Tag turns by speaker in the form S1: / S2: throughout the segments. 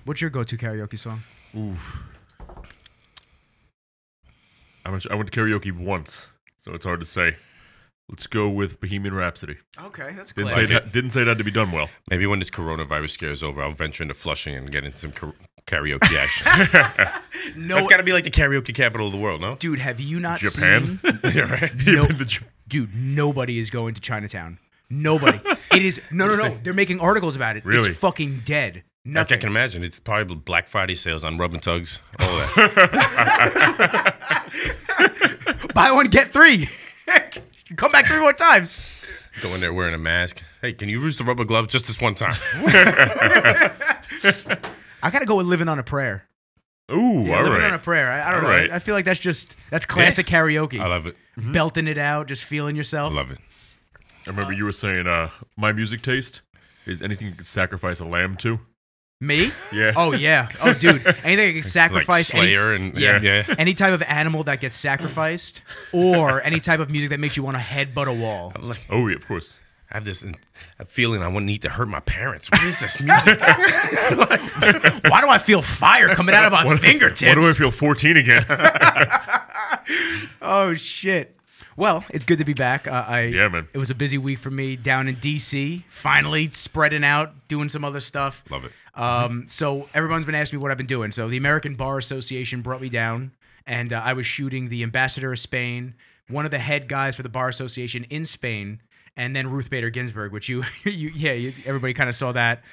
S1: What's your go-to karaoke song?
S2: Ooh. I went to karaoke once, so it's hard to say. Let's go with Bohemian Rhapsody.
S1: Okay, that's
S2: Didn't say it had to be done well.
S3: Maybe when this coronavirus scares over, I'll venture into Flushing and get into some karaoke action.
S1: No,
S3: That's got to be like the karaoke capital of the world, no?
S1: dude, have you not
S2: Japan?
S1: seen?
S3: Yeah, right.
S1: No, dude, nobody is going to Chinatown. Nobody. It is no. They're making articles about it.
S2: Really?
S1: It's fucking dead.
S3: I
S1: Nothing.
S3: can imagine. It's probably Black Friday sales on rub and tugs. All that.
S1: Buy one, get three. Come back 3 more times.
S3: Go in there wearing a mask. Hey, can you use the rubber gloves just this one time?
S1: I gotta go with Living on a Prayer.
S2: Ooh,
S1: Yeah,
S2: all
S1: Living
S2: right.
S1: on a Prayer. I don't know.
S2: All right.
S1: I feel like that's classic karaoke.
S3: I love it.
S1: Belting it out, just feeling
S3: I
S1: yourself.
S3: love it.
S2: I remember you were saying my music taste is anything you could sacrifice a lamb to.
S1: Me?
S2: Yeah.
S1: Oh yeah. Oh dude. Anything I can sacrifice.
S3: Like Slayer and yeah.
S1: Any type of animal that gets sacrificed, or any type of music that makes you want to headbutt a wall.
S2: Oh, yeah, of course.
S3: I have this feeling I wouldn't need to hurt my parents. What is this music?
S1: Why do I feel fire coming out of my fingertips?
S2: Why do I feel 14 again?
S1: Oh shit. Well, it's good to be back.
S2: Yeah, man.
S1: It was a busy week for me down in D.C. Finally spreading out, doing some other stuff.
S3: Love it.
S1: So everyone's been asking me what I've been doing. So the American Bar Association brought me down, and I was shooting the ambassador of Spain, one of the head guys for the Bar Association in Spain, and then Ruth Bader Ginsburg, which everybody kind of saw that.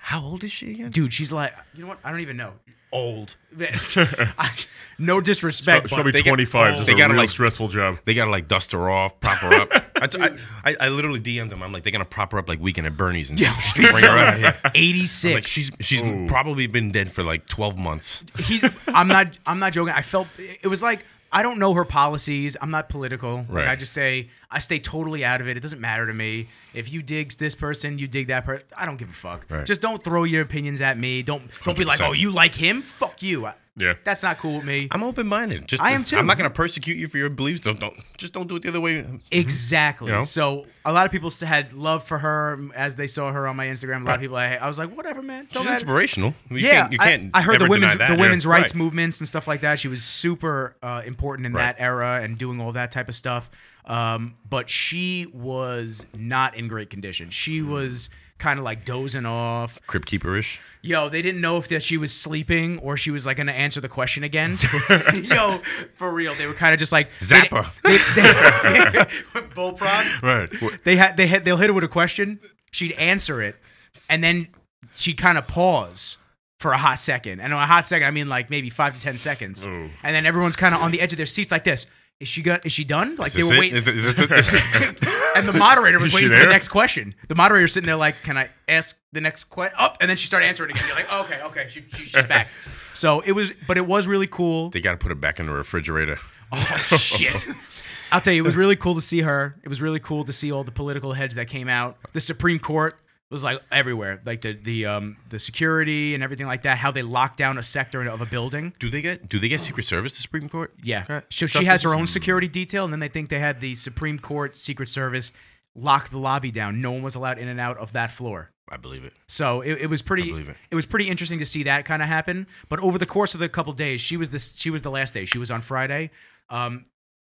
S3: How old is she again?
S1: Dude, she's like, you know what? I don't even know. Old. No disrespect,
S2: She'll
S1: but
S2: be 25. Just
S3: they
S2: a
S3: gotta,
S2: real
S3: like,
S2: stressful job.
S3: They gotta like dust her off, prop her up. I literally DM'd them. I'm like, they're gonna prop her up like Weekend at Bernie's and bring her out of here.
S1: 86.
S3: Like she's probably been dead for like 12 months.
S1: I'm not joking. I felt it was like, I don't know her policies. I'm not political.
S3: Right.
S1: Like, I just say I stay totally out of it. It doesn't matter to me. If you dig this person, you dig that person. I don't give a fuck.
S3: Right.
S1: Just don't throw your opinions at me. Don't be like,
S3: 100%.
S1: oh, you like him? Fuck you.
S2: Yeah.
S1: That's not cool with me.
S3: I'm open-minded.
S1: I am too.
S3: I'm not gonna persecute you for your beliefs. Don't do it the other way.
S1: Exactly.
S3: You know?
S1: So a lot of people had love for her as they saw her on my Instagram. A lot of people, I was like, whatever, man.
S3: She's inspirational. You
S1: Yeah,
S3: can't
S1: I heard the
S3: ever
S1: women's
S3: deny that.
S1: women's
S3: Yeah.
S1: rights
S3: Right.
S1: movements and stuff like that. She was super important in that era and doing all that type of stuff. But she was not in great condition. She was kind of like dozing off.
S3: Crypt keeper-ish.
S1: Yo, they didn't know if that she was sleeping or she was like going to answer the question again. Yo, for real, they were kind of just like
S3: Zappa.
S1: Bullprod.
S2: Right.
S1: They'll hit her with a question. She'd answer it, and then she'd kind of pause for a hot second. And on a hot second, I mean like maybe 5 to 10 seconds.
S2: Ooh.
S1: And then everyone's kind of on the edge of their seats like this. Is she done? Like they
S3: Is
S1: were
S3: this it?
S1: waiting.
S3: Is this
S1: And the moderator was
S2: Is
S1: waiting
S2: she
S1: for the
S2: there?
S1: next question. The moderator's sitting there like, can I ask the next question? And then she started answering again. You're like, okay, she's back. So it was really cool.
S3: They got to put her back in the refrigerator.
S1: Oh, shit. I'll tell you, it was really cool to see her. It was really cool to see all the political heads that came out. The Supreme Court was like everywhere. Like the security and everything like that, how they locked down a sector of a building.
S3: Do they get Secret Service to Supreme Court?
S1: Yeah.
S3: Right.
S1: So she has her own security detail, and then they think they had the Supreme Court Secret Service lock the lobby down. No one was allowed in and out of that floor.
S3: I believe it.
S1: So it was pretty.
S3: I believe it.
S1: It was pretty interesting to see that kind of happen. But over the course of the couple days, she was the last day. She was on Friday.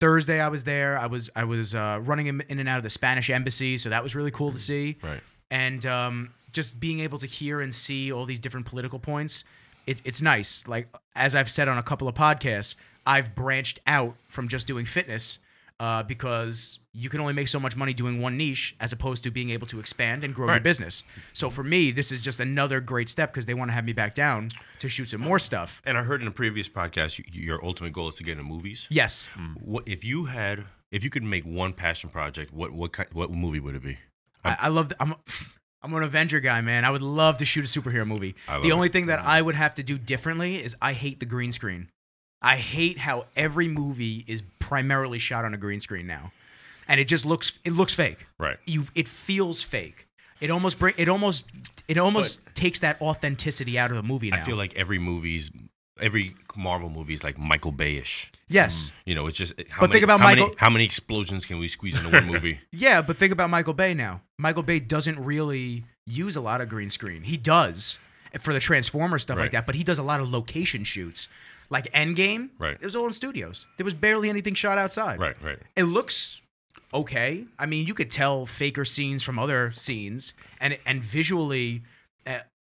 S1: Thursday I was there. I was running in and out of the Spanish embassy, so that was really cool to see.
S3: Right.
S1: And just being able to hear and see all these different political points, it's nice. Like, as I've said on a couple of podcasts, I've branched out from just doing fitness because you can only make so much money doing one niche as opposed to being able to expand and grow your business. So for me, this is just another great step because they want to have me back down to shoot some more stuff.
S3: And I heard in a previous podcast, your ultimate goal is to get into movies.
S1: Yes.
S3: What if you could make one passion project? What movie would it be?
S1: I love. I'm an Avenger guy, man. I would love to shoot a superhero movie.
S3: love
S1: The only
S3: it.
S1: thing that I would have to do differently is I hate the green screen. I hate how every movie is primarily shot on a green screen now, and it looks fake.
S3: Right.
S1: It feels fake. It almost takes that authenticity out of the movie now.
S3: I feel like every Marvel movie is like Michael Bay-ish.
S1: Yes.
S3: You know, it's just
S1: think about Michael-
S3: how many explosions can we squeeze into one movie?
S1: Yeah, but think about Michael Bay now. Michael Bay doesn't really use a lot of green screen. He does. for the Transformers stuff like
S3: Right.
S1: that. But he does a lot of location shoots, like Endgame.
S3: Right.
S1: It was all in studios. There was barely anything shot outside.
S3: Right.
S1: It looks okay. I mean, you could tell faker scenes from other scenes, and visually,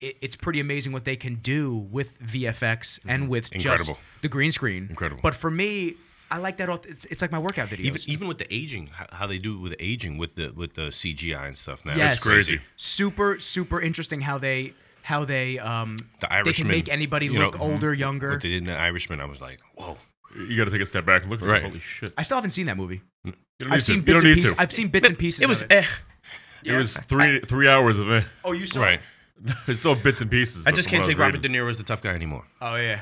S1: it's pretty amazing what they can do with VFX and with just
S3: Incredible.
S1: the green screen.
S3: Incredible.
S1: But for me, I like that. It's like my workout videos.
S3: Even with the aging, how they do it with the aging with the CGI and stuff now.
S1: Yes.
S3: It's crazy.
S1: Super interesting how they
S3: The
S1: they
S3: Irishman.
S1: can make anybody
S3: you know,
S1: look older, younger.
S3: What they did in the Irishman, I was like, whoa.
S2: You got to take a step back and look at
S3: Right.
S2: it. Holy shit.
S1: I still haven't seen that movie.
S2: You don't
S1: I've
S2: need
S1: seen
S2: to. You
S1: bits
S2: don't
S1: and
S2: need
S1: pieces.
S2: to.
S1: I've seen bits and pieces.
S3: It was
S1: of it.
S2: It was three hours of it.
S1: Oh, you saw
S3: right.
S1: it?
S2: I saw bits and pieces.
S3: I
S2: but
S3: just
S2: from
S3: can't
S2: what
S3: take
S2: I was
S3: Robert De
S2: reading.
S3: Niro as the tough guy anymore.
S1: Oh yeah.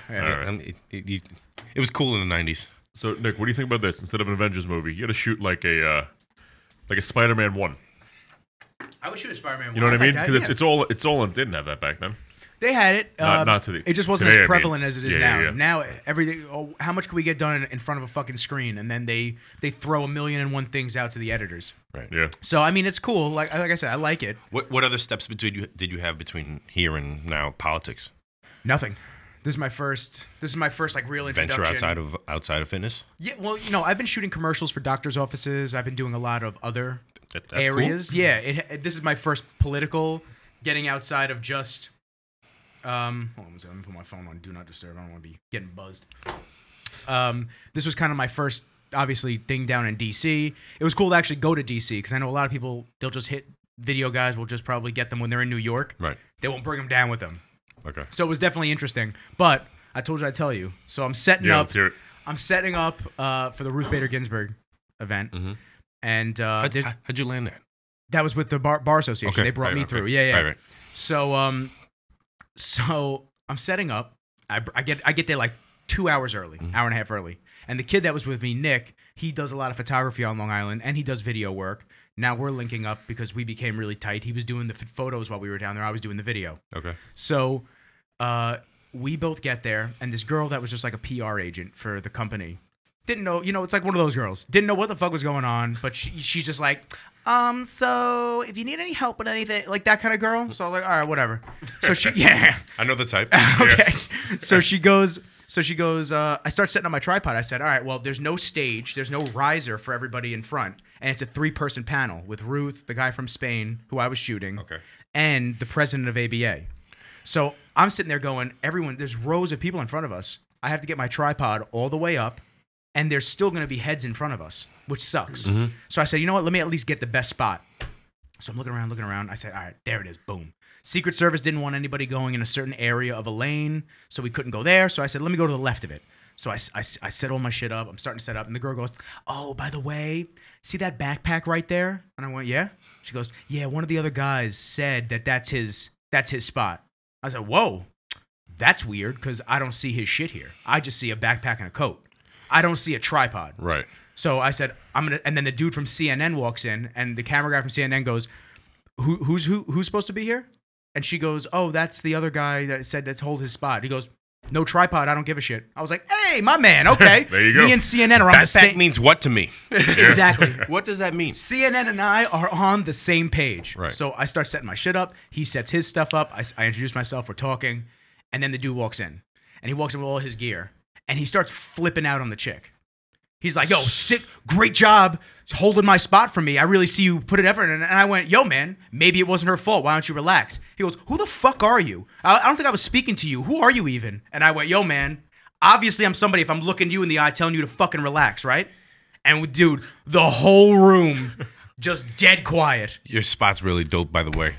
S3: It was cool in the 90s.
S2: So Nick, what do you think about this? Instead of an Avengers movie, you got to shoot like a Spider-Man 1.
S1: I would shoot a Spider-Man.
S2: You know what I mean?
S1: Like
S2: Because
S1: that,
S2: it's all. It didn't have that back then.
S1: They had it.
S2: Not to the.
S1: It just wasn't
S2: today,
S1: as
S2: I mean.
S1: prevalent as it is
S2: Yeah,
S1: now.
S2: yeah.
S1: Now everything. Oh, how much can we get done in front of a fucking screen? And then they throw 1,000,001 things out to the editors.
S3: Right.
S2: Yeah.
S1: So I mean, it's cool. Like I said, I like it.
S3: What other steps did you have between here and now politics?
S1: Nothing. This is my first like real introduction.
S3: Venture outside of fitness?
S1: Yeah. Well, I've been shooting commercials for doctors' offices. I've been doing a lot of other
S3: That's
S1: areas.
S3: Cool.
S1: Yeah. This is my first political getting outside of just. Hold on a second. Let me put my phone on Do Not Disturb. I don't want to be getting buzzed. This was kind of my first, obviously, thing down in D.C. It was cool to actually go to D.C. because I know a lot of people, they'll just hit video guys. Will just probably get them when they're in New York.
S3: Right.
S1: They won't bring them down with them.
S3: Okay.
S1: So it was definitely interesting. But I told you I'd tell you. So I'm setting
S2: Yeah.
S1: up.
S2: Let's hear it.
S1: I'm setting up for the Ruth Bader Ginsburg event.
S3: Mhm.
S1: And
S3: How'd you land that?
S1: that was with the Bar Association.
S3: Okay.
S1: They brought
S3: Right,
S1: me
S3: okay.
S1: through. Yeah.
S3: Right.
S1: So I'm setting up. I get there like 2 hours early, hour and a half early. And the kid that was with me, Nick, he does a lot of photography on Long Island, and he does video work. Now we're linking up because we became really tight. He was doing the photos while we were down there. I was doing the video.
S3: Okay.
S1: So we both get there, and this girl that was just like a PR agent for the company didn't know. It's like one of those girls. Didn't know what the fuck was going on, but she's just like, so if you need any help with anything, like that kind of girl. So I'm like, all right, whatever. So yeah.
S3: I know the type.
S1: Okay. So she goes, I start setting up my tripod. I said, all right, well, there's no stage. There's no riser for everybody in front. And it's a 3-person panel with Ruth, the guy from Spain, who I was shooting,
S3: Okay.
S1: and the president of ABA. So I'm sitting there going, there's rows of people in front of us. I have to get my tripod all the way up, and there's still going to be heads in front of us, which sucks. So I said, you know what? Let me at least get the best spot. So I'm looking around. I said, all right, there it is. Boom. Secret Service didn't want anybody going in a certain area of a lane, so we couldn't go there. So I said, let me go to the left of it. So I set all my shit up. I'm starting to set up. And the girl goes, oh, by the way, see that backpack right there? And I went, yeah. She goes, yeah, one of the other guys said that's his spot. I said, whoa, that's weird because I don't see his shit here. I just see a backpack and a coat. I don't see a tripod.
S3: Right.
S1: So I said, and then the dude from CNN walks in, and the camera guy from CNN goes, who's supposed to be here? And she goes, oh, that's the other guy that said that's hold his spot. He goes, no tripod, I don't give a shit. I was like, hey, my man, okay.
S2: There you go.
S1: Me and CNN are on the
S3: That
S1: same.
S3: means what to me?
S1: Exactly.
S3: What does that mean?
S1: CNN and I are on the same page.
S3: Right.
S1: So I start setting my shit up. He sets his stuff up. I introduce myself. We're talking. And then the dude walks in. And he walks in with all his gear. And he starts flipping out on the chick. He's like, yo, sick, great job holding my spot for me. I really see you put an effort in. And I went, yo, man, maybe it wasn't her fault. Why don't you relax? He goes, who the fuck are you? I don't think I was speaking to you. Who are you even? And I went, yo, man, obviously I'm somebody if I'm looking you in the eye telling you to fucking relax, right? And dude, the whole room just dead quiet.
S3: Your spot's really dope, by the way.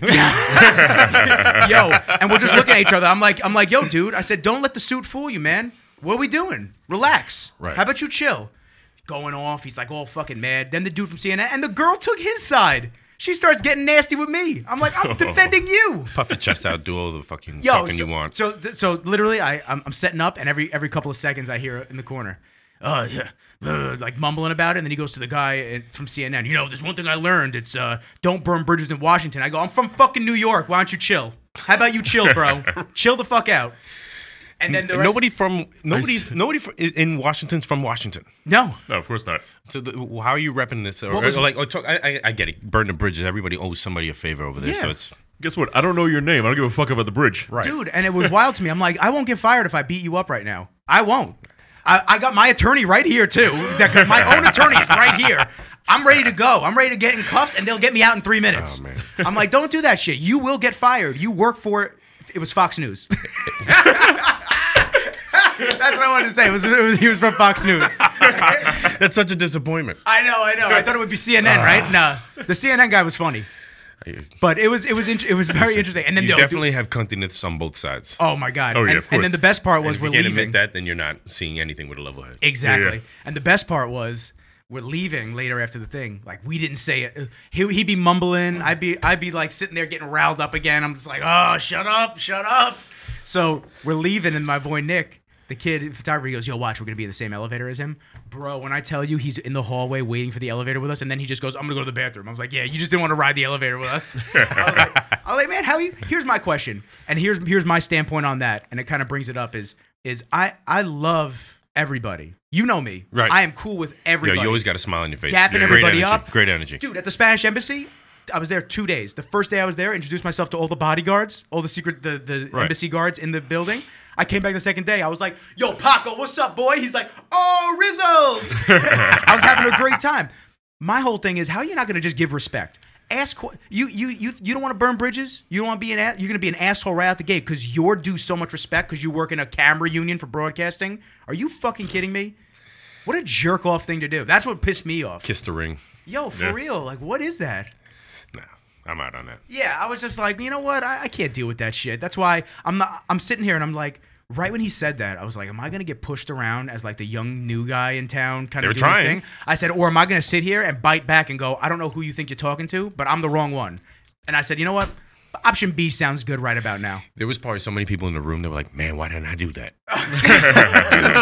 S1: Yo, and we're just looking at each other. I'm like, yo, dude. I said, don't let the suit fool you, man. What are we doing? Relax.
S3: Right.
S1: How about you chill? Going off. He's like all fucking mad. Then the dude from CNN, and the girl took his side. She starts getting nasty with me. I'm like, I'm defending you.
S3: Puff your chest out, do all the fucking talking you want.
S1: So literally, I'm setting up, and every couple of seconds I hear in the corner, like mumbling about it. And then he goes to the guy from CNN. There's one thing I learned. It's don't burn bridges in Washington. I go, I'm from fucking New York. Why don't you chill? How about you chill, bro? Chill the fuck out. And then the rest,
S3: nobody in Washington's from Washington.
S1: No,
S2: of course not.
S3: So how are you repping this? I get it. Burn the bridges. Everybody owes somebody a favor over there.
S1: Yeah.
S3: So it's
S2: Guess what? I don't know your name. I don't give a fuck about the bridge.
S3: Right.
S1: Dude, and it was wild to me. I'm like, I won't get fired if I beat you up right now. I won't. I got my attorney right here, too. My own attorney is right here. I'm ready to go. I'm ready to get in cuffs, and they'll get me out in 3 minutes. Oh, man. I'm like, don't do that shit. You will get fired. You work for it. It was Fox News. That's what I wanted to say. He was from Fox News.
S3: That's such a disappointment.
S1: I know. I thought it would be CNN, right? No, the CNN guy was funny. But it was very interesting. And then
S3: you definitely have cuntiness on both sides.
S1: Oh my god!
S2: Oh yeah, of course.
S1: And then the best part was
S3: if
S1: we're
S3: you can't
S1: leaving.
S3: admit that, then you're not seeing anything with a level head.
S1: Exactly.
S2: Yeah.
S1: And the best part was we're leaving later after the thing. Like we didn't say it. He'd be mumbling. I'd be like sitting there getting riled up again. I'm just like, oh, shut up. So we're leaving, and my boy Nick, the kid photographer, he goes, yo, watch, we're gonna be in the same elevator as him. Bro, when I tell you he's in the hallway waiting for the elevator with us, and then he just goes, I'm gonna go to the bathroom. I was like, yeah, you just didn't want to ride the elevator with us. I was like, man, here's my question. And here's my standpoint on that, and it kind of brings it up is I love everybody. You know me.
S3: Right.
S1: I am cool with everybody.
S3: Yo, you always got a smile on your face.
S1: Dapping everybody
S3: Great energy.
S1: up.
S3: Great energy.
S1: Dude, at the Spanish Embassy, I was there 2 days. The first day I was there, introduced myself to all the bodyguards, all the
S3: Right.
S1: embassy guards in the building. I came back the second day. I was like, yo, Paco, what's up, boy? He's like, oh, Rizzles. I was having a great time. My whole thing is, how are you not going to just give respect? You don't want to burn bridges? You don't want to be you're going to be an asshole right out the gate because you're due so much respect because you work in a camera union for broadcasting? Are you fucking kidding me? What a jerk-off thing to do. That's what pissed me off.
S3: Kiss the ring.
S1: Yo, for real. Like, what is that?
S3: Nah, I'm out on that.
S1: Yeah, I was just like, you know what? I can't deal with that shit. That's why I'm sitting here and I'm like, right when he said that, I was like, am I going to get pushed around as like the young new guy in town kind of doing this thing? I said, or am I going to sit here and bite back and go, I don't know who you think you're talking to, but I'm the wrong one. And I said, you know what? Option B sounds good right about now.
S3: There was probably so many people in the room that were like, man, why didn't I do that?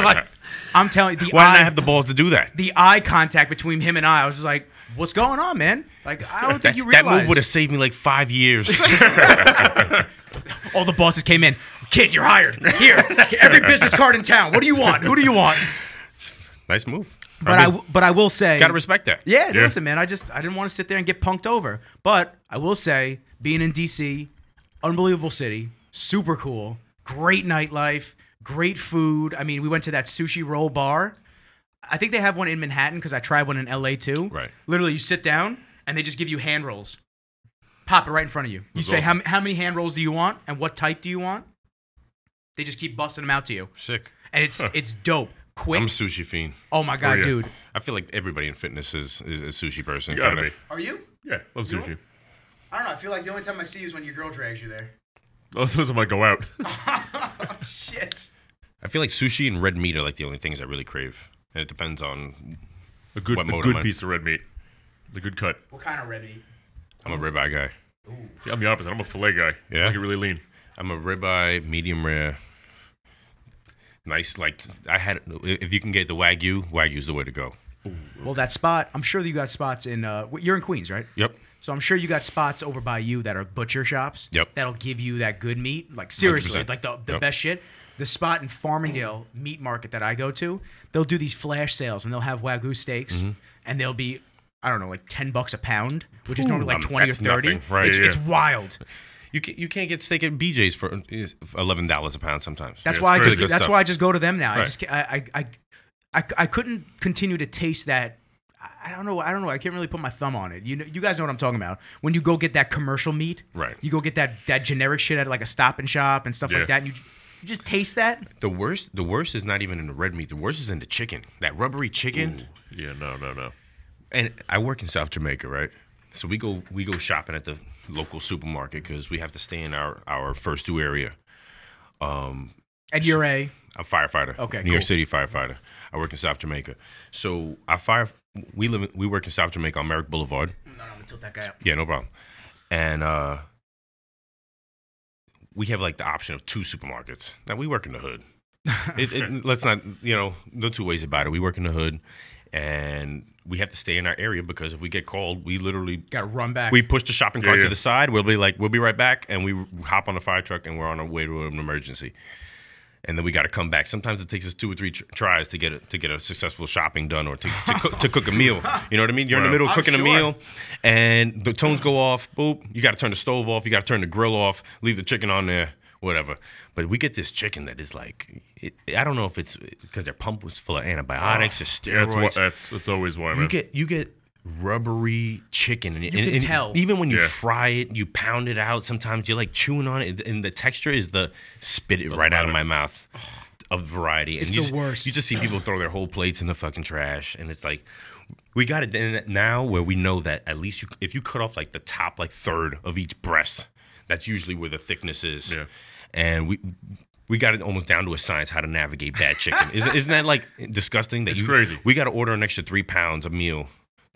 S1: Like, I'm telling you,
S3: why didn't I have the balls to do that?
S1: The eye contact between him and I was just like, what's going on, man? Like, I don't think you realize.
S3: That move would have saved me like 5 years.
S1: All the bosses came in. Kid, you're hired. Here, every business card in town. What do you want? Who do you want?
S3: Nice move.
S1: But I will say,
S3: gotta respect that.
S1: Yeah, listen, man. I didn't want to sit there and get punked over. But I will say, being in DC, unbelievable city, super cool, great nightlife, great food. I mean, we went to that sushi roll bar. I think they have one in Manhattan because I tried one in LA too.
S3: Right.
S1: Literally, you sit down and they just give you hand rolls. Pop it right in front of you. You say,
S2: awesome.
S1: how many hand rolls do you want and what type do you want? They just keep busting them out to you.
S3: Sick.
S1: And it's dope. Quick.
S3: I'm a sushi fiend.
S1: Oh my God, dude.
S3: I feel like everybody in fitness is a sushi person.
S2: You gotta be.
S1: Are you?
S2: Yeah, love sushi.
S1: I don't know. I feel like the only time I see you is when your girl drags you there.
S2: Oh, sometimes I might go out.
S1: Oh, shit.
S3: I feel like sushi and red meat are like the only things I really crave. And it depends on
S2: A good
S3: mode I'm in.
S2: piece of red meat. The good cut.
S1: What kind of red meat?
S3: I'm a ribeye guy.
S1: Ooh.
S2: See, I'm the opposite. I'm a filet guy.
S3: Yeah?
S2: I like it really lean.
S3: I'm a ribeye, medium rare. Nice, like, if you can get the Wagyu's the way to go.
S1: Well, that spot, I'm sure that you got spots in, you're in Queens, right?
S3: Yep.
S1: So I'm sure you got spots over by you that are butcher shops.
S3: Yep.
S1: That'll give you that good meat. Like, seriously,
S3: 100%.
S1: like the
S3: Yep.
S1: best shit. The spot in Farmingdale meat market that I go to, they'll do these flash sales and they'll have Wagyu steaks and they'll be, I don't know, like $10 a pound, which is normally like 20 or
S3: that's
S1: 30.
S3: nothing. Right,
S1: It's wild.
S3: You can't get steak at BJ's for $11 a pound sometimes.
S1: That's
S2: Yeah,
S1: why
S2: it's pretty
S1: that's
S3: good
S1: why I just go to them now.
S3: Right.
S1: I couldn't continue to taste that. I don't know. I can't really put my thumb on it. You guys know what I'm talking about. When you go get that commercial meat,
S3: Right.
S1: You go get that generic shit at like a Stop and Shop and stuff
S2: Yeah.
S1: like that, and you just taste that.
S3: The worst is not even in the red meat. The worst is in the chicken. That rubbery chicken.
S2: Ooh. Yeah, no.
S3: And I work in South Jamaica, right? So we go shopping at the local supermarket because we have to stay in our first two area.
S1: And you're a
S3: I'm a firefighter.
S1: Okay,
S3: New York
S1: cool.
S3: City firefighter. I work in South Jamaica. So we work in South Jamaica on Merrick Boulevard.
S1: no, I'm gonna tilt that guy up.
S3: Yeah, no problem. And we have like the option of 2 supermarkets. Now we work in the hood. Let's not, no two ways about it. We work in the hood, and we have to stay in our area because if we get called, we literally
S1: Got to run back.
S3: we push the shopping cart
S2: Yeah.
S3: to the side. We'll be right back, and we hop on the fire truck, and we're on our way to an emergency. and then we got to come back. Sometimes it takes us 2 or 3 tries to get a successful shopping done or to cook a meal. You know what I mean? You're in the middle of cooking a meal, and the tones go off. Boop! You got to turn the stove off. You got to turn the grill off. Leave the chicken on there. Whatever. But we get this chicken that is like, I don't know if it's because their pump was full of antibiotics or steroids.
S2: Yeah, that's always why, man.
S3: You get rubbery chicken, and
S1: you can tell.
S3: Even when you fry it, you pound it out. Sometimes you're like chewing on it, and the texture is the spit it right out of my mouth of variety.
S1: It's
S3: and
S1: the worst.
S3: You just see people throw their whole plates in the fucking trash, and it's like we got it in now where we know that at least if you cut off like the top like third of each breast, that's usually where the thickness is.
S2: Yeah.
S3: And we got it almost down to a science how to navigate bad chicken. Isn't that like disgusting? That
S2: it's crazy.
S3: We got to order an extra 3 pounds a meal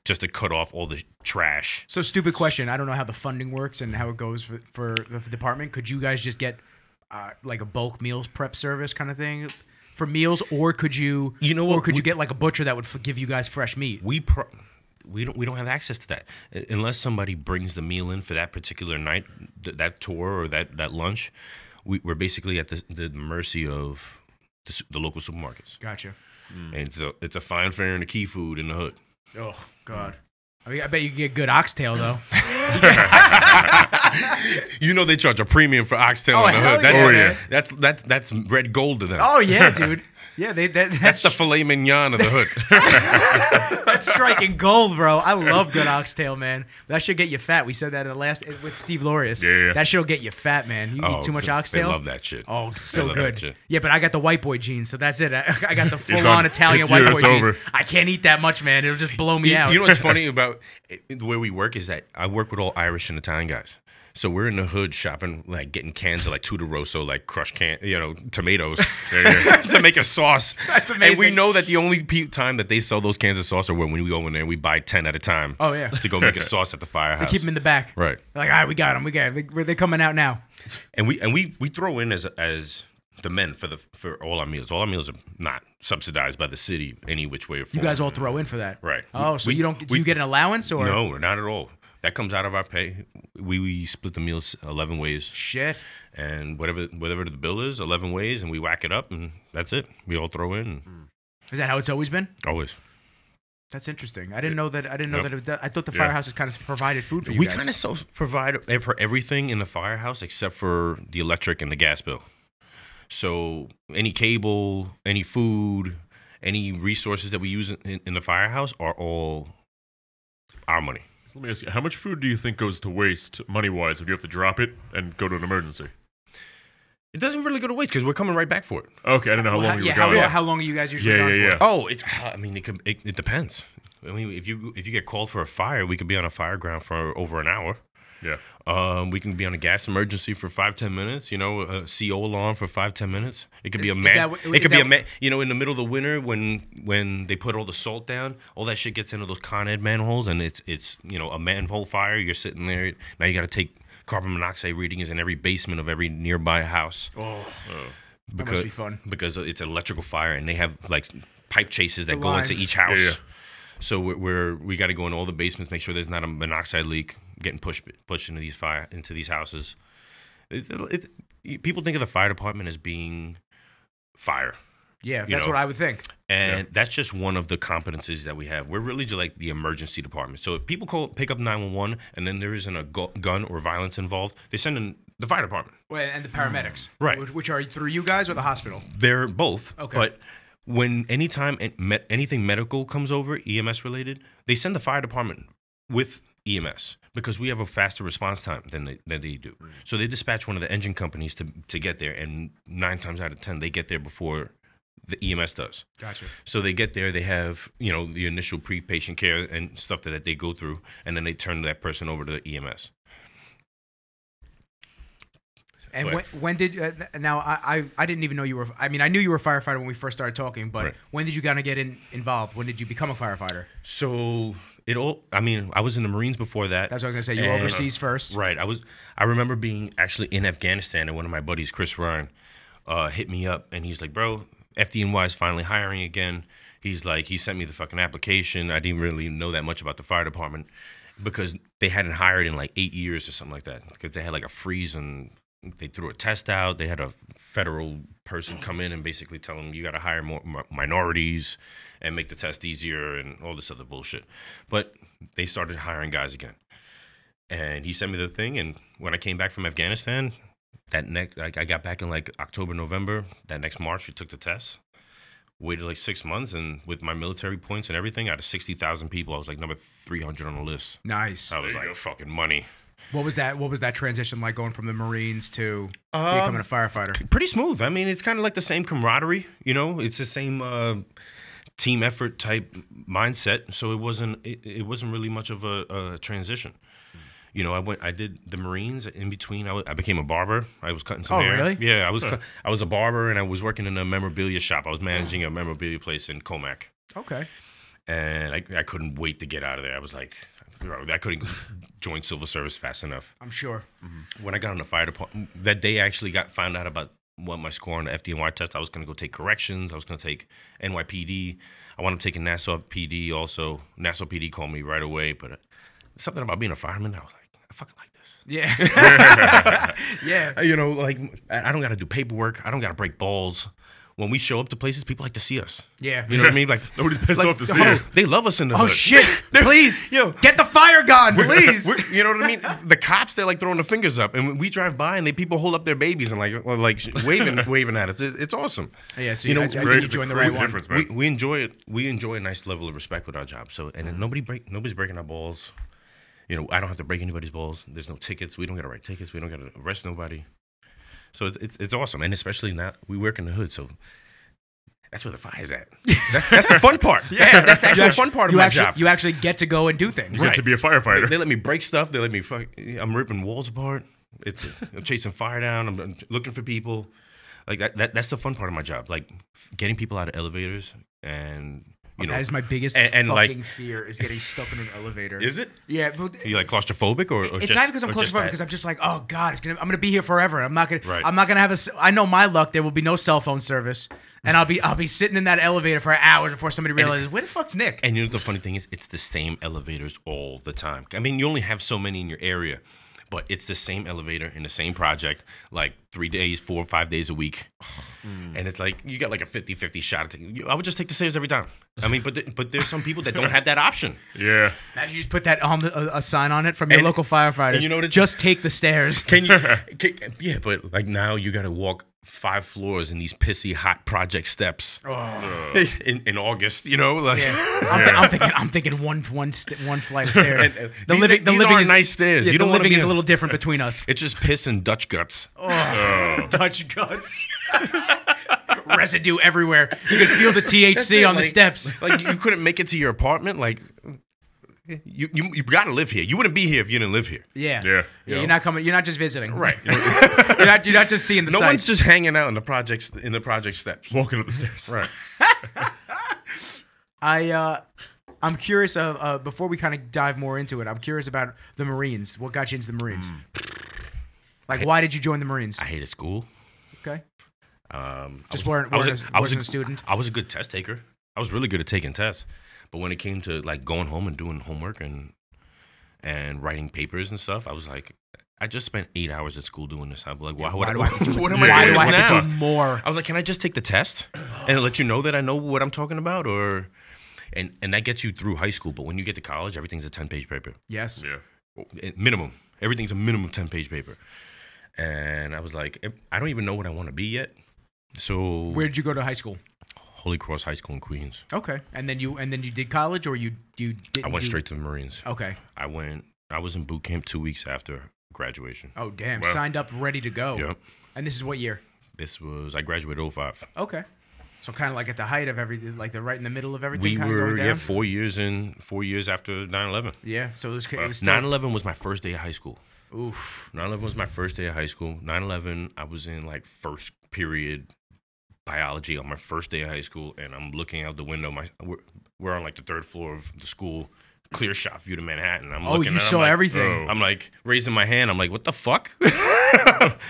S3: just to cut off all the trash.
S1: So stupid question. I don't know how the funding works and how it goes for the department. Could you guys just get like a bulk meals prep service kind of thing for meals, or could you? You know what? Or could you get like a butcher that would give you guys fresh meat?
S3: We don't have access to that unless somebody brings the meal in for that particular night, that tour or that lunch. We're basically at the mercy of the local supermarkets.
S1: Gotcha.
S3: And it's a fine fare and a key food in the hood.
S1: Oh God. I mean, I bet you can get good oxtail though.
S3: You know they charge a premium for oxtail in the hood. That's red gold to them.
S1: Oh yeah, dude. Yeah,
S3: that's the filet mignon of the hood.
S1: That's striking gold, bro. I love good oxtail, man. That should get you fat. We said that in the last with Steve Lorius.
S2: Yeah.
S1: That shit'll get you fat, man. You eat too much oxtail.
S3: They love that shit.
S1: Oh, it's so good. Yeah, but I got the white boy genes, so that's it. I got the full-on Italian
S2: it's
S1: white boy genes.
S2: over.
S1: I can't eat that much, man. It'll just blow me out.
S3: You know what's funny about the way we work is that I work with all Irish and Italian guys. So we're in the hood shopping, like getting cans of like Tutti Rosso, like crushed tomatoes to make a sauce.
S1: That's amazing.
S3: And we know that the only time that they sell those cans of sauce are when we go in there and we buy 10 at a time.
S1: Oh yeah,
S3: to go make a sauce at the firehouse.
S1: They keep them in the back.
S3: Right.
S1: They're like, all right, we got them. They're coming out now.
S3: And we throw in as the men for all our meals. All our meals are not subsidized by the city any which way or form.
S1: You guys all throw in for that,
S3: right?
S1: Oh, so you don't? Do you get an allowance or
S3: no? Not at all. That comes out of our pay. We split the meals 11 ways.
S1: Shit.
S3: And whatever the bill is, 11 ways, and we whack it up, and that's it. We all throw in.
S1: Is that how it's always been?
S3: Always.
S1: That's interesting. I didn't know that. I thought the firehouse has kind of provided food for you guys.
S3: We kind of provide for everything in the firehouse except for the electric and the gas bill. So any cable, any food, any resources that we use in the firehouse are all our money.
S2: So let me ask you, how much food do you think goes to waste money-wise when you have to drop it and go to an emergency?
S3: It doesn't really go to waste because we're coming right back for it.
S2: Okay, I don't know how long you were going.
S1: How long are you guys usually gone for?
S3: Oh, it depends. I mean, if you get called for a fire, we could be on a fire ground for over an hour.
S2: Yeah.
S3: We can be on a gas emergency for 5-10 minutes. You know, a CO alarm for 5-10 minutes. It could be a man. It could be a man. You know, in the middle of the winter when they put all the salt down, all that shit gets into those Con Ed manholes, and it's a manhole fire. You're sitting there now. You got to take carbon monoxide readings in every basement of every nearby house.
S1: That must be fun
S3: because it's an electrical fire, and they have like pipe chases that go into each house.
S2: Yeah.
S3: So we got to go in all the basements, make sure there's not a monoxide leak getting pushed into these houses. People think of the fire department as being fire.
S1: Yeah, that's what I would think.
S3: And that's just one of the competencies that we have. We're really just like the emergency department. So if people pick up 911 and then there isn't a gun or violence involved, they send in the fire department.
S1: Well, and the paramedics.
S3: Right.
S1: Which are through you guys or the hospital?
S3: They're both.
S1: Okay.
S3: But anytime anything medical comes over, EMS related, they send the fire department with EMS because we have a faster response time than they do. Right. So they dispatch one of the engine companies to get there, and 9 times out of 10 they get there before the EMS does.
S1: Gotcha.
S3: So they get there, they have the initial pre-patient care and stuff that they go through, and then they turn that person over to the EMS.
S1: And when did now I didn't even know you were. I mean, I knew you were a firefighter when we first started talking, but when did you kind of get involved? When did you become a firefighter?
S3: So I was in the Marines before that.
S1: That's what I was gonna say. You were overseas first,
S3: right? I remember being actually in Afghanistan, and one of my buddies, Chris Ryan, hit me up, and he's like, "Bro, FDNY is finally hiring again." He's like, he sent me the fucking application. I didn't really know that much about the fire department because they hadn't hired in like 8 years or something like that because they had like a freeze and they threw a test out. They had a federal person come in and basically tell them you got to hire more minorities and make the test easier and all this other bullshit. But they started hiring guys again. And he sent me the thing. And when I came back from Afghanistan, I got back in like October, November. That next March, we took the test. Waited like 6 months, and with my military points and everything, out of 60,000 people, I was like number 300 on the list.
S1: Nice.
S3: I was like, fucking money.
S1: What was that transition like, going from the Marines to becoming a firefighter?
S3: Pretty smooth. I mean, it's kind of like the same camaraderie, you know. It's the same team effort type mindset. So it wasn't really much of a transition. You know, I did the Marines. In between, I became a barber. I was cutting some hair.
S1: Oh, really?
S3: Yeah, I was a barber, and I was working in a memorabilia shop. I was managing a memorabilia place in Comac.
S1: Okay.
S3: And I couldn't wait to get out of there. I was like, I couldn't join civil service fast enough.
S1: I'm sure.
S3: Mm-hmm. When I got in the fire department, that day I actually found out about what my score on the FDNY test. I was going to go take corrections. I was going to take NYPD. I wound up taking Nassau PD also. Nassau PD called me right away, but something about being a fireman, I was like, I fucking like this.
S1: Yeah. Yeah.
S3: You know, like, I don't got to do paperwork. I don't got to break balls. When we show up to places, people like to see us.
S1: Yeah.
S3: You know what I mean? Like,
S2: nobody's pissed off to see us.
S3: They love us in the hood.
S1: Oh, shit. Please.
S3: Yo,
S1: get the fire gun, please.
S3: You know what I mean? The cops, they're like throwing the fingers up. And we drive by and people hold up their babies and like waving at us. It's awesome.
S1: Yeah, so
S3: you know,
S1: I think you joined the right one.
S3: We enjoy it. We enjoy a nice level of respect with our job. So, and then nobody's breaking our balls. You know, I don't have to break anybody's balls. There's no tickets. We don't got to write tickets. We don't got to arrest nobody. So it's awesome. And especially now, we work in the hood, so that's where the fire's at. That's the fun part.
S1: Yeah,
S3: that's the actual fun part of my job.
S1: You actually get to go and do things.
S2: You get to be a firefighter.
S3: They let me break stuff. They let me I'm ripping walls apart. I'm chasing fire down. I'm looking for people. Like that's the fun part of my job. Like getting people out of elevators and. You know,
S1: that is my biggest fucking fear, is getting stuck in an elevator.
S3: Is it?
S1: Yeah. But
S3: are you like claustrophobic or
S1: it's
S3: just,
S1: not because I'm claustrophobic, because I'm just like, oh God, I'm gonna be here forever. I'm not gonna have I know my luck, there will be no cell phone service, and I'll be sitting in that elevator for hours before somebody realizes where the fuck's Nick.
S3: And you know the funny thing is, it's the same elevators all the time. I mean, you only have so many in your area. But it's the same elevator in the same project, like 3 days, 4 or 5 days a week. And it's like, you got like a 50-50 shot. I would just take the stairs every time. I mean, but there's some people that don't have that option.
S2: Yeah.
S1: Imagine you just put that on a sign on it from your local firefighters.
S3: You know what
S1: just take the stairs.
S3: Yeah, but like now you got to walk 5 floors in these pissy hot project steps in August. You know, like
S1: I'm thinking one flight of stairs. The living
S3: are
S1: is
S3: nice stairs.
S1: Yeah,
S3: you don't
S1: the living
S3: be
S1: is a little different between us.
S3: It's just piss and Dutch guts.
S1: Dutch guts. Residue everywhere. You can feel the THC on the steps.
S3: Like you couldn't make it to your apartment. Like you got to live here. You wouldn't be here if you didn't live here.
S1: Yeah.
S2: Yeah.
S1: You're not coming. You're not just visiting.
S3: Right.
S1: You're not just seeing the sights.
S3: No one's just hanging out in the project steps,
S2: walking up the stairs.
S3: Right.
S1: I'm curious before we kind of dive more into it. I'm curious about the Marines. What got you into the Marines? Like, why did you join the Marines?
S3: I hated school.
S1: Okay.
S3: I
S1: wasn't a student.
S3: I was a good test taker. I was really good at taking tests, but when it came to like going home and doing homework and writing papers and stuff, I was like, I just spent 8 hours at school doing this. I'm like, why do I have to do more? I was like, can I just take the test and let you know that I know what I'm talking about, or and that gets you through high school. But when you get to college, everything's a 10-page paper.
S1: Yes.
S2: Yeah.
S3: Minimum. Everything's a minimum 10-page paper. And I was like, I don't even know what I want to be yet. So
S1: where did you go to high school?
S3: Holy Cross High School in Queens.
S1: Okay, and then you did college, or you didn't?
S3: I went straight to the Marines.
S1: Okay.
S3: I was in boot camp 2 weeks after graduation.
S1: Oh damn! Wow. Signed up, ready to go.
S3: Yep.
S1: And this is what year?
S3: I graduated 2005.
S1: Okay. So kind of like at the height of everything, like right in the middle of everything.
S3: We were
S1: going down?
S3: 4 years in. 4 years after 9/11.
S1: Yeah. So it was still...
S3: 9/11 was my first day of high school.
S1: Oof.
S3: 9/11 was my first day of high school. 9/11, I was in like first period biology on my first day of high school, and I'm looking out the window. We're on like the 3rd floor of the school, clear shot view to Manhattan. I'm looking.
S1: You saw
S3: everything. I'm like raising my hand. I'm like, what the fuck?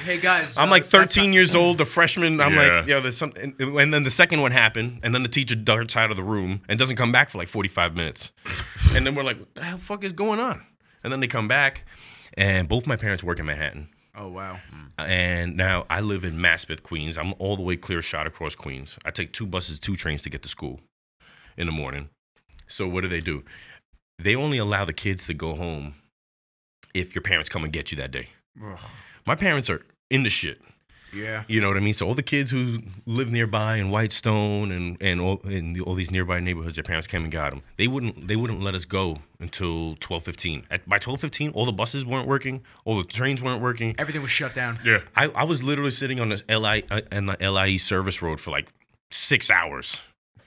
S1: Hey guys,
S3: I'm like 13 years old, a freshman. I'm like, there's something. And then the second one happened, and then the teacher darts out of the room and doesn't come back for like 45 minutes. And then we're like, what the hell fuck is going on? And then they come back, and both my parents work in Manhattan.
S1: Oh, wow.
S3: And now I live in Maspeth, Queens. I'm all the way clear shot across Queens. I take 2 buses, 2 trains to get to school in the morning. So what do? They only allow the kids to go home if your parents come and get you that day.
S1: Ugh.
S3: My parents are in the shit.
S1: Yeah.
S3: You know what I mean? So all the kids who live nearby in Whitestone and all these nearby neighborhoods, their parents came and got them. They wouldn't let us go until 12:15. By 12:15, all the buses weren't working, all the trains weren't working.
S1: Everything was shut down.
S2: Yeah.
S3: I was literally sitting on this LIE service road for like 6 hours.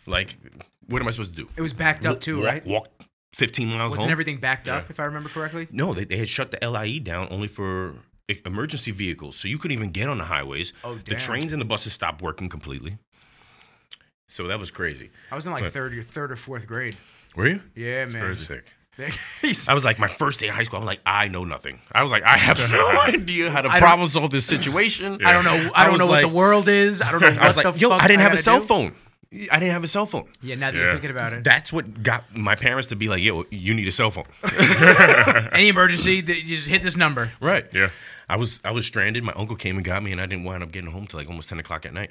S3: Like, what am I supposed to do?
S1: It was backed up too, right?
S3: Walk 15 miles
S1: Wasn't
S3: home?
S1: everything backed up, if I remember correctly?
S3: No, they had shut the LIE down only for emergency vehicles, so you couldn't even get on the highways.
S1: Oh,
S3: The
S1: damn.
S3: trains and the buses stopped working completely. So that was crazy.
S1: I was in like third or fourth grade.
S3: Were you?
S1: Yeah, man.
S3: Sick.
S1: He's-
S3: I was like, my first day of high school, I'm like, I know nothing. I was like, I have no idea how to problem solve this situation.
S1: I don't know. I don't know what the world is. I don't know what
S3: I was like,
S1: the
S3: yo,
S1: fuck
S3: I didn't have a
S1: gotta
S3: cell
S1: do.
S3: phone. I didn't have a cell phone.
S1: Yeah, now that you're thinking about it.
S3: That's what got my parents to be like, yo, you need a cell phone.
S1: Any emergency, you just hit this number.
S3: Right.
S2: Yeah.
S3: I was stranded. My uncle came and got me, and I didn't wind up getting home till like almost 10 o'clock at night.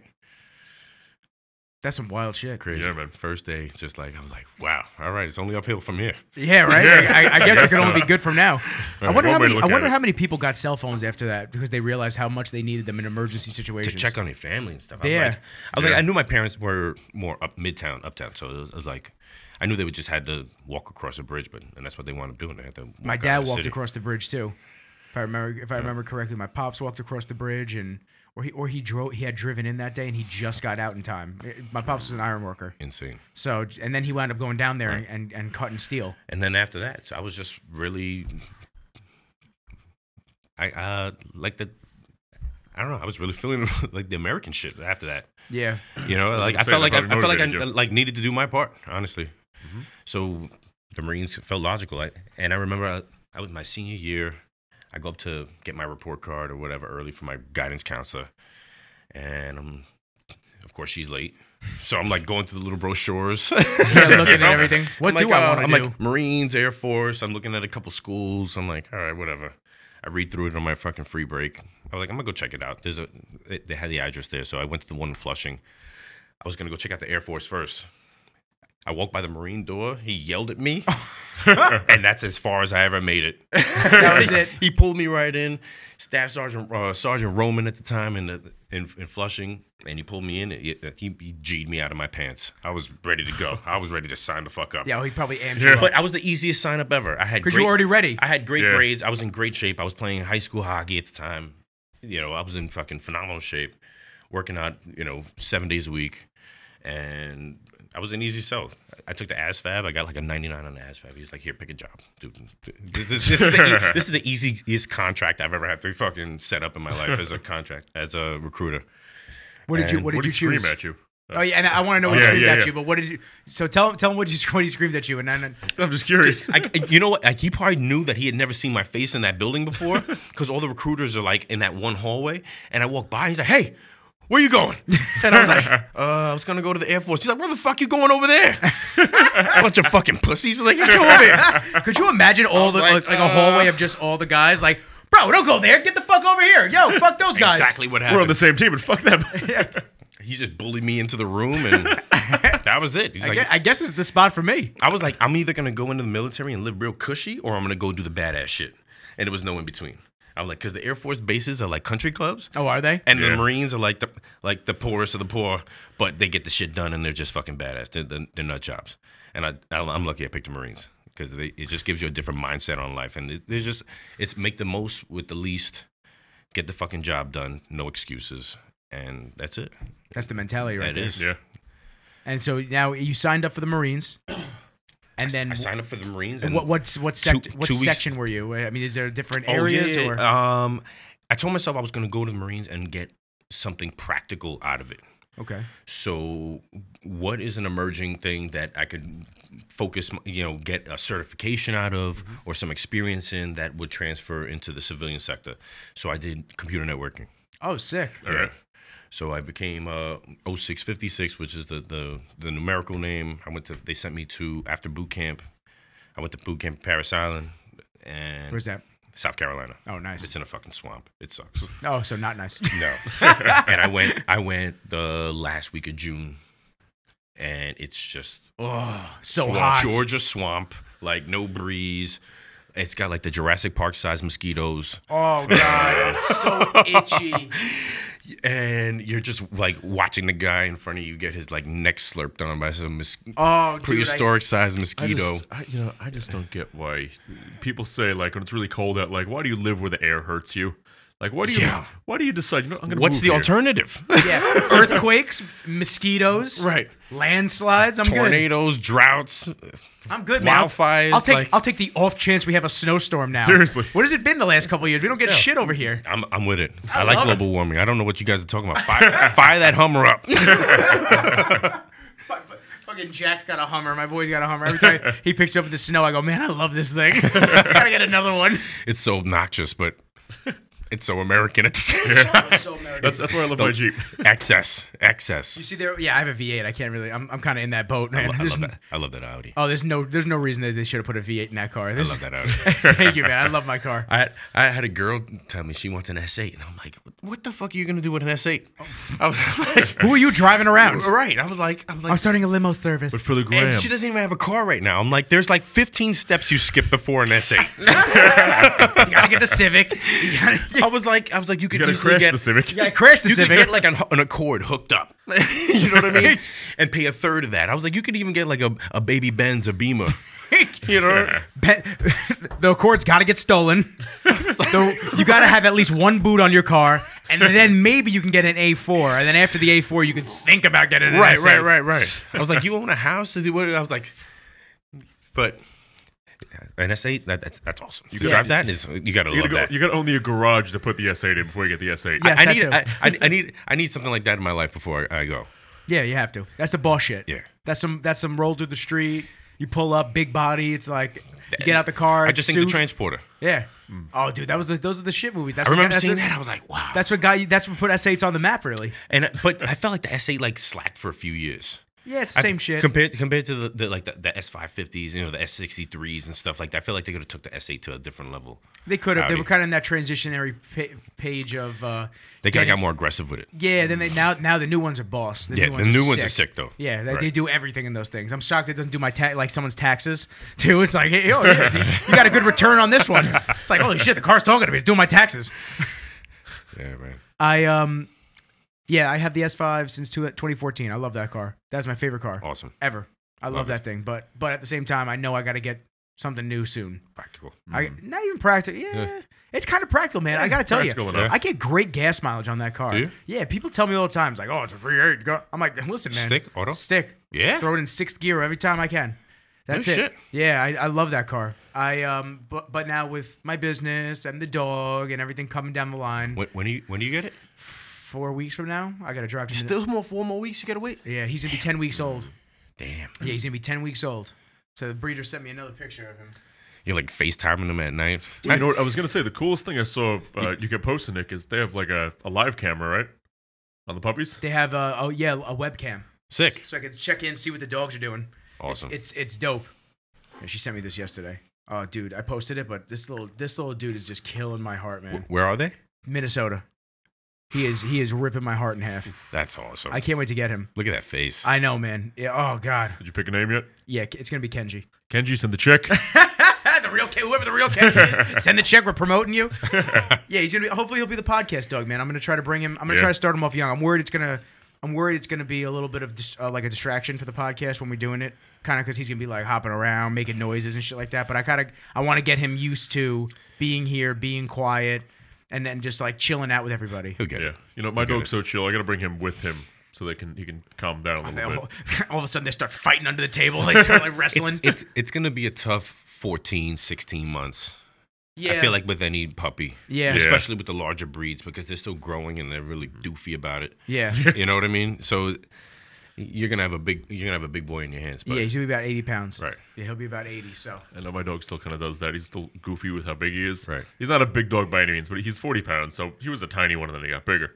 S1: That's some wild shit.
S3: Crazy.
S2: Yeah, man.
S3: First day, just like, I was like, wow, all right, it's only uphill from here.
S1: Yeah, right.
S2: Yeah.
S1: I guess it
S2: guess
S1: can only
S2: so.
S1: be good from now. I wonder,
S2: One
S1: how
S2: way to
S1: many,
S2: look
S1: I
S2: at
S1: wonder
S2: it.
S1: how many people got cell phones after that because they realized how much they needed them in emergency
S3: To
S1: situations.
S3: check on your family and stuff.
S1: Yeah.
S3: I was like, I knew my parents were more uptown, so it was like, I knew they would just had to walk across a bridge, and that's what they wound up doing. They had to walk
S1: My
S3: out
S1: dad
S3: of the
S1: walked
S3: city.
S1: across the bridge too. If I remember correctly, my pops walked across the bridge, or he drove. He had driven in that day, and he just got out in time. My pops was an iron worker,
S3: Insane.
S1: so and then he wound up going down there and cutting steel.
S3: And then after that, so I was just really, I don't know. I was really feeling like the American shit after that.
S1: Yeah,
S3: You know, like I
S2: say,
S3: felt like
S2: that
S3: I
S2: probably
S3: felt like I
S2: motivated you.
S3: like needed to do my part, honestly. So the Marines felt logical. And I remember I was my senior year. I go up to get my report card or whatever early for my guidance counselor, and of course she's late. So I'm like going through the little brochures.
S1: yeah, looking at everything. What
S3: I'm
S1: do
S3: like,
S1: I want
S3: I'm
S1: to do?
S3: like Marines, Air Force. I'm looking at a couple schools. I'm like, all right, whatever. I read through it on my fucking free break. I was like, I'm gonna go check it out. They had the address there, so I went to the one in Flushing. I was gonna go check out the Air Force first. I walked by the Marine door. He yelled at me, and that's as far as I ever made it.
S1: That was it.
S3: He pulled me right in. Staff Sergeant Roman at the time in Flushing, and he pulled me in. He G'd me out of my pants. I was ready to go. I was ready to sign the fuck up.
S1: Yeah, well, he probably amped you
S3: But
S1: up
S3: I was the easiest sign up ever. I had
S1: because you were already ready.
S3: I had great
S2: Yeah.
S3: grades. I was in great shape. I was playing high school hockey at the time. You know, I was in fucking phenomenal shape, working out, 7 days a week, and I was an easy sell. I took the ASFAB. I got like a 99 on the ASFAB. He's like, here, pick a job, dude. This is the easiest contract I've ever had to fucking set up in my life as a contract, as a recruiter.
S1: What did you
S2: What did he
S1: choose?
S2: scream at you?
S1: Oh yeah, and I want to know what he
S2: Yeah,
S1: screamed
S2: yeah,
S1: at
S2: yeah.
S1: you. But what did you? So tell him what he screamed at you, and then
S2: I'm just curious.
S3: You know what? He probably knew that he had never seen my face in that building before because all the recruiters are like in that one hallway. And I walk by, he's like, hey, where you going? And I was like, I was going to go to the Air Force. He's like, where the fuck you going over there? Bunch of fucking pussies. Like, come over here.
S1: could you imagine all the
S3: like,
S1: like a hallway of just all the guys like, bro, don't go there. Get the fuck over here. Yo, fuck those guys.
S3: Exactly what
S2: We're on
S3: happened.
S2: the same team, and fuck them.
S3: He just bullied me into the room, and that was it. He's like,
S1: I guess it's the spot for me.
S3: I was like, I'm either going to go into the military and live real cushy, or I'm going to go do the badass shit. And there was no in between. I was like, because the Air Force bases are like country clubs.
S1: Oh, are they?
S3: And
S2: Yeah.
S3: the Marines are like the poorest of the poor, but they get the shit done and they're just fucking badass. They're nut jobs. And I'm lucky I picked the Marines because it just gives you a different mindset on life. And it's make the most with the least, get the fucking job done, no excuses, and that's it.
S1: That's the mentality right
S3: That
S1: there.
S3: is.
S2: Yeah.
S1: And so now you signed up for the Marines, and then
S3: I signed up for the Marines. And
S1: what
S3: two weeks-
S1: section were you? I mean, is there different
S3: Oh,
S1: areas
S3: yeah,
S1: or?
S3: yeah. I told myself I was going to go to the Marines and get something practical out of it.
S1: Okay.
S3: So, what is an emerging thing that I could focus, get a certification out of or some experience in that would transfer into the civilian sector? So, I did computer networking.
S1: Oh, sick.
S2: All right.
S3: So, I became 0656, which is the numerical name. They sent me to, after boot camp, I went to boot camp at Parris Island. And
S1: Where's that?
S3: South Carolina.
S1: Oh, nice.
S3: It's in a fucking swamp. It sucks.
S1: Oh, so not nice.
S3: No. And I went the last week of June, and it's just
S1: So
S3: swamp,
S1: hot.
S3: Georgia swamp, like no breeze. It's got like the Jurassic Park sized mosquitoes.
S1: Oh god, it's so itchy.
S3: And you're just like watching the guy in front of you get his like neck slurped on by some
S1: Oh,
S3: prehistoric sized mosquito.
S2: I just don't get why people say like when it's really cold out, like why do you live where the air hurts you? Like why do you decide? You know, I'm gonna
S3: What's
S2: move
S3: the
S2: here.
S3: alternative?
S1: Yeah, earthquakes, mosquitoes,
S3: Right.
S1: Landslides. I'm
S3: Tornadoes, droughts.
S1: good. I'm good, man.
S3: Wildfires.
S1: I'll take the off chance we have a snowstorm now.
S2: Seriously.
S1: What has it been the last couple of years? We don't get shit over here.
S3: I'm with it.
S1: I
S3: I like
S1: love
S3: global warming. I don't know what you guys are talking about. Fire that Hummer up.
S1: Fucking Jack's got a Hummer. My boy's got a Hummer. Every time he picks me up in the snow, I go, man, I love this thing. Gotta get another one.
S3: It's so obnoxious, but it's so American at the same time.
S1: It's so American.
S2: That's why I love my Jeep.
S3: Excess.
S1: You see there? Yeah, I have a V8. I can't really. I'm kind of in that boat, man.
S3: I love that Audi.
S1: Oh, there's no reason that they should have put a V8 in that car.
S3: I love that Audi.
S1: Thank you, man. I love my car.
S3: I had a girl tell me she wants an S8, and I'm like, what the fuck are you gonna do with an S8? I was like,
S1: Who are you driving around?
S3: right. I was like,
S1: I'm starting a limo service.
S2: But for the gram,
S3: and she doesn't even have a car right now. I'm like, there's like 15 steps you skip before an S8.
S1: You gotta get the Civic.
S3: I was like, you could
S2: you gotta
S3: easily
S2: crash
S3: get
S2: the Civic.
S1: You gotta crash the
S3: you
S1: Civic.
S3: could get like an Accord hooked up. You know what I mean? And pay a third of that. I was like, you could even get like a baby Benz or Beamer. You know?
S1: The Accord's got to get stolen. So you got to have at least one boot on your car, and then maybe you can get an A4. And then after the A4, you can think about getting an S8.
S3: Right. I was like, you own a house? I was like, but an S8, that's awesome. You can drive that. You gotta love that.
S2: You gotta own the garage to put the S8 in before you get the S8.
S1: Yes.
S3: I need something like that in my life before I go.
S1: Yeah, you have to. That's the boss shit.
S3: Yeah.
S1: That's some roll through the street. You pull up, big body. It's like you get out the car.
S3: I just think the Transporter.
S1: Yeah. Oh, dude, those are the shit movies. That's
S3: I
S1: what
S3: remember
S1: got-
S3: seeing that. I was like, wow.
S1: That's what put S8s on the map, really.
S3: But I felt like the S8 like slacked for a few years.
S1: Yeah, it's the same shit.
S3: Compared to the S550s, you know, the S63s and stuff like that. I feel like they could have took the S8 to a different level.
S1: They could have. They
S3: Howdy.
S1: were kind of in that transitionary page of.
S3: They kind of got more aggressive with it.
S1: Yeah, then now the new ones are boss.
S3: The new ones are sick though.
S1: Yeah, they
S3: Right.
S1: do everything in those things. I'm shocked it doesn't do my like someone's taxes too. It's like, hey, oh, yeah, you got a good return on this one. It's like, holy shit, the car's talking to me. It's doing my taxes.
S3: Yeah, man.
S1: I have the S5 since 2014. I love that car. That's my favorite car.
S3: Awesome.
S1: Ever. I love that thing. But at the same time, I know I got to get something new soon.
S3: Practical.
S1: Not even practical. Yeah. It's kind of practical, man. I got to tell you.
S2: Practical enough.
S1: I get great gas mileage on that car.
S3: Do you?
S1: Yeah, people tell me all the time. It's like, oh, it's a V8. Go. I'm like, listen, man.
S3: Stick? Auto?
S1: Stick.
S3: Yeah?
S1: Just throw it in sixth gear every time I can. That's
S3: No
S1: it.
S3: shit.
S1: Yeah, I love that car. But now with my business and the dog and everything coming down the line,
S3: When do you get it?
S1: 4 weeks from now, I got to drive to
S3: Still 4 more weeks. You gotta wait.
S1: Yeah, he's going to be 10 weeks old.
S3: Damn.
S1: Yeah, he's going to be 10 weeks old. So the breeder sent me another picture of him.
S3: You're like FaceTiming them at night.
S2: You know what? I was gonna say the coolest thing I saw you kept posting, Nick, is they have like a live camera, right, on the puppies.
S1: They have a webcam.
S3: Sick.
S1: So I can check in, see what the dogs are doing.
S3: Awesome.
S1: It's dope. Yeah, she sent me this yesterday. Oh, dude, I posted it, but this little dude is just killing my heart, man.
S3: Where are they?
S1: Minnesota. He is ripping my heart in half.
S3: That's awesome.
S1: I can't wait to get him.
S3: Look at that face.
S1: I know, man. Yeah, oh God.
S2: Did you pick a name yet?
S1: Yeah, it's gonna be Kenji.
S2: Kenji, send the check.
S1: The real whoever the real Kenji. Send the check. We're promoting you. Yeah, he's gonna be. Hopefully, he'll be the podcast dog, man. I'm gonna try to bring him. I'm gonna try to start him off young. I'm worried it's gonna be a little bit of like a distraction for the podcast when we're doing it, kind of because he's gonna be like hopping around, making noises and shit like that. But I want to get him used to being here, being quiet, and then just like chilling out with everybody.
S3: He'll get
S2: Yeah.
S3: it.
S2: You know, my dog's so chill. I gotta bring him with him so he can calm down a little bit.
S1: All of a sudden, they start fighting under the table. They start like wrestling.
S3: It's gonna be a tough 14, 16 months.
S1: Yeah,
S3: I feel like with any puppy.
S1: Yeah.
S3: Especially with the larger breeds because they're still growing and they're really doofy about it.
S1: Yeah.
S3: You know what I mean? So you're gonna have a big boy in your hands. But
S1: Yeah, he's gonna be about 80 pounds.
S3: Right.
S1: Yeah, he'll be about 80. So.
S2: I know my dog still kind of does that. He's still goofy with how big he is.
S3: Right.
S2: He's not a big dog by any means, but he's 40 pounds, so he was a tiny one and then he got bigger.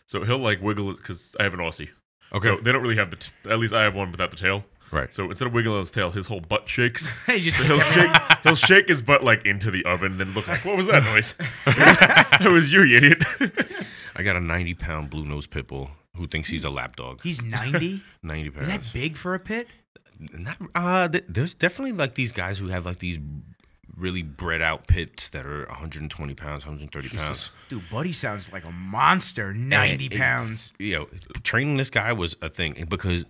S2: So he'll like wiggle it because I have an Aussie.
S3: Okay.
S2: So they don't really have at least I have one without the tail.
S3: Right.
S2: So instead of wiggling his tail, his whole butt shakes.
S1: He just
S2: He'll shake his butt like into the oven, and then look like, what was that noise? That was you idiot.
S3: I got a 90-pound blue nose pit bull who thinks he's a lap dog.
S1: He's 90.
S3: 90 pounds.
S1: Is that big for a pit?
S3: There's definitely like these guys who have like these really bred out pits that are 120 pounds, 130 pounds.
S1: Dude, Buddy sounds like a monster. 90 pounds.
S3: Training this guy was a thing because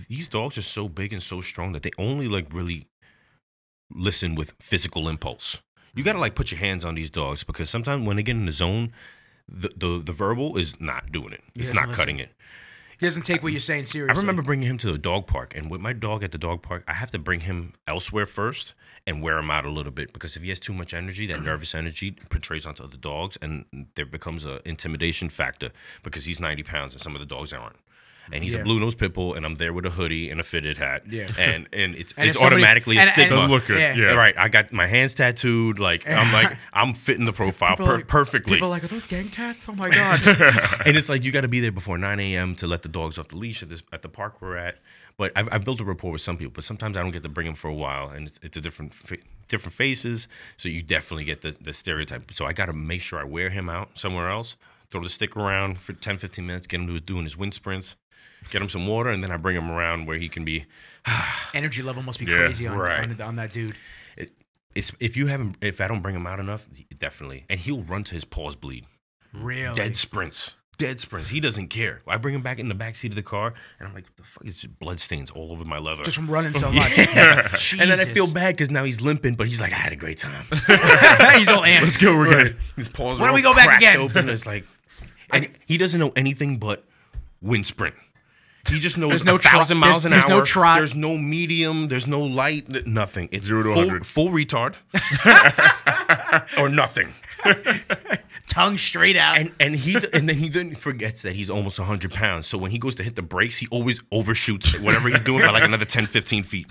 S3: these dogs are so big and so strong that they only like really listen with physical impulse. You got to like put your hands on these dogs because sometimes when they get in the zone, the verbal is not doing it. It's not cutting it.
S1: He doesn't take what you're saying seriously.
S3: I remember bringing him to the dog park, and with my dog at the dog park, I have to bring him elsewhere first and wear him out a little bit because if he has too much energy, that nervous energy portrays onto other dogs, and there becomes an intimidation factor because he's 90 pounds and some of the dogs aren't. And he's a blue nose pit bull, and I'm there with a hoodie and a fitted hat.
S1: Yeah.
S3: And it's automatically a stigma.
S2: Doesn't look good. Yeah.
S3: Right. I got my hands tattooed. I'm fitting the profile perfectly.
S1: People are like, are those gang tats? Oh my god.
S3: And it's like you got to be there before 9 a.m. to let the dogs off the leash at the park we're at. But I've built a rapport with some people, but sometimes I don't get to bring them for a while, and it's a different faces. So you definitely get the stereotype. So I got to make sure I wear him out somewhere else, throw the stick around for 10, 15 minutes, get him to doing his wind sprints. Get him some water, and then I bring him around where he can be.
S1: Energy level must be crazy on that dude.
S3: If I don't bring him out enough, definitely, and he'll run to his paws bleed.
S1: Really?
S3: Dead sprints. He doesn't care. I bring him back in the back seat of the car, and I'm like, what the fuck? It's just blood stains all over my leather.
S1: Just from running so much.
S3: And then I feel bad because now he's limping, but he's like, I had a great time.
S1: He's all amped.
S2: Let's go. We're good.
S3: His paws
S1: When
S3: are
S1: do we
S3: all
S1: go back
S3: cracked
S1: again?
S3: open. It's like, and he doesn't know anything but wind sprint. He just knows
S1: There's no
S3: 1,000 miles an hour.
S1: There's no trot.
S3: There's no medium. There's no light. Nothing. It's
S2: 0 to 100.
S3: Full retard. Or nothing.
S1: Tongue straight out.
S3: And then he then forgets that he's almost 100 pounds. So when he goes to hit the brakes, he always overshoots whatever he's doing by like another 10, 15 feet.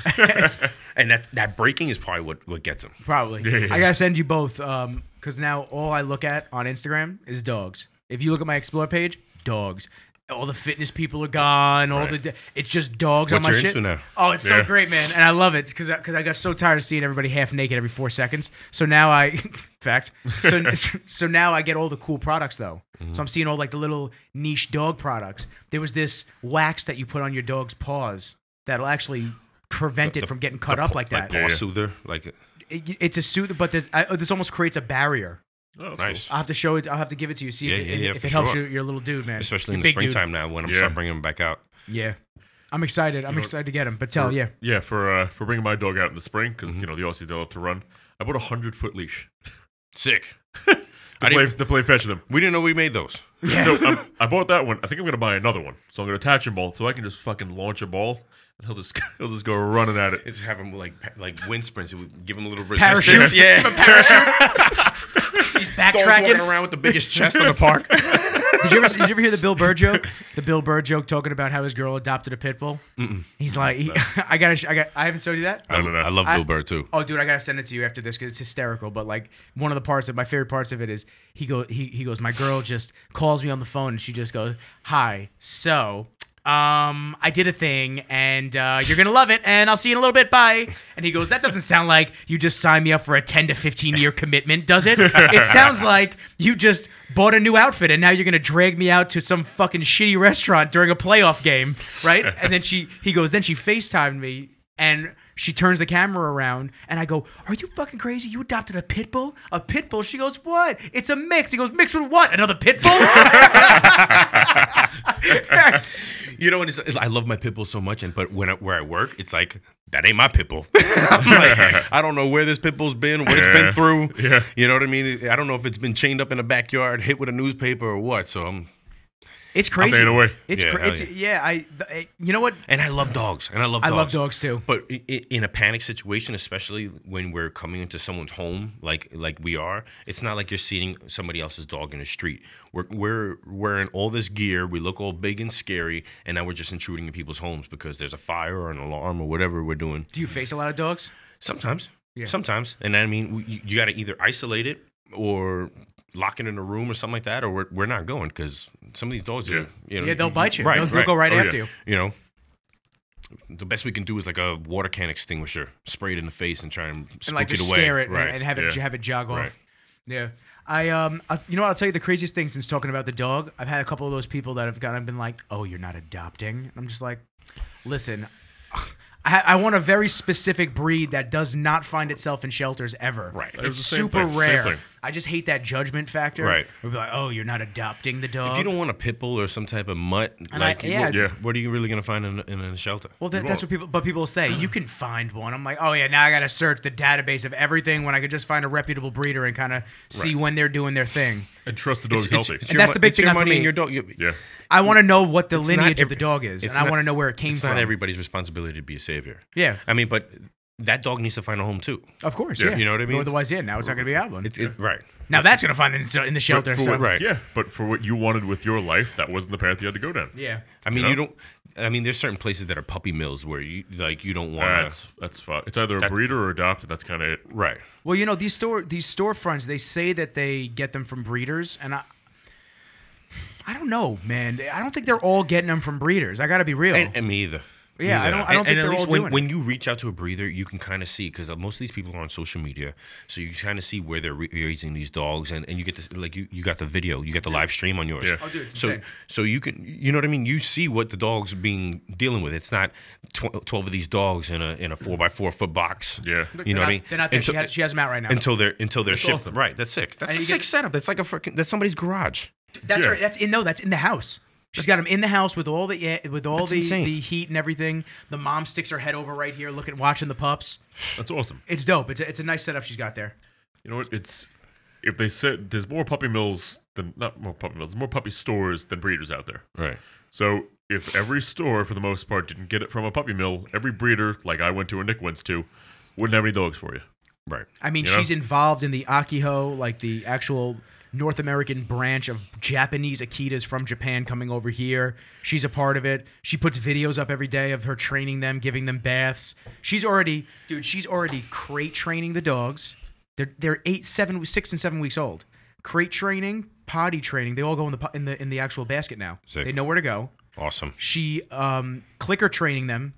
S3: And that braking is probably what gets him.
S1: Probably.
S2: Yeah.
S1: I gotta send you both because now all I look at on Instagram is dogs. If you look at my Explore page, dogs. All the fitness people are gone. It's just dogs on my
S3: you're
S1: shit.
S3: into now?
S1: Oh, it's so great, man, and I love it because I got so tired of seeing everybody half naked every 4 seconds. So now so now I get all the cool products though. Mm-hmm. So I'm seeing all like the little niche dog products. There was this wax that you put on your dog's paws that'll actually prevent it from getting cut up like that.
S3: Like paw soother, like
S1: it's a soother, but this almost creates a barrier.
S2: Oh,
S3: nice.
S1: I'll have to show it. I'll have to give it to you. See if
S3: for
S1: it helps
S3: sure.
S1: your little dude, man.
S3: Especially
S1: Your
S3: in the
S1: big dude.
S3: springtime now when I'm start bringing him back out.
S1: Yeah, I'm excited. I'm excited to get him. But
S2: for bringing my dog out in the spring because the Aussies don't love to run. I bought a 100-foot leash.
S3: Sick.
S2: to play fetch them.
S3: We didn't know we made those.
S1: Yeah.
S2: So I bought that one. I think I'm gonna buy another one. So I'm gonna attach them both so I can just fucking launch a ball. And he'll just go running at it.
S3: Just have him like wind sprints. It would give him a little
S1: Parachute.
S3: resistance. Yeah.
S1: Give him a parachute. He's
S3: Dog's
S1: backtracking.
S3: walking around with the biggest chest in the park.
S1: Did you ever hear the Bill Burr joke? The Bill Burr joke talking about how his girl adopted a pit bull. He's like, I haven't showed you that.
S2: No.
S3: I love Bill Burr too.
S1: Oh, dude, I gotta send it to you after this because it's hysterical. But like one of the parts of my favorite parts of it is he goes, my girl just calls me on the phone and she just goes, hi, so. I did a thing and you're gonna love it and I'll see you in a little bit, bye. And he goes, that doesn't sound like you just signed me up for a 10 to 15 year commitment, does it? It sounds like you just bought a new outfit and now you're gonna drag me out to some fucking shitty restaurant during a playoff game, right? And then he goes, then she FaceTimed me and she turns the camera around and I go, are you fucking crazy? You adopted a pit bull? A pit bull? She goes, what? It's a mix. He goes, mixed with what? Another pit bull?
S3: You know, I love my pit bull so much, but where I work, it's like, that ain't my pit bull. I'm like, I don't know where this pit bull's been, what it's been through.
S2: Yeah.
S3: You know what I mean? I don't know if it's been chained up in the backyard, hit with a newspaper or what. So
S1: it's crazy.
S2: I'll stay away.
S1: You know what?
S3: And I love dogs.
S1: I love dogs too.
S3: But in a panic situation, especially when we're coming into someone's home, like we are, it's not like you're seeing somebody else's dog in the street. We're wearing all this gear. We look all big and scary, and now we're just intruding in people's homes because there's a fire or an alarm or whatever we're doing.
S1: Do you face a lot of dogs?
S3: Sometimes.
S1: Yeah.
S3: Sometimes. And I mean, you got to either isolate it or lock it in a room or something like that, or we're not going because some of these dogs are,
S1: they'll bite you.
S3: Right,
S1: they'll go right after you.
S3: You know, The best we can do is like a water can extinguisher, spray it in the face and try and spook
S1: like
S3: it
S1: just
S3: away.
S1: scare it
S3: Right.
S1: and have it jog off.
S3: Right.
S1: Yeah. You know what, I'll tell you the craziest thing since talking about the dog. I've had a couple of those people that have been like, "Oh, you're not adopting." And I'm just like, "Listen, I want a very specific breed that does not find itself in shelters ever.
S3: Right.
S2: It's
S1: It's
S2: the same
S1: super
S2: thing. Same
S1: rare.
S2: thing.
S1: I just hate that judgment factor.
S3: Right.
S1: We'll be like, "Oh, you're not adopting the dog."
S3: If you don't want a pit bull or some type of mutt,
S1: And
S3: like,
S1: yeah.
S3: what are you really going to find in a shelter?
S1: Well, that's what people will say. You can find one. I'm like, oh yeah, now I got to search the database of everything when I could just find a reputable breeder and kind of see when they're doing their thing.
S2: And trust the dog's healthy.
S1: And that's the big
S3: it's
S1: thing
S3: your
S1: for
S3: money
S1: me.
S3: and your dog.
S2: Yeah.
S1: I want to know what the
S3: It's
S1: lineage
S3: not
S1: of the dog is, and
S3: it's
S1: I
S3: not-
S1: want to know where it came
S3: It's
S1: from.
S3: not everybody's responsibility to be a savior.
S1: Yeah,
S3: I mean, but that dog needs to find a home too.
S1: of course.
S2: Yeah.
S1: Yeah,
S3: You know what I mean?
S1: Otherwise, yeah, now it's not going to be out one.
S3: Right.
S1: Now that's going to find it in the shelter.
S2: But for
S1: So.
S2: what-
S3: Right.
S2: Yeah, but for what you wanted with your life, that wasn't the path you had to go down.
S1: Yeah.
S3: I mean,
S2: You
S3: you
S2: know?
S3: don't. I mean, there's certain places that are puppy mills where you don't want to.
S2: That's fine. It's either a breeder or adopted. That's kind of it.
S3: Right.
S1: Well, you know, these storefronts, they say that they get them from breeders, and I don't know, man. I don't think they're all getting them from breeders. I got to be real.
S3: And me either.
S1: Yeah, I don't think
S3: at
S1: they're
S3: least
S1: all
S3: when,
S1: doing
S3: when
S1: it.
S3: you reach out to a breeder, you can kind of see because most of these people are on social media, so you kind of see where they're raising these dogs, and you get this like you got the video, you got the live stream on yours.
S2: Yeah.
S1: Oh, dude, it's
S3: so
S1: insane.
S3: so you can know what I mean. You see what the dog's being dealing with. It's not 12 of these dogs in a 4x4 foot box.
S2: Yeah.
S3: You know what I mean.
S1: They're not there.
S3: Until-
S1: She has them out right now.
S3: until they're shipped.
S2: awesome.
S3: Right. That's sick. That's
S1: And
S3: a
S1: you
S3: sick
S1: get-
S3: setup. That's like that's somebody's garage.
S1: That's
S2: Yeah.
S1: right. That's in the house. She's got them in the house with all the
S3: That's insane.
S1: the heat and everything. The mom sticks her head over right here, watching the pups.
S2: That's awesome.
S1: It's dope. It's a nice setup she's got there.
S2: You know what? It's if they said there's more puppy mills than not more puppy mills, there's more puppy stores than breeders out there.
S3: Right.
S2: So if every store, for the most part, didn't get it from a puppy mill, every breeder, like I went to or Nick went to, wouldn't have any dogs for you.
S3: Right.
S1: I mean,
S2: You know?
S1: she's involved in the Akiho, like the actual North American branch of Japanese Akitas from Japan coming over here. She's a part of it. She puts videos up every day of her training them, giving them baths. She's already crate training the dogs. They're 6 and 7 weeks old. Crate training, potty training. They all go in the actual basket now.
S3: Sick.
S1: They know where to go.
S3: Awesome.
S1: She clicker training them,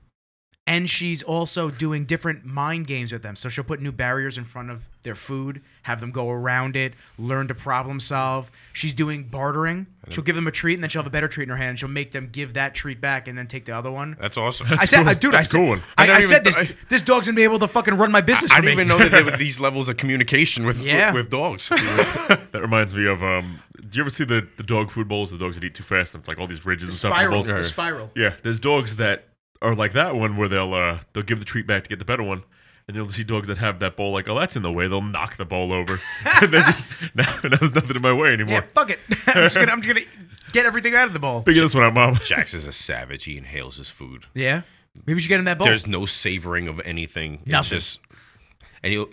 S1: and she's also doing different mind games with them. So she'll put new barriers in front of their food, have them go around it, learn to problem solve. She's doing bartering. She'll give them a treat, and then she'll have a better treat in her hand, and she'll make them give that treat back and then take the other one.
S3: That's awesome.
S1: I said,
S2: cool. That's a cool one.
S1: I said this dog's gonna be able to fucking run my business
S3: I
S1: for
S3: didn't
S1: me.
S3: even know that there were these levels of communication with
S1: Yeah.
S3: with dogs.
S2: That reminds me of do you ever see the dog food bowls, the dogs that eat too fast, and it's like all these ridges and stuff in the
S1: Spiral,
S2: bowls?
S1: the spiral.
S2: Yeah, there's dogs that are like that one where they'll give the treat back to get the better one, and you'll see dogs that have that bowl like, oh, that's in the way. They'll knock the bowl over, and then just now there's nothing in my way anymore.
S1: Yeah, fuck it. I'm just gonna get everything out of the bowl.
S2: Figure this one out, Mom.
S3: Jax is a savage. He inhales his food.
S1: Yeah, maybe we should get in that bowl.
S3: There's no savoring of anything. It's
S1: Nothing.
S3: just, and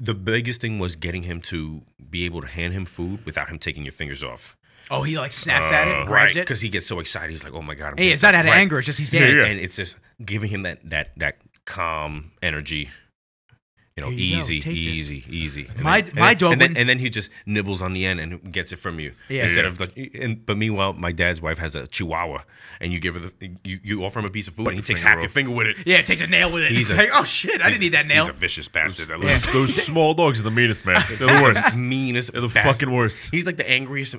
S3: the biggest thing was getting him to be able to hand him food without him taking your fingers off.
S1: Oh, he like snaps at it, and grabs it.
S3: Because he gets so excited. He's like, "Oh my god!" I'm
S1: Hey,
S3: getting
S1: it's not out of
S3: right.
S1: anger. It's just he's
S2: Yeah,
S1: dead.
S2: yeah.
S3: And it's just giving him that calm energy. You know,
S1: Here you go,
S3: easy,
S1: take this.
S3: easy. And
S1: My
S3: then,
S1: dog
S3: and then,
S1: wouldn't-
S3: and then he just nibbles on the end and gets it from you.
S1: Yeah.
S3: Instead
S2: Yeah.
S3: of but meanwhile, my dad's wife has a Chihuahua, and you give her you offer him a piece of food, and he takes
S2: finger
S3: half
S2: off.
S3: your finger with it.
S1: Yeah, it takes a nail with it.
S3: He's
S1: It's
S3: a-
S1: like, oh shit, I didn't need that nail.
S3: He's a vicious bastard.
S2: Those small dogs are the meanest, man. They're the worst.
S3: Meanest.
S2: They're the
S3: bastard.
S2: fucking worst.
S3: He's like the angriest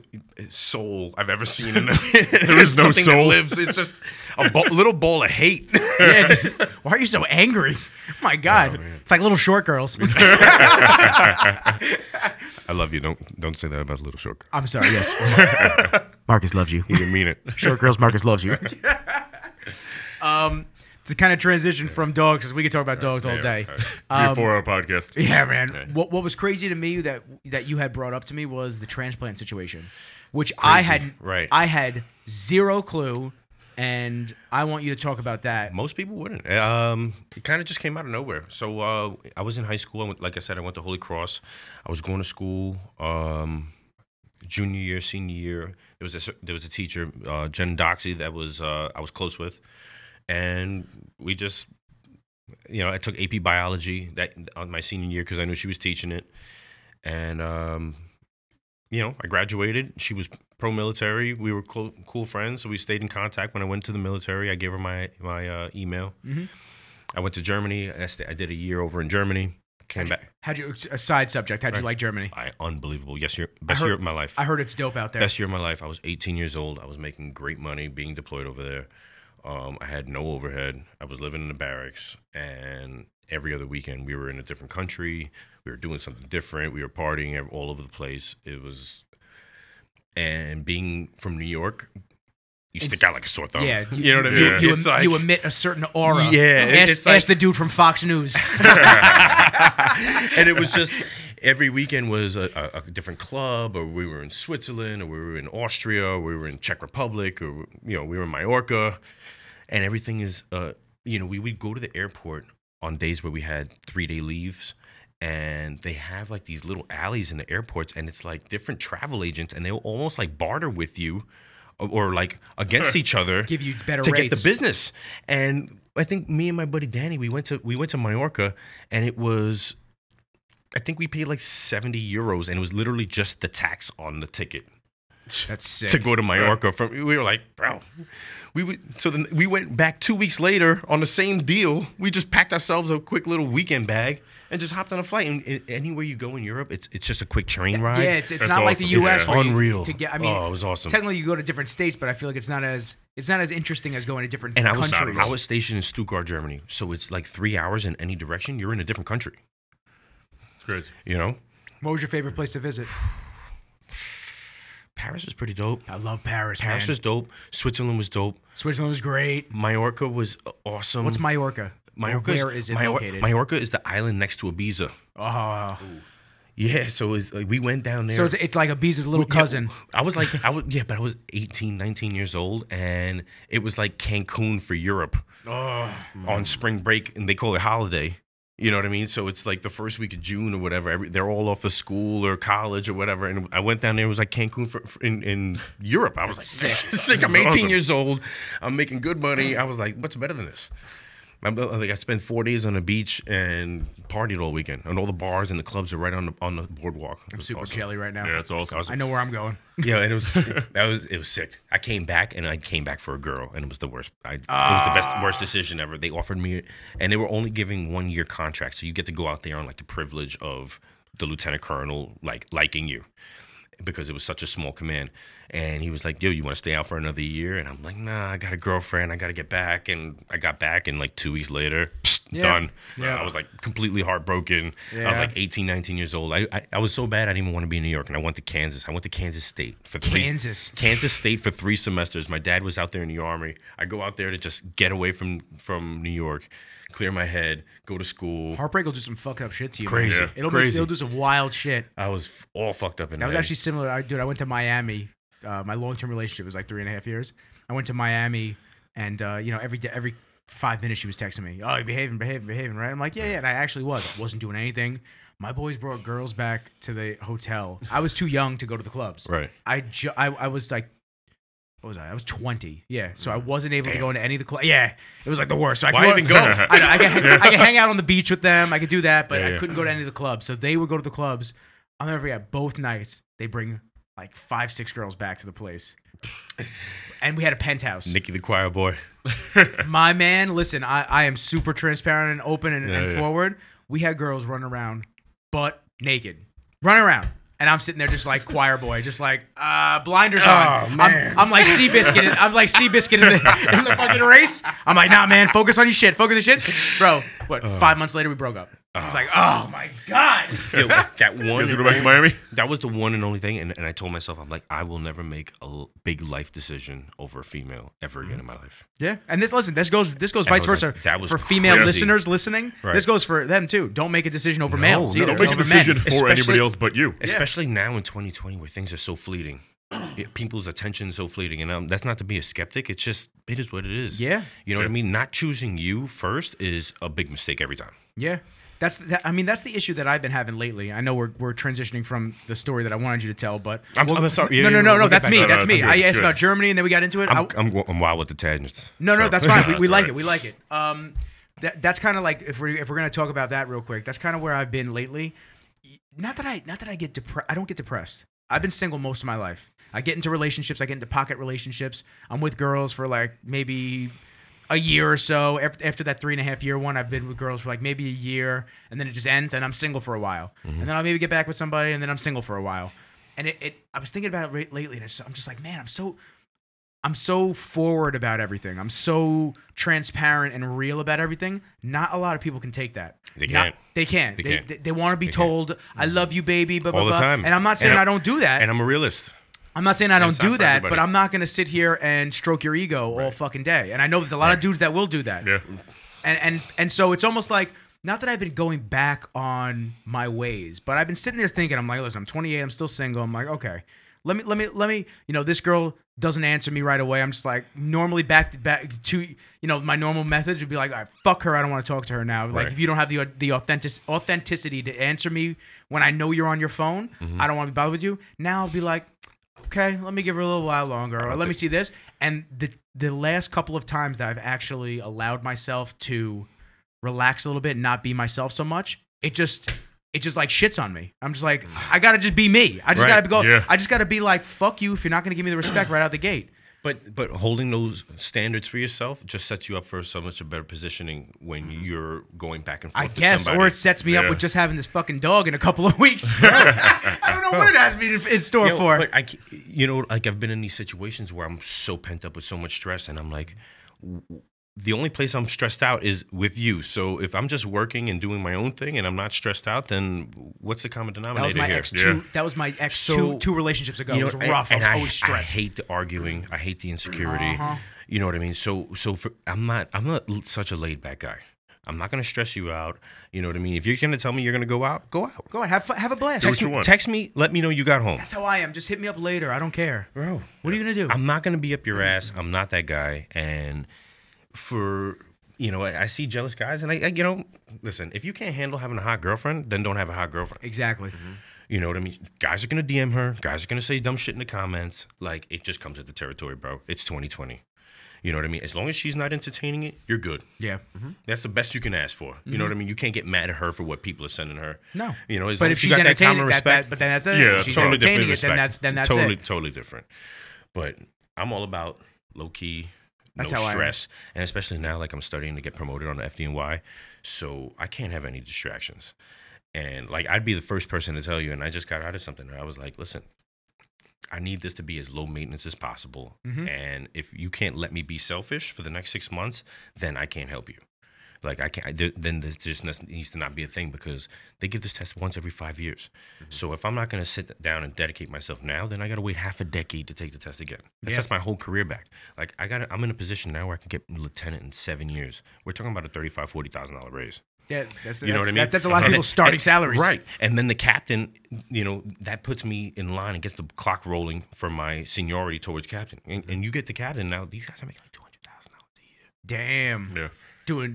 S3: soul I've ever seen. There
S2: is no
S3: Something
S2: soul.
S3: That lives. It's just a little ball of hate.
S1: Yeah, just- why are you so angry? My God, it's like little short girls.
S3: I love you. Don't say that about Little Short Girl.
S1: I'm sorry. Yes, Marcus loves you.
S3: He didn't mean it.
S1: Short girls, Marcus loves you. To kind of transition from dogs, because we could talk about dogs all day.
S2: 3-4 hour podcast.
S1: Yeah, man. What was crazy to me that you had brought up to me was the transplant situation, which I had zero clue, and I want you to talk about that.
S3: Most people wouldn't. It kind of just came out of nowhere. So I was in high school. Like I said, I went to Holy Cross. I was going to school. Junior year, senior year. There was a teacher, Jen Doxey, that I was close with, and we just, I took AP biology on my senior year because I knew she was teaching it, and I graduated. She was pro-military. We were cool friends, so we stayed in contact. When I went to the military, I gave her my email.
S1: Mm-hmm.
S3: I went to Germany. I did a year over in Germany. Came back.
S1: How'd you, a side subject, how'd you like Germany?
S3: Unbelievable. Yes, best year of my life.
S1: I heard it's dope out there.
S3: Best year of my life. I was 18 years old. I was making great money being deployed over there. I had no overhead. I was living in the barracks, and every other weekend we were in a different country. We were doing something different. We were partying all over the place. And being from New York, you stick out like a sore thumb.
S1: Yeah,
S3: you know what I mean?
S1: You emit a certain aura.
S3: Yeah,
S1: ask the dude from Fox News.
S3: And it was just every weekend was a different club, or we were in Switzerland, or we were in Austria, or we were in Czech Republic, or we were in Mallorca, and everything is we would go to the airport on days where we had 3-day leaves. And they have like these little alleys in the airports, and it's like different travel agents, and they'll almost like barter with you, or like against each other,
S1: give you better
S3: to
S1: rates.
S3: get the business. And I think me and my buddy Danny, we went to Mallorca, and it was, I think we paid like 70 euros, and it was literally just the tax on the ticket.
S1: That's sick.
S3: To go to Mallorca. We were like, bro. Then we went back 2 weeks later on the same deal. We just packed ourselves a quick little weekend bag and just hopped on a flight. And anywhere you go in Europe, it's just a quick train ride.
S1: Yeah, it's
S2: That's
S1: not like the
S2: awesome.
S1: U.S.
S3: It's
S1: where
S3: unreal.
S1: it
S3: was awesome.
S1: Technically, you go to different states, but I feel like it's not as interesting as going to different countries.
S3: I was stationed in Stuttgart, Germany, so it's like 3 hours in any direction. You're in a different country.
S2: It's crazy.
S3: You know.
S1: What was your favorite place to visit?
S3: Paris was pretty dope.
S1: I love Paris.
S3: Paris was dope. Switzerland was dope.
S1: Switzerland was great.
S3: Mallorca was awesome.
S1: What's Mallorca? Where is it located?
S3: Mallorca is the island next to Ibiza.
S1: Oh.
S3: Yeah, so we went down there.
S1: So it's like Ibiza's little cousin.
S3: I was 18, 19 years old, and it was like Cancun for Europe on spring break, and they call it holiday. You know what I mean? So it's like the first week of June or whatever. They're all off of school or college or whatever. And I went down there. It was like Cancun in Europe. I was like, this is sick. I'm 18 years old. I'm making good money. I was like, what's better than this? I spent 4 days on the beach and partied all weekend. And all the bars and the clubs are right on the boardwalk.
S1: I'm super jelly right now.
S2: Yeah, that's awesome.
S1: I know where I'm going.
S3: Yeah, and it was sick. I came back for a girl, and it was the worst. It was the worst decision ever. They offered me, and they were only giving 1 year contract, so you get to go out there on like the privilege of the lieutenant colonel liking you, because it was such a small command. And he was like, yo, you want to stay out for another year? And I'm like, nah, I got a girlfriend. I got to get back. And I got back, and like 2 weeks later, done.
S1: Yeah.
S3: I was like completely heartbroken.
S1: Yeah.
S3: I was like 18, 19 years old. I was so bad I didn't even want to be in New York. And I went to Kansas. I went to Kansas State for Kansas State for 3 semesters. My dad was out there in the Army. I go out there to just get away from New York, clear my head, go to school.
S1: Heartbreak will do some fucked up shit to you.
S3: Crazy.
S1: Man.
S3: Yeah.
S1: It'll do some wild shit.
S3: I was all fucked up in
S1: That was
S3: head.
S1: actually similar. I went to Miami. My long-term relationship was like 3.5 years. I went to Miami, and every 5 minutes she was texting me, "Oh, you're behaving, right?" I'm like, "Yeah." And I actually was. I wasn't doing anything. My boys brought girls back to the hotel. I was too young to go to the clubs.
S3: Right.
S1: I was like, what was I? I was 20. Yeah. So I wasn't able to go into any of the clubs. Yeah. It was like the worst. So I
S3: Why even go?
S1: I could hang out on the beach with them. I could do that, but
S3: Yeah,
S1: I
S3: yeah.
S1: couldn't go to any of the clubs. So they would go to the clubs. I'll never forget, both nights they bring like 5-6 girls back to the place. And we had a penthouse.
S3: Nicky the choir boy.
S1: My man, listen, I am super transparent and open and forward. We had girls running around butt naked. Running around. And I'm sitting there just like choir boy, just like blinders on.
S3: Man.
S1: I'm like Seabiscuit. I'm like Seabiscuit in the fucking race. I'm like, nah, man, focus on your shit. Focus on your shit. Bro, 5 months later we broke up. I was like, oh my God.
S3: Yo, that one.
S2: You guys go back to Miami?
S3: That was the one and only thing. And I told myself, I'm like, I will never make a big life decision over a female ever again in my life.
S1: Yeah, and this goes vice
S3: was
S1: versa
S3: like, that was
S1: for female
S3: crazy.
S1: listeners listening.
S3: Right.
S1: This goes for them too. Don't make a decision over males either.
S2: Don't make a
S1: over
S2: decision
S1: men.
S2: for
S3: Especially-
S2: anybody else but you.
S3: Especially now in 2020 where things are so fleeting. People's attention is so fleeting. And that's not to be a skeptic. It's just, it is what it is.
S1: Yeah.
S3: You know what I mean? Not choosing you first is a big mistake every time.
S1: Yeah. That's the issue that I've been having lately. I know we're transitioning from the story that I wanted you to tell, but
S3: I'm sorry.
S1: No,
S3: we'll
S1: that's
S3: get
S1: me.
S3: back-
S1: That's me.
S2: no,
S1: I
S2: it's
S1: asked
S2: good.
S1: about Germany, and then we got into it.
S3: I'm wild with the tangents.
S1: No, that's fine. We like
S2: right.
S1: it. We like it. That's kind of like if we're gonna talk about that real quick. That's kind of where I've been lately. Not that I get depressed. I don't get depressed. I've been single most of my life. I get into relationships. I get into pocket relationships. I'm with girls for like maybe a year or so. After that 3.5 year one, I've been with girls for like maybe a year, and then it just ends, and I'm single for a while. And then I'll maybe get back with somebody, and then I'm single for a while. And I was thinking about it lately, and I'm just like, man, I'm so forward about everything. I'm so transparent and real about everything. Not a lot of people can take that.
S3: They can't.
S1: They can't. They want to be told, "I love you, baby," blah, blah,
S3: all the
S1: blah.
S3: time.
S1: And I'm not saying I don't do that.
S3: And I'm a realist.
S1: I'm not saying I don't do that,
S3: everybody.
S1: but I'm not going to sit here and stroke your ego all fucking day. And I know there's a lot of dudes that will do that.
S2: Yeah.
S1: And so it's almost like, not that I've been going back on my ways, but I've been sitting there thinking, I'm like, listen, I'm 28, I'm still single. I'm like, okay, let me, this girl doesn't answer me right away. I'm just like, normally back to, my normal message would be like, all right, fuck her. I don't want to talk to her now. Like, if you don't have the authenticity to answer me when I know you're on your phone, I don't want to be bothered with you. Now I'll be like, okay, let me give her a little while longer, or let me see this. And the last couple of times that I've actually allowed myself to relax a little bit and not be myself so much, it just like shits on me. I'm just like, I gotta just be me. I just gotta go. Yeah. I just gotta be like, fuck you if you're not gonna give me the respect right out the gate.
S3: But holding those standards for yourself just sets you up for so much a better positioning when you're going back and forth.
S1: I guess,
S3: with somebody.
S1: Or it sets me up with just having this fucking dog in a couple of weeks. I don't know what it has me in store for.
S3: But I've been in these situations where I'm so pent up with so much stress, and I'm like, the only place I'm stressed out is with you. So if I'm just working and doing my own thing and I'm not stressed out, then what's the common denominator here?
S1: That was my ex two relationships ago. It was rough. I was always stressed.
S3: I hate the arguing. I hate the insecurity. You know what I mean? So I'm not such a laid back guy. I'm not going to stress you out. You know what I mean? If you're going to tell me you're going to go out, go out.
S1: Go out. Have a blast.
S3: Text me. Let me know you got home.
S1: That's how I am. Just hit me up later. I don't care.
S3: Bro.
S1: What are you going to do?
S3: I'm not going to be up your ass. I'm not that guy. And I see jealous guys, and I listen, if you can't handle having a hot girlfriend, then don't have a hot girlfriend.
S1: Exactly.
S3: You know what I mean? Guys are going to DM her. Guys are going to say dumb shit in the comments. Like, it just comes with the territory, bro. It's 2020. You know what I mean? As long as she's not entertaining it, you're good.
S1: Yeah.
S3: That's the best you can ask for. You know what I mean? You can't get mad at her for what people are sending her.
S1: No.
S3: As
S1: but
S3: long
S1: if
S3: as she
S1: she's
S3: got that common
S1: entertaining
S3: respect.
S1: but then that's it.
S3: Yeah,
S1: if she's
S3: totally
S1: entertaining
S3: different
S1: it, then that's
S3: totally,
S1: it.
S3: Totally different. But I'm all about low-key, no
S1: That's how
S3: stress. And especially now, like, I'm starting to get promoted on the FDNY, so I can't have any distractions. And, like, I'd be the first person to tell you, and I just got out of something, and I was like, listen, I need this to be as low maintenance as possible. And if you can't let me be selfish for the next 6 months, then I can't help you. Like, I can't. Then this just needs to not be a thing, because they give this test once every 5 years. So if I'm not going to sit down and dedicate myself now, then I got to wait half a decade to take the test again. That sets my whole career back. Like, I'm in a position now where I can get lieutenant in 7 years. We're talking about a $35,000-$40,000 raise.
S1: Yeah,
S3: you know what I mean?
S1: That's a lot of people's starting salaries.
S3: Right. And then the captain, that puts me in line and gets the clock rolling for my seniority towards captain. And you get the captain now, these guys are making like $200,000 a year.
S1: Damn.
S2: Yeah.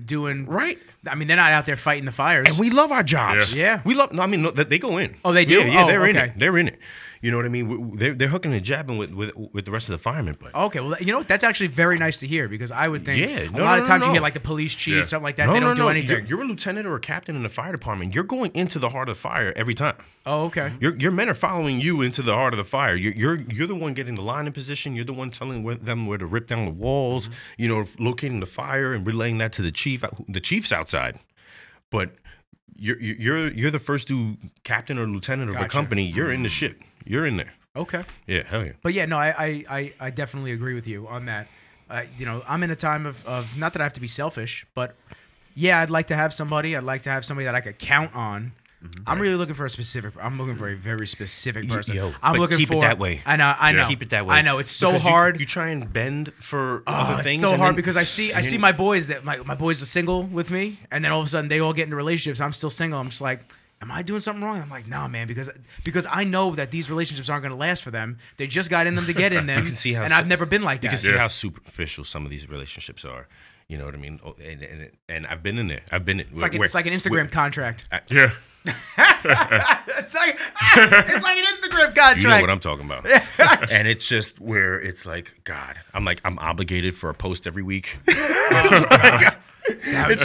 S1: Doing
S3: right.
S1: I mean, they're not out there fighting the fires.
S3: And we love our jobs.
S1: Yeah.
S3: We love. I mean, no, they go in.
S1: Oh, they do.
S3: Yeah, they're in
S1: okay.
S3: it. They're in it. You know what I mean? They're hooking and jabbing with the rest of the firemen. But
S1: okay, well, that's actually very nice to hear, because I would think a
S3: no,
S1: lot of times
S3: no.
S1: you hear like the police chief, something like that. They don't do anything.
S3: You're a lieutenant or a captain in the fire department. You're going into the heart of the fire every time.
S1: Oh, okay.
S3: Your men are following you into the heart of the fire. You're the one getting the line in position. You're the one telling them where to rip down the walls. Locating the fire and relaying that to the chief. The chief's outside, but you're the first captain or lieutenant of a company. You're in the shit. You're in there.
S1: Okay.
S3: Yeah, hell yeah.
S1: But yeah, no, I definitely agree with you on that. I'm in a time of not that I have to be selfish, but yeah, I'd like to have somebody. I'd like to have somebody that I could count on. I'm really looking for I'm looking for a very specific person. I'm looking
S3: keep
S1: for
S3: it that way.
S1: I know.
S3: Keep it that way.
S1: I know it's so hard.
S3: You try and bend for other things.
S1: It's so hard because I see my boys that my boys are single with me, and then all of a sudden they all get into relationships. I'm still single. I'm just like, am I doing something wrong? I'm like, nah, man, because I know that these relationships aren't going to last for them. They just got in them to get in them. And I've never been like that.
S3: You can see how superficial some of these relationships are. You know what I mean? And I've been in there.
S1: It's like an Instagram contract.
S2: Yeah.
S1: It's like an Instagram contract.
S3: You know what I'm talking about. And it's just where it's like, God, I'm obligated for a post every week. It's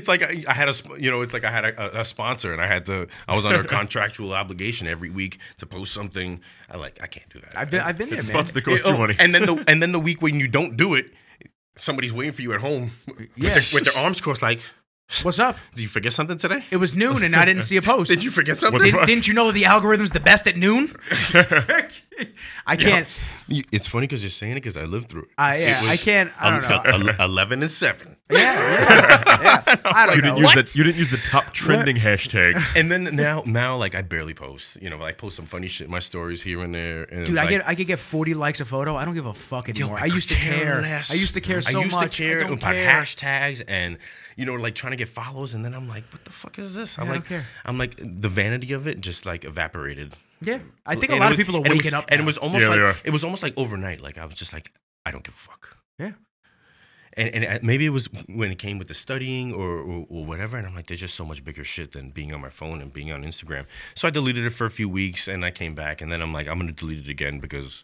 S3: like I had a sponsor, and I was under a contractual obligation every week to post something. I can't do that.
S1: I've been there, man.
S2: Sponsor that costs you money.
S3: And then the week when you don't do it, somebody's waiting for you at home with their arms crossed, like,
S1: what's up?
S3: Did you forget something today?
S1: It was noon and I didn't see a post.
S3: Did you forget something?
S1: Didn't you know the algorithm's the best at noon? I can't.
S3: It's funny because you're saying it because I lived through it.
S1: I can't. I don't know.
S3: 11 and 7.
S1: Yeah. I don't know.
S2: You didn't use the top trending hashtags.
S3: And then now, like, I barely post. I post some funny shit in my stories here and there. And
S1: dude, I could get 40 likes a photo. I don't give a fuck anymore. I used to care. I used to care so much. I used to care about
S3: hashtags and like trying to get follows. And then I'm like, what the fuck is this?
S1: I don't care.
S3: I'm like, the vanity of it just like evaporated.
S1: Yeah, I think a lot of people are waking up.
S3: And it was almost like overnight. Like I was just like, I don't give a fuck.
S1: Yeah.
S3: And maybe it was when it came with the studying or whatever. And I'm like, there's just so much bigger shit than being on my phone and being on Instagram. So I deleted it for a few weeks and I came back. And then I'm like, I'm going to delete it again because,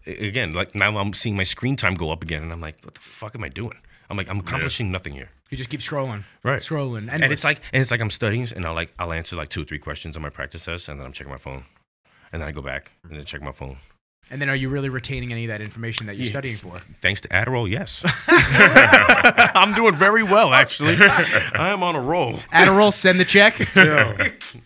S3: again, like now I'm seeing my screen time go up again. And I'm like, what the fuck am I doing? I'm like, I'm accomplishing nothing here.
S1: You just keep scrolling.
S3: Right.
S1: Scrolling.
S3: And it's like I'm studying and I'll answer like 2 or 3 questions on my practice test. And then I'm checking my phone. And then I go back and then check my phone.
S1: And then are you really retaining any of that information that you're studying for?
S3: Thanks to Adderall, yes. I'm doing very well, actually. I am on a roll.
S1: Adderall, send the check.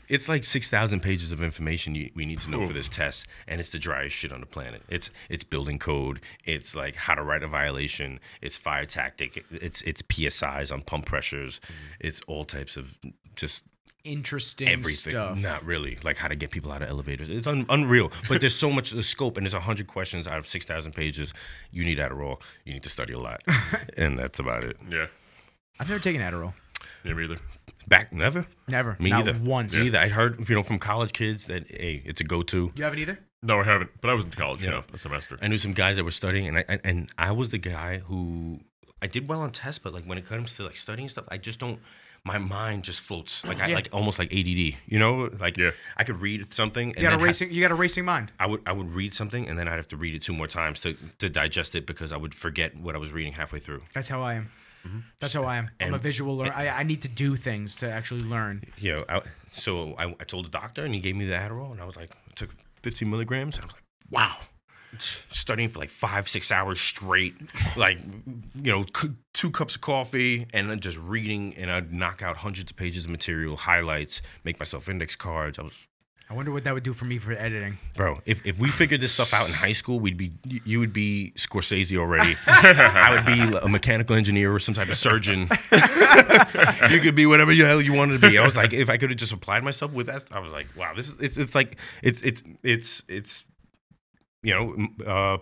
S3: It's like 6,000 pages of information we need to know for this test, and it's the driest shit on the planet. It's building code. It's like how to write a violation. It's fire tactic. It's PSIs on pump pressures. It's all types of just
S1: interesting
S3: everything
S1: stuff.
S3: Not really, like how to get people out of elevators. It's unreal, but there's so much the scope, and there's 100 questions out of 6,000 pages. You need Adderall. You need to study a lot, and that's about it.
S2: Yeah,
S1: I've never taken Adderall.
S2: Never either.
S3: Never.
S1: Me
S3: Not
S1: either. Once.
S3: Me either. I heard from college kids that it's a go-to.
S1: You haven't either?
S2: No, I haven't. But I was in college, a semester.
S3: I knew some guys that were studying, and I was the guy who I did well on tests, but like when it comes to like studying stuff, I just don't. My mind just floats like I almost like ADD, like I could read something.
S1: You got a racing mind.
S3: I would read something and then I'd have to read it 2 more times to digest it because I would forget what I was reading halfway through.
S1: That's how I am. Mm-hmm. That's how I am. I'm a visual learner. I need to do things to actually learn.
S3: So I told the doctor and he gave me the Adderall and I was like, I took 15 milligrams. And I was like, wow. Studying for like 5-6 hours straight, like 2 cups of coffee, and then just reading, and I'd knock out hundreds of pages of material, highlights, make myself index cards.
S1: I wonder what that would do for me for editing,
S3: bro. If we figured this stuff out in high school, you would be Scorsese already. I would be a mechanical engineer or some type of surgeon. You could be whatever the hell you wanted to be. I was like, if I could have just applied myself with that, I was like, wow, this is it's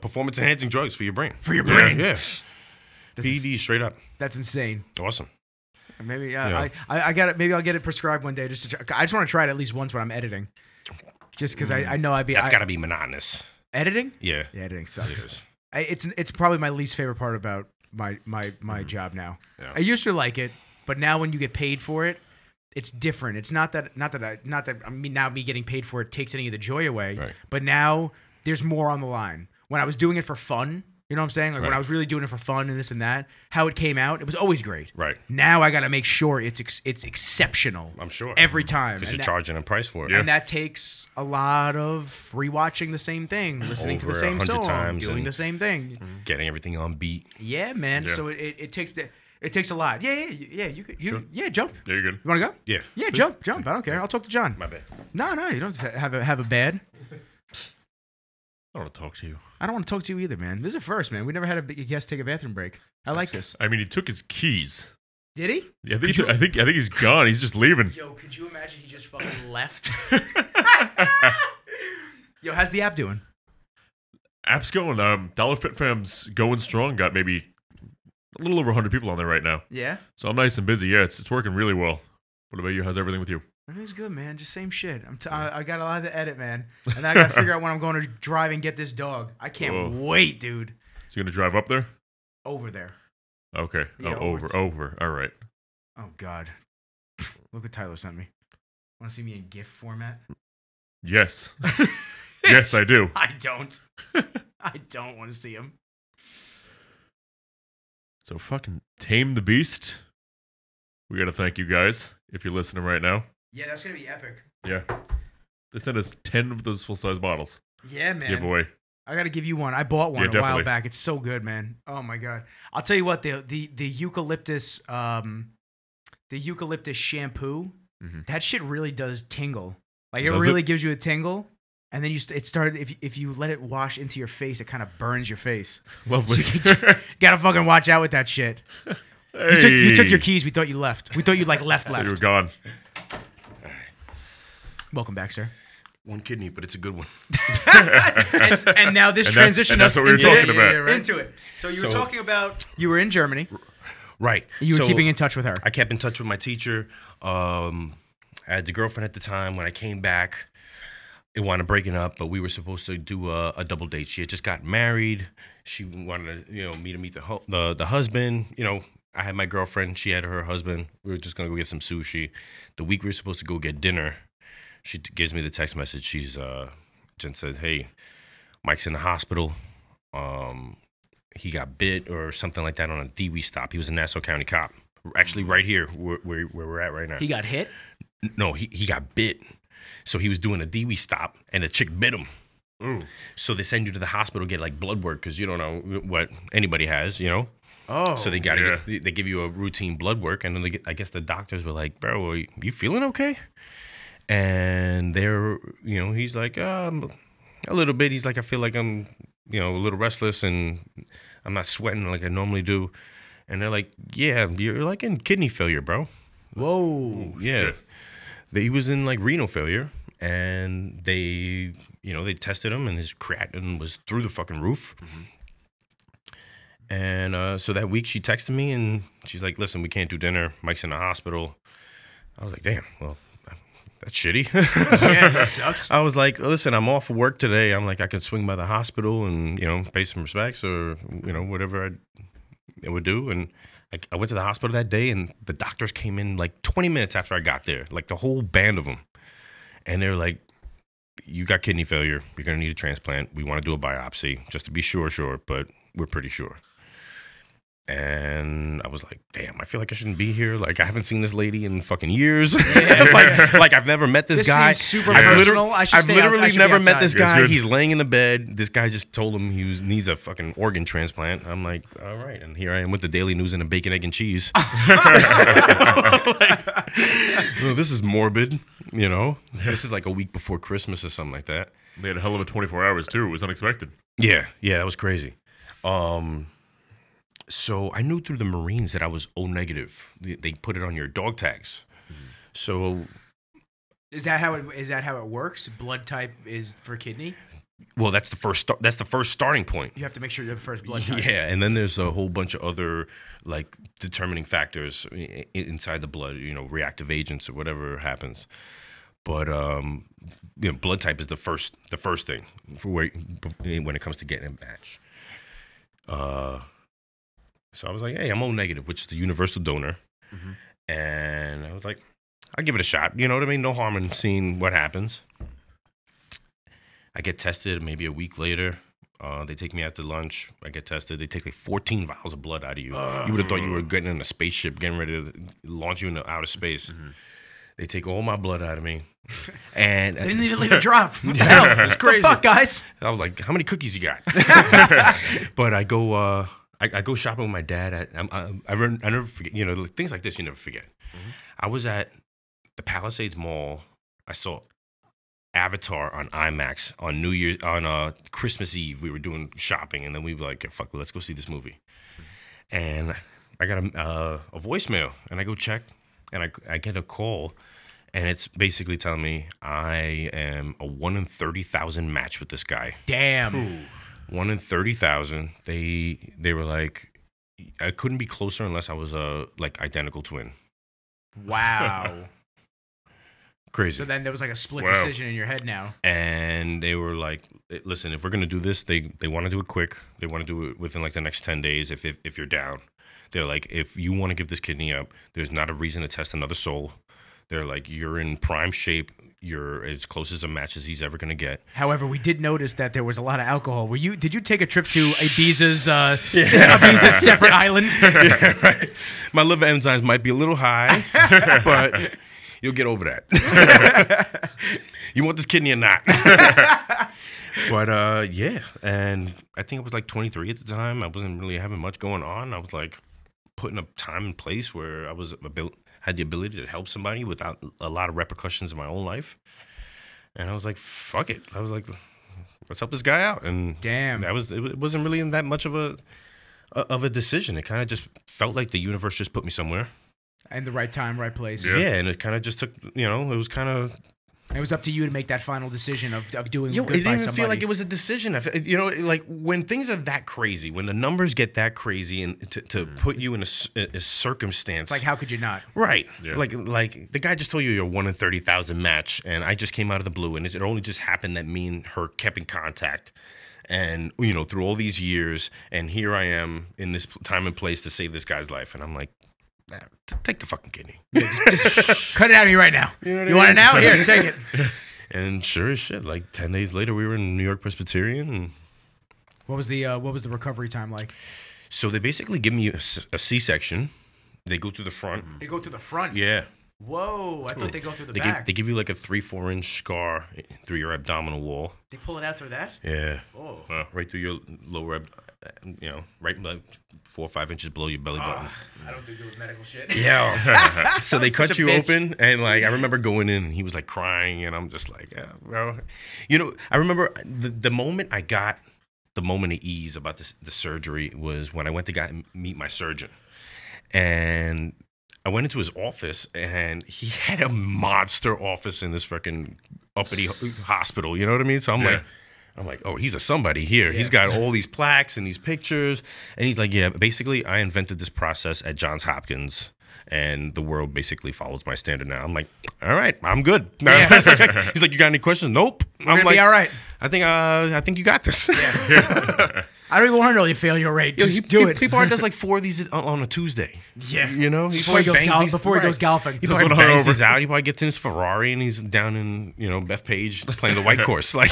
S3: performance enhancing drugs for your brain.
S1: For your brain.
S3: Yeah. PED straight up.
S1: That's insane.
S3: Awesome.
S1: Maybe I got it. Maybe I'll get it prescribed one day. I just want to try it at least once when I'm editing. Just because I know I'd be.
S3: That's got to be monotonous.
S1: Editing?
S3: Yeah.
S1: Editing sucks. It's probably my least favorite part about my job now. Yeah. I used to like it, but now when you get paid for it, it's different. It's not that me getting paid for it takes any of the joy away.
S3: Right.
S1: But now there's more on the line. When I was doing it for fun, you know what I'm saying? Like when I was really doing it for fun and this and that, how it came out, it was always great.
S3: Right.
S1: Now I got to make sure it's exceptional.
S3: I'm sure.
S1: Every time.
S3: Because you're charging a price for it.
S1: Yeah. And that takes a lot of rewatching the same thing, listening to the same song, doing the same thing.
S3: Getting everything on beat.
S1: Yeah, man. Yeah. So it takes a lot. Yeah.
S2: Sure.
S1: Yeah, jump.
S2: Yeah, you're good.
S1: You want to go?
S3: Yeah.
S1: Yeah, jump. I don't care. I'll talk to John.
S3: My bad.
S1: No, you don't have a bad.
S2: I don't want to talk to you.
S1: I don't want to talk to you either, man. This is a first, man. We never had a guest take a bathroom break. I like this.
S2: I mean, he took his keys.
S1: Did he?
S2: Yeah, I think he's gone. He's just leaving.
S1: Yo, could you imagine he just fucking left? Yo, how's the app doing?
S2: App's going. Dollar Fit Fam's going strong. Got maybe a little over 100 people on there right now.
S1: Yeah.
S2: So I'm nice and busy. Yeah, it's working really well. What about you? How's everything with you?
S1: Everything's good, man. Just same shit. I got a lot to edit, man. And I got to figure out when I'm going to drive and get this dog. I can't wait, dude.
S2: So you're going to drive up there?
S1: Over there.
S2: Okay.
S1: Yeah,
S2: over. All right.
S1: Oh, God. Look what Tyler sent me. Want to see me in GIF format?
S2: Yes. Yes, I do.
S1: I don't. I don't want to see him.
S2: So fucking Tame the Beast. We got to thank you guys if you're listening right now.
S1: Yeah, that's going to be epic.
S2: Yeah. They sent us 10 of those full-size bottles.
S1: Yeah, man.
S2: Giveaway.
S1: I got to give you one. I bought one
S2: Yeah,
S1: a while
S2: definitely.
S1: back. It's so good, man. Oh my God. I'll tell you what, the eucalyptus shampoo, that shit really does tingle. Like it
S2: Does
S1: really
S2: it?
S1: gives you a tingle. And then it started, if you let it wash into your face, it kind of burns your face.
S2: Lovely.
S1: Gotta fucking watch out with that shit. You took your keys. We thought you left. We thought you left.
S2: You were gone.
S1: Welcome back, sir.
S3: One kidney, but it's a good one.
S1: And now this
S2: And that's-
S1: transitioned
S2: and that's
S1: us
S2: what we were
S1: into
S2: talking
S1: it.
S2: about.
S1: Into it. So you were talking about you were in Germany.
S3: Right.
S1: You were
S3: So
S1: keeping in touch with her.
S3: I kept in touch with my teacher. I had the girlfriend at the time. When I came back, it wound up breaking up, but we were supposed to do a double date. She had just got married. She wanted to, me to meet the husband. I had my girlfriend. She had her husband. We were just gonna go get some sushi. The week we were supposed to go get dinner, she gives me the text message. Jen says, "Hey, Mike's in the hospital. He got bit or something like that on a DWI stop. He was a Nassau County cop. Actually, right here where we're at right now.
S1: He got hit?
S3: No, he got bit. So he was doing a DWI stop, and a chick bit him.
S2: Ooh.
S3: So they send you to the hospital to get like blood work because you don't know what anybody has,
S1: Oh.
S3: So they they give you a routine blood work, and then I guess the doctors were like, "Bro, are you feeling okay?" And he's like, a little bit. He's like, "I feel like I'm, a little restless, and I'm not sweating like I normally do." And they're like, "Yeah, you're like in kidney failure, bro."
S1: Whoa.
S3: Yeah.
S2: Shit.
S3: He was in like renal failure, and they tested him, and his creatinine was through the fucking roof. And so that week she texted me, and she's like, "Listen, we can't do dinner. Mike's in the hospital." I was like, "Damn, well, that's shitty."
S1: Yeah, that sucks.
S3: I was like, "Listen, I'm off of work today. I'm like, I could swing by the hospital and pay some respects or whatever I would do." And I went to the hospital that day, and the doctors came in like 20 minutes after I got there, like the whole band of them. And they're like, "You got kidney failure. You're going to need a transplant. We want to do a biopsy just to be sure, but we're pretty sure." And I was like, "Damn, I feel like I shouldn't be here. Like, I haven't seen this lady in fucking years. like I've never met this guy.
S1: Seems super
S3: I've
S1: personal.
S3: I've literally never met this guy.
S2: Good.
S3: He's laying in the bed. This guy just told him he needs a fucking organ transplant." I'm like, "All right." And here I am with the Daily News and a bacon, egg, and cheese. This is morbid, This is like a week before Christmas or something like that.
S2: They had a hell of a 24 hours, too. It was unexpected.
S3: Yeah, that was crazy. So I knew through the Marines that I was O negative. They put it on your dog tags. So
S1: Is that how it works? Blood type is for kidney?
S3: well, that's the first starting point.
S1: You have to make sure you're the first blood type.
S3: Yeah, and then there's a whole bunch of other like determining factors inside the blood, reactive agents or whatever happens. But blood type is the first thing for when it comes to getting a match. So I was like, "Hey, I'm O negative, which is the universal donor," and I was like, "I'll give it a shot." You know what I mean? No harm in seeing what happens. I get tested maybe a week later. They take me out to lunch. I get tested. They take like 14 vials of blood out of you. You would have thought you were getting in a spaceship, getting ready to launch you into outer space. They take all my blood out of me. And
S1: They didn't even leave a drop. What the hell?
S3: It was crazy.
S1: The fuck, guys?
S3: I was like, "How many cookies you got?" But I go I go shopping with my dad. I never forget, things like this you never forget. I was at the Palisades Mall. I saw Avatar on IMAX on Christmas Eve. We were doing shopping, and then we were like, "Fuck, let's go see this movie." And I got a voicemail, and I go check, and I get a call, and it's basically telling me I am a 1 in 30,000 match with this guy.
S1: Damn.
S3: 1 in 30,000. They were like, I couldn't be closer unless I was a like identical twin.
S1: Wow.
S3: Crazy.
S1: So then there was like a split
S2: Wow.
S1: decision in your head now.
S3: And they were like, "Listen, if we're gonna do this, they want to do it quick. They want to do it within like the next 10 days. If you're down, they're like, if you want to give this kidney up, there's not a reason to test another soul. They're like, you're in prime shape. You're as close as a match as he's ever going to get.
S1: However, we did notice that there was a lot of alcohol. Did you take a trip to Ibiza's Ibiza's separate island?
S3: Yeah, right. My liver enzymes might be a little high, but you'll get over that. You want this kidney or not? But yeah, and I think I was like 23 at the time. I wasn't really having much going on. I was like putting up time and place where I had the ability to help somebody without a lot of repercussions in my own life. And I was like, fuck it. I was like, let's help this guy out. And
S1: damn,
S3: it wasn't really that much of a decision. It kind of just felt like the universe just put me somewhere.
S1: And the right time, right place.
S3: Yeah, and it kind of just took, it was kind of...
S1: It was up to you to make that final decision of doing good by
S3: It didn't even
S1: somebody.
S3: feel like it was a decision. Like when things are that crazy, when the numbers get that crazy, and to put you in a circumstance,
S1: It's like, how could you not?
S3: right?
S2: Yeah.
S3: Like the guy just told you you're 1 in 30,000 match, and I just came out of the blue, and it only just happened that me and her kept in contact, and through all these years, and here I am in this time and place to save this guy's life, and I'm like, take the fucking kidney.
S1: Yeah, just cut it out of me right now. You want it now? Here, take it.
S3: And sure as shit, like 10 days later, we were in New York Presbyterian. And
S1: What was the recovery time like?
S3: so they basically give me a C-section. They go through the front.
S1: They go through the front.
S3: Yeah.
S1: Whoa! I thought they go through the
S3: They
S1: back.
S3: they give you like a 3-4 inch scar through your abdominal wall.
S1: They pull it out through that.
S3: Yeah.
S1: Oh.
S3: Right through your lower, right like 4 or 5 inches below your belly button.
S1: I don't do good with medical shit.
S3: Yeah. So they
S1: Such
S3: cut
S1: a
S3: you
S1: bitch.
S3: open, and like I remember going in, and he was like crying, and I'm just like, yeah, well, I remember the moment I got the moment of ease about the surgery was when I went to meet my surgeon, and I went into his office, and he had a monster office in this fucking uppity hospital. You know what I mean? So I'm like, oh, he's a somebody here.
S1: Yeah.
S3: He's got all these plaques and these pictures. And he's like, yeah, basically, I invented this process at Johns Hopkins, and the world basically follows my standard now. I'm like, all right, I'm good.
S1: Yeah.
S3: He's like, you got any questions? Nope.
S1: We're gonna be all right.
S3: I think you got this.
S1: I don't even want to know your failure rate. Just do it.
S3: People does like 4 of these on a Tuesday.
S1: Yeah.
S3: Before he
S1: goes golfing.
S3: He probably bangs these out. He probably gets in his Ferrari and he's down in Bethpage playing the white course. Like,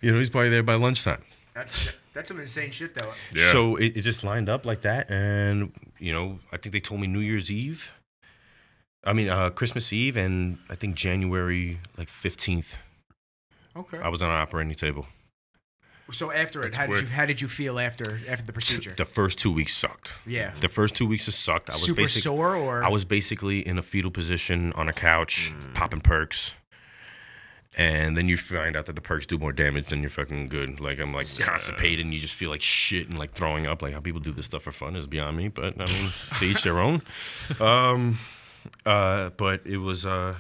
S3: he's probably there by lunchtime.
S1: That's some insane shit though.
S2: Yeah.
S3: So it just lined up like that, and I think they told me New Year's Eve. I mean Christmas Eve, and I think January 15th.
S1: Okay.
S3: I was on an operating table.
S1: So after it, how did you feel after the procedure?
S3: The first 2 weeks sucked.
S1: Yeah.
S3: The first 2 weeks just sucked. I was
S1: Super sore, or
S3: I was basically in a fetal position on a couch, popping perks. And then you find out that the perks do more damage than you're fucking good. Like, I'm like constipated, and you just feel like shit and like throwing up. Like, how people do this stuff for fun is beyond me. But I mean, to each their own. But it was the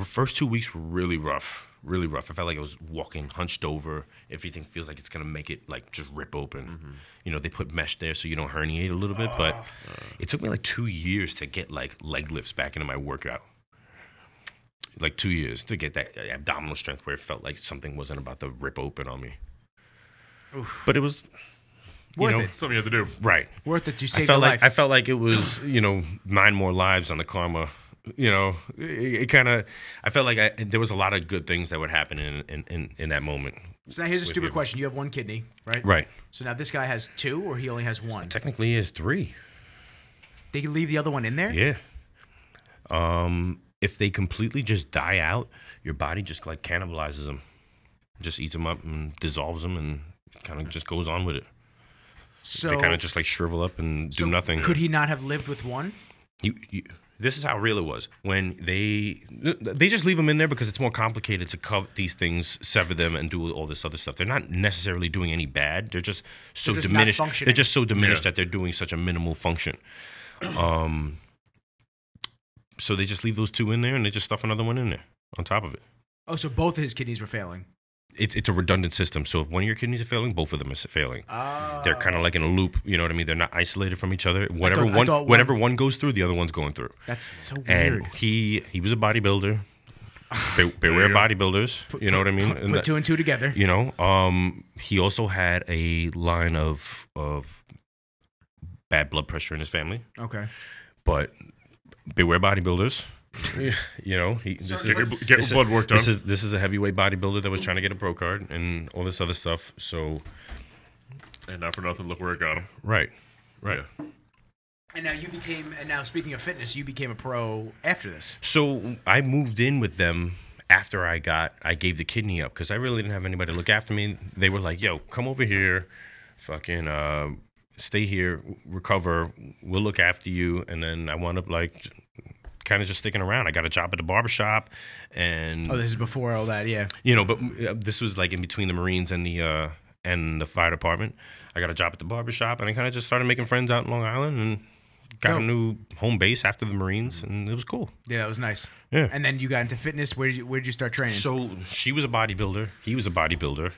S3: first 2 weeks were really rough. Really rough. I felt like I was walking hunched over. Everything feels like it's gonna make it like just rip open. They put mesh there so you don't herniate a little bit. But it took me like 2 years to get like leg lifts back into my workout. Like 2 years to get that abdominal strength where it felt like something wasn't about to rip open on me. Oof. But it was
S1: worth it.
S2: Something you had to do.
S3: Right.
S1: Worth it. You saved your life.
S3: I felt like it was 9 more lives on the karma. It kind of. I felt like there was a lot of good things that would happen in that moment.
S1: So now here's a stupid question. You have one kidney, right?
S3: Right.
S1: So now this guy has 2, or he only has 1?
S3: Technically, he has 3.
S1: They leave the other one in there?
S3: Yeah. If they completely just die out, your body just like cannibalizes them, just eats them up and dissolves them, and kind of just goes on with it.
S1: So
S3: they kind of just like shrivel up and do nothing.
S1: Could he not have lived with 1?
S3: This is how real it was. When they just leave them in there because it's more complicated to cut these things, sever them, and do all this other stuff. They're not necessarily doing any bad. They're just so diminished. They're just so diminished that they're doing such a minimal function. So they just leave those 2 in there, and they just stuff another one in there on top of it.
S1: Oh, so both of his kidneys were failing.
S3: It's a redundant system. So if one of your kidneys are failing, both of them are failing. They're kind of like in a loop. You know what I mean? They're not isolated from each other. Whatever one goes through, the other one's going through.
S1: That's so weird.
S3: And he was a bodybuilder. Beware bodybuilders. You know what I mean?
S1: Put 2 and 2 together.
S3: He also had a line of bad blood pressure in his family.
S1: Okay.
S3: But beware bodybuilders. You know, this is
S2: Get blood work done.
S3: This is a heavyweight bodybuilder that was trying to get a pro card and all this other stuff. So,
S2: and not for nothing, look where it got him.
S3: Right.
S2: Yeah.
S1: And now speaking of fitness, you became a pro after this.
S3: So I moved in with them after I gave the kidney up because I really didn't have anybody to look after me. They were like, yo, come over here, fucking stay here, recover, we'll look after you. And then I wound up like kind of just sticking around. I got a job at the barbershop and
S1: this is before all that, yeah.
S3: You know, but this was like in between the Marines and the fire department. I got a job at the barbershop and I kind of just started making friends out in Long Island and got a new home base after the Marines, and it was cool.
S1: Yeah, that was nice.
S3: Yeah.
S1: And then you got into fitness. Where did you start training?
S3: So she was a bodybuilder. He was a bodybuilder.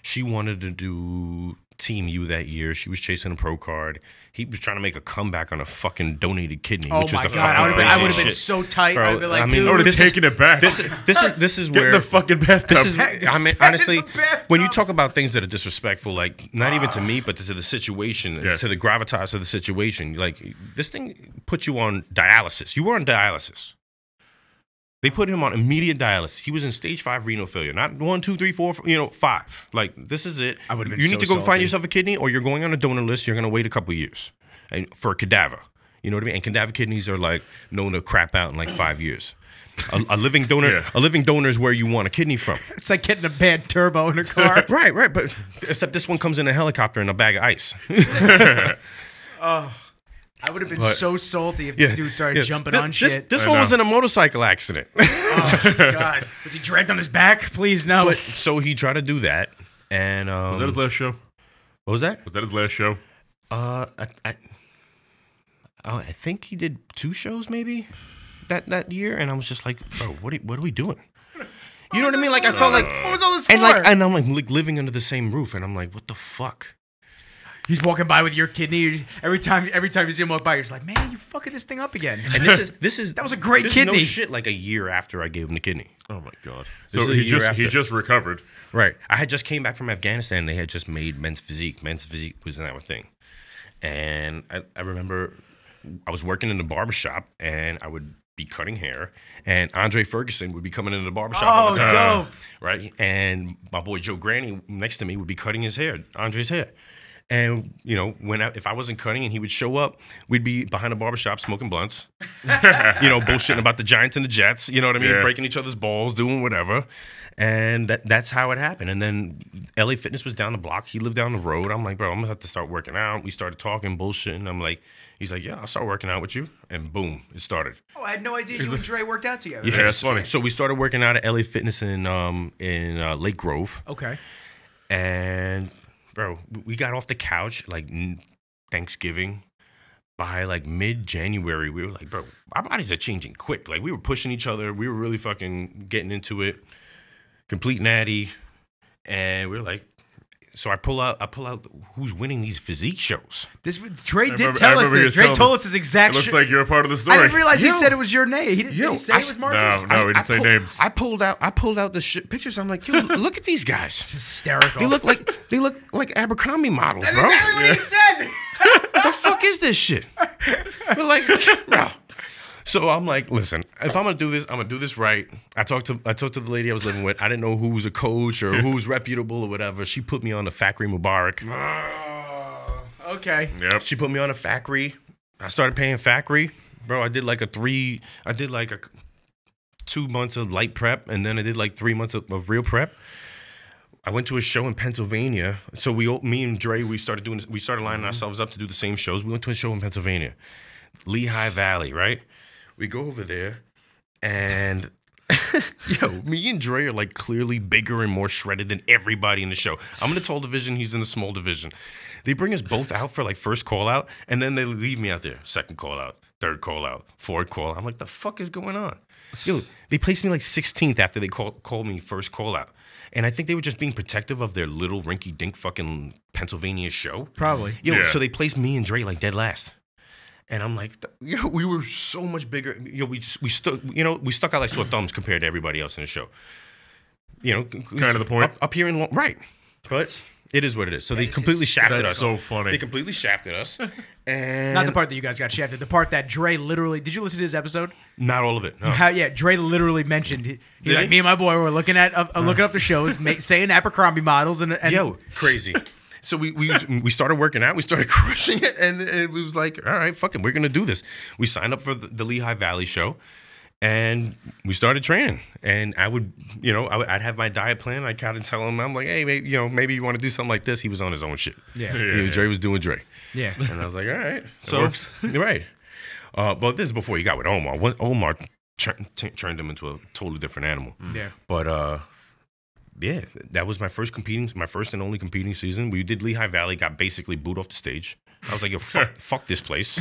S3: She wanted to do Team U that year. She was chasing a pro card. He was trying to make a comeback on a fucking donated kidney.
S1: Oh
S3: which
S1: my
S3: was the
S1: God!
S3: fucking
S1: I would have
S3: craziest
S1: been
S3: shit.
S1: so tight.
S3: Bro,
S1: I'd be like,
S3: I mean,
S1: dude,
S2: I would have taken it back.
S3: This is
S2: Get
S3: where
S2: in the fucking bathtub.
S3: this is. I mean, honestly,
S1: Get in the bathtub.
S3: when you talk about things that are disrespectful, like not even to me, but to the situation,
S2: Yes.
S3: to the gravitas of the situation, like this thing put you on dialysis. You were on dialysis. They put him on immediate dialysis. He was in stage 5 renal failure, not 1, 2, 3, 4, 5. Like this is it.
S1: I would've been
S3: You
S1: so
S3: need to go
S1: salty.
S3: find yourself a kidney, or you're going on a donor list. You're going to wait a couple of years, and for a cadaver. You know what I mean? And cadaver kidneys are like known to crap out in like 5 years. A living donor,
S2: Yeah.
S3: a living donor is where you want a kidney from.
S1: It's like getting a bad turbo in a car.
S3: Right, but except this one comes in a helicopter and a bag of ice.
S1: I would have been so salty if this dude started jumping on shit.
S3: This
S2: I
S3: one
S2: know.
S3: was in a motorcycle accident.
S1: Oh God! Was he dragged on his back? Please no.
S3: So he tried to do that, and
S2: Was that his last show?
S3: what was that?
S2: Was that his last show?
S3: I think he did 2 shows maybe that year, and I was just like, bro, what are we doing? You know what I mean? Like I felt like,
S1: What was all this
S3: and
S1: for?
S3: and I'm like living under the same roof, and I'm like, what the fuck?
S1: He's walking by with your kidney. Every time you see him walk by, you're just like, man, you fucking this thing up again.
S3: And this is
S1: That was a great
S3: this
S1: kidney.
S3: Is no shit, like a year after I gave him the kidney.
S2: Oh my God!
S3: This
S2: So
S3: is a year
S2: he
S3: after.
S2: just recovered.
S3: Right. I had just came back from Afghanistan. And they had just made men's physique. Men's physique was our thing. And I remember I was working in the barbershop and I would be cutting hair. And Andre Ferguson would be coming into the barbershop all the time.
S1: dope.
S3: Right. And my boy Joe Granny next to me would be cutting his hair, Andre's hair. And, you know, if I wasn't cutting and he would show up, we'd be behind the barbershop smoking blunts, you know, bullshitting about the Giants and the Jets, you know what I mean?
S2: Yeah.
S3: Breaking each other's balls, doing whatever. And that's how it happened. And then LA Fitness was down the block. He lived down the road. I'm like, bro, I'm going to have to start working out. We started talking, bullshitting. I'm like, he's like, yeah, I'll start working out with you. And boom, it started.
S1: Oh, I had no idea you and Dre worked out together.
S2: Yeah, that's funny.
S3: So we started working out at LA Fitness in Lake Grove.
S1: Okay.
S3: And bro, we got off the couch like Thanksgiving. By like mid-January, we were like, bro, our bodies are changing quick. Like we were pushing each other. We were really fucking getting into it. Complete natty. And we were like, so I pull out who's winning these physique shows.
S1: Dre did
S2: remember-
S1: tell
S2: I
S1: us
S2: remember he
S1: this.
S2: was
S1: Dre
S2: telling
S1: told
S2: us-
S1: us this exact
S2: It looks
S1: shit.
S2: like you're a part of the story.
S1: I didn't realize he
S3: Yo.
S1: said it was your name. He did he say it was Marcus?
S2: No, we didn't say names.
S3: I pulled out the pictures. I'm like, yo, look at these guys.
S1: It's hysterical.
S3: They look like Abercrombie models,
S1: That's
S3: bro.
S1: exactly what he said.
S3: What the fuck is this shit? We're like, bro. So I'm like, listen, if I'm gonna do this, I'm gonna do this right. I talked to the lady I was living with. I didn't know who was a coach or who was reputable or whatever. She put me on the Factory Mubarak.
S1: Okay.
S2: Yep.
S3: She put me on a Factory. I started paying Factory, bro. I did like a 2 months of light prep, and then I did like 3 months of real prep. I went to a show in Pennsylvania. So me and Dre, we started lining ourselves up to do the same shows. We went to a show in Pennsylvania, Lehigh Valley, right? We go over there, and yo, me and Dre are like clearly bigger and more shredded than everybody in the show. I'm in the tall division, he's in the small division. They bring us both out for like first call out, and then they leave me out there. Second call out, third call out, fourth call out. I'm like, the fuck is going on? Yo, they placed me like 16th after they called me first call out. And I think they were just being protective of their little rinky-dink fucking Pennsylvania show.
S1: Probably.
S3: Yo,
S2: Yeah.
S3: so they placed me and Dre like dead last. And I'm like, yo, we were so much bigger. Yo, we stuck out like sore thumbs compared to everybody else in the show. You know,
S2: Kind of the point.
S3: Up here in right, but It is what it is. So they completely shafted
S2: That's
S3: us.
S2: so funny.
S3: They completely shafted us. And
S1: Not the part that you guys got shafted. The part that Dre literally. Did you listen to his episode?
S3: Not all of it. No.
S1: How, yeah, Dre literally mentioned. He's
S3: Did
S1: like,
S3: he?
S1: me and my boy were looking up the shows, saying Abercrombie models, and
S3: Yo, crazy. So we started working out. We started crushing it, and it was like, all right, fuck it, we're gonna do this. We signed up for the Lehigh Valley show, and we started training. And I would, I'd have my diet plan. I kind of tell him, I'm like, hey, maybe you want to do something like this. He was on his own shit.
S1: Yeah.
S3: Dre was doing Dre.
S1: Yeah.
S3: And I was like, all right,
S2: So works.
S3: Right. But this is before you got with Omar. Omar turned him into a totally different animal.
S1: Yeah.
S3: But yeah, that was my first and only competing season. We did Lehigh Valley, got basically booed off the stage. I was like, yo, fuck this place.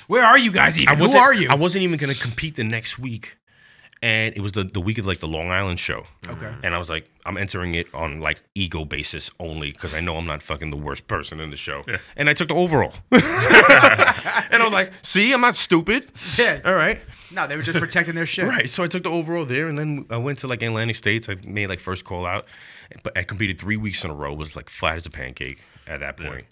S1: Where are you guys even? Who are you?
S3: I wasn't even going to compete the next week. And it was the week of like the Long Island show.
S1: Okay.
S3: And I was like, I'm entering it on like ego basis only because I know I'm not fucking the worst person in the show. Yeah. And I took the overall. And I was like, see, I'm not stupid.
S1: Yeah.
S3: All right.
S1: No, they were just protecting their shit.
S3: Right. So I took the overall there, and then I went to like Atlantic States. I made like first call out, but I competed 3 weeks in a row. It was like flat as a pancake at that point. Yeah.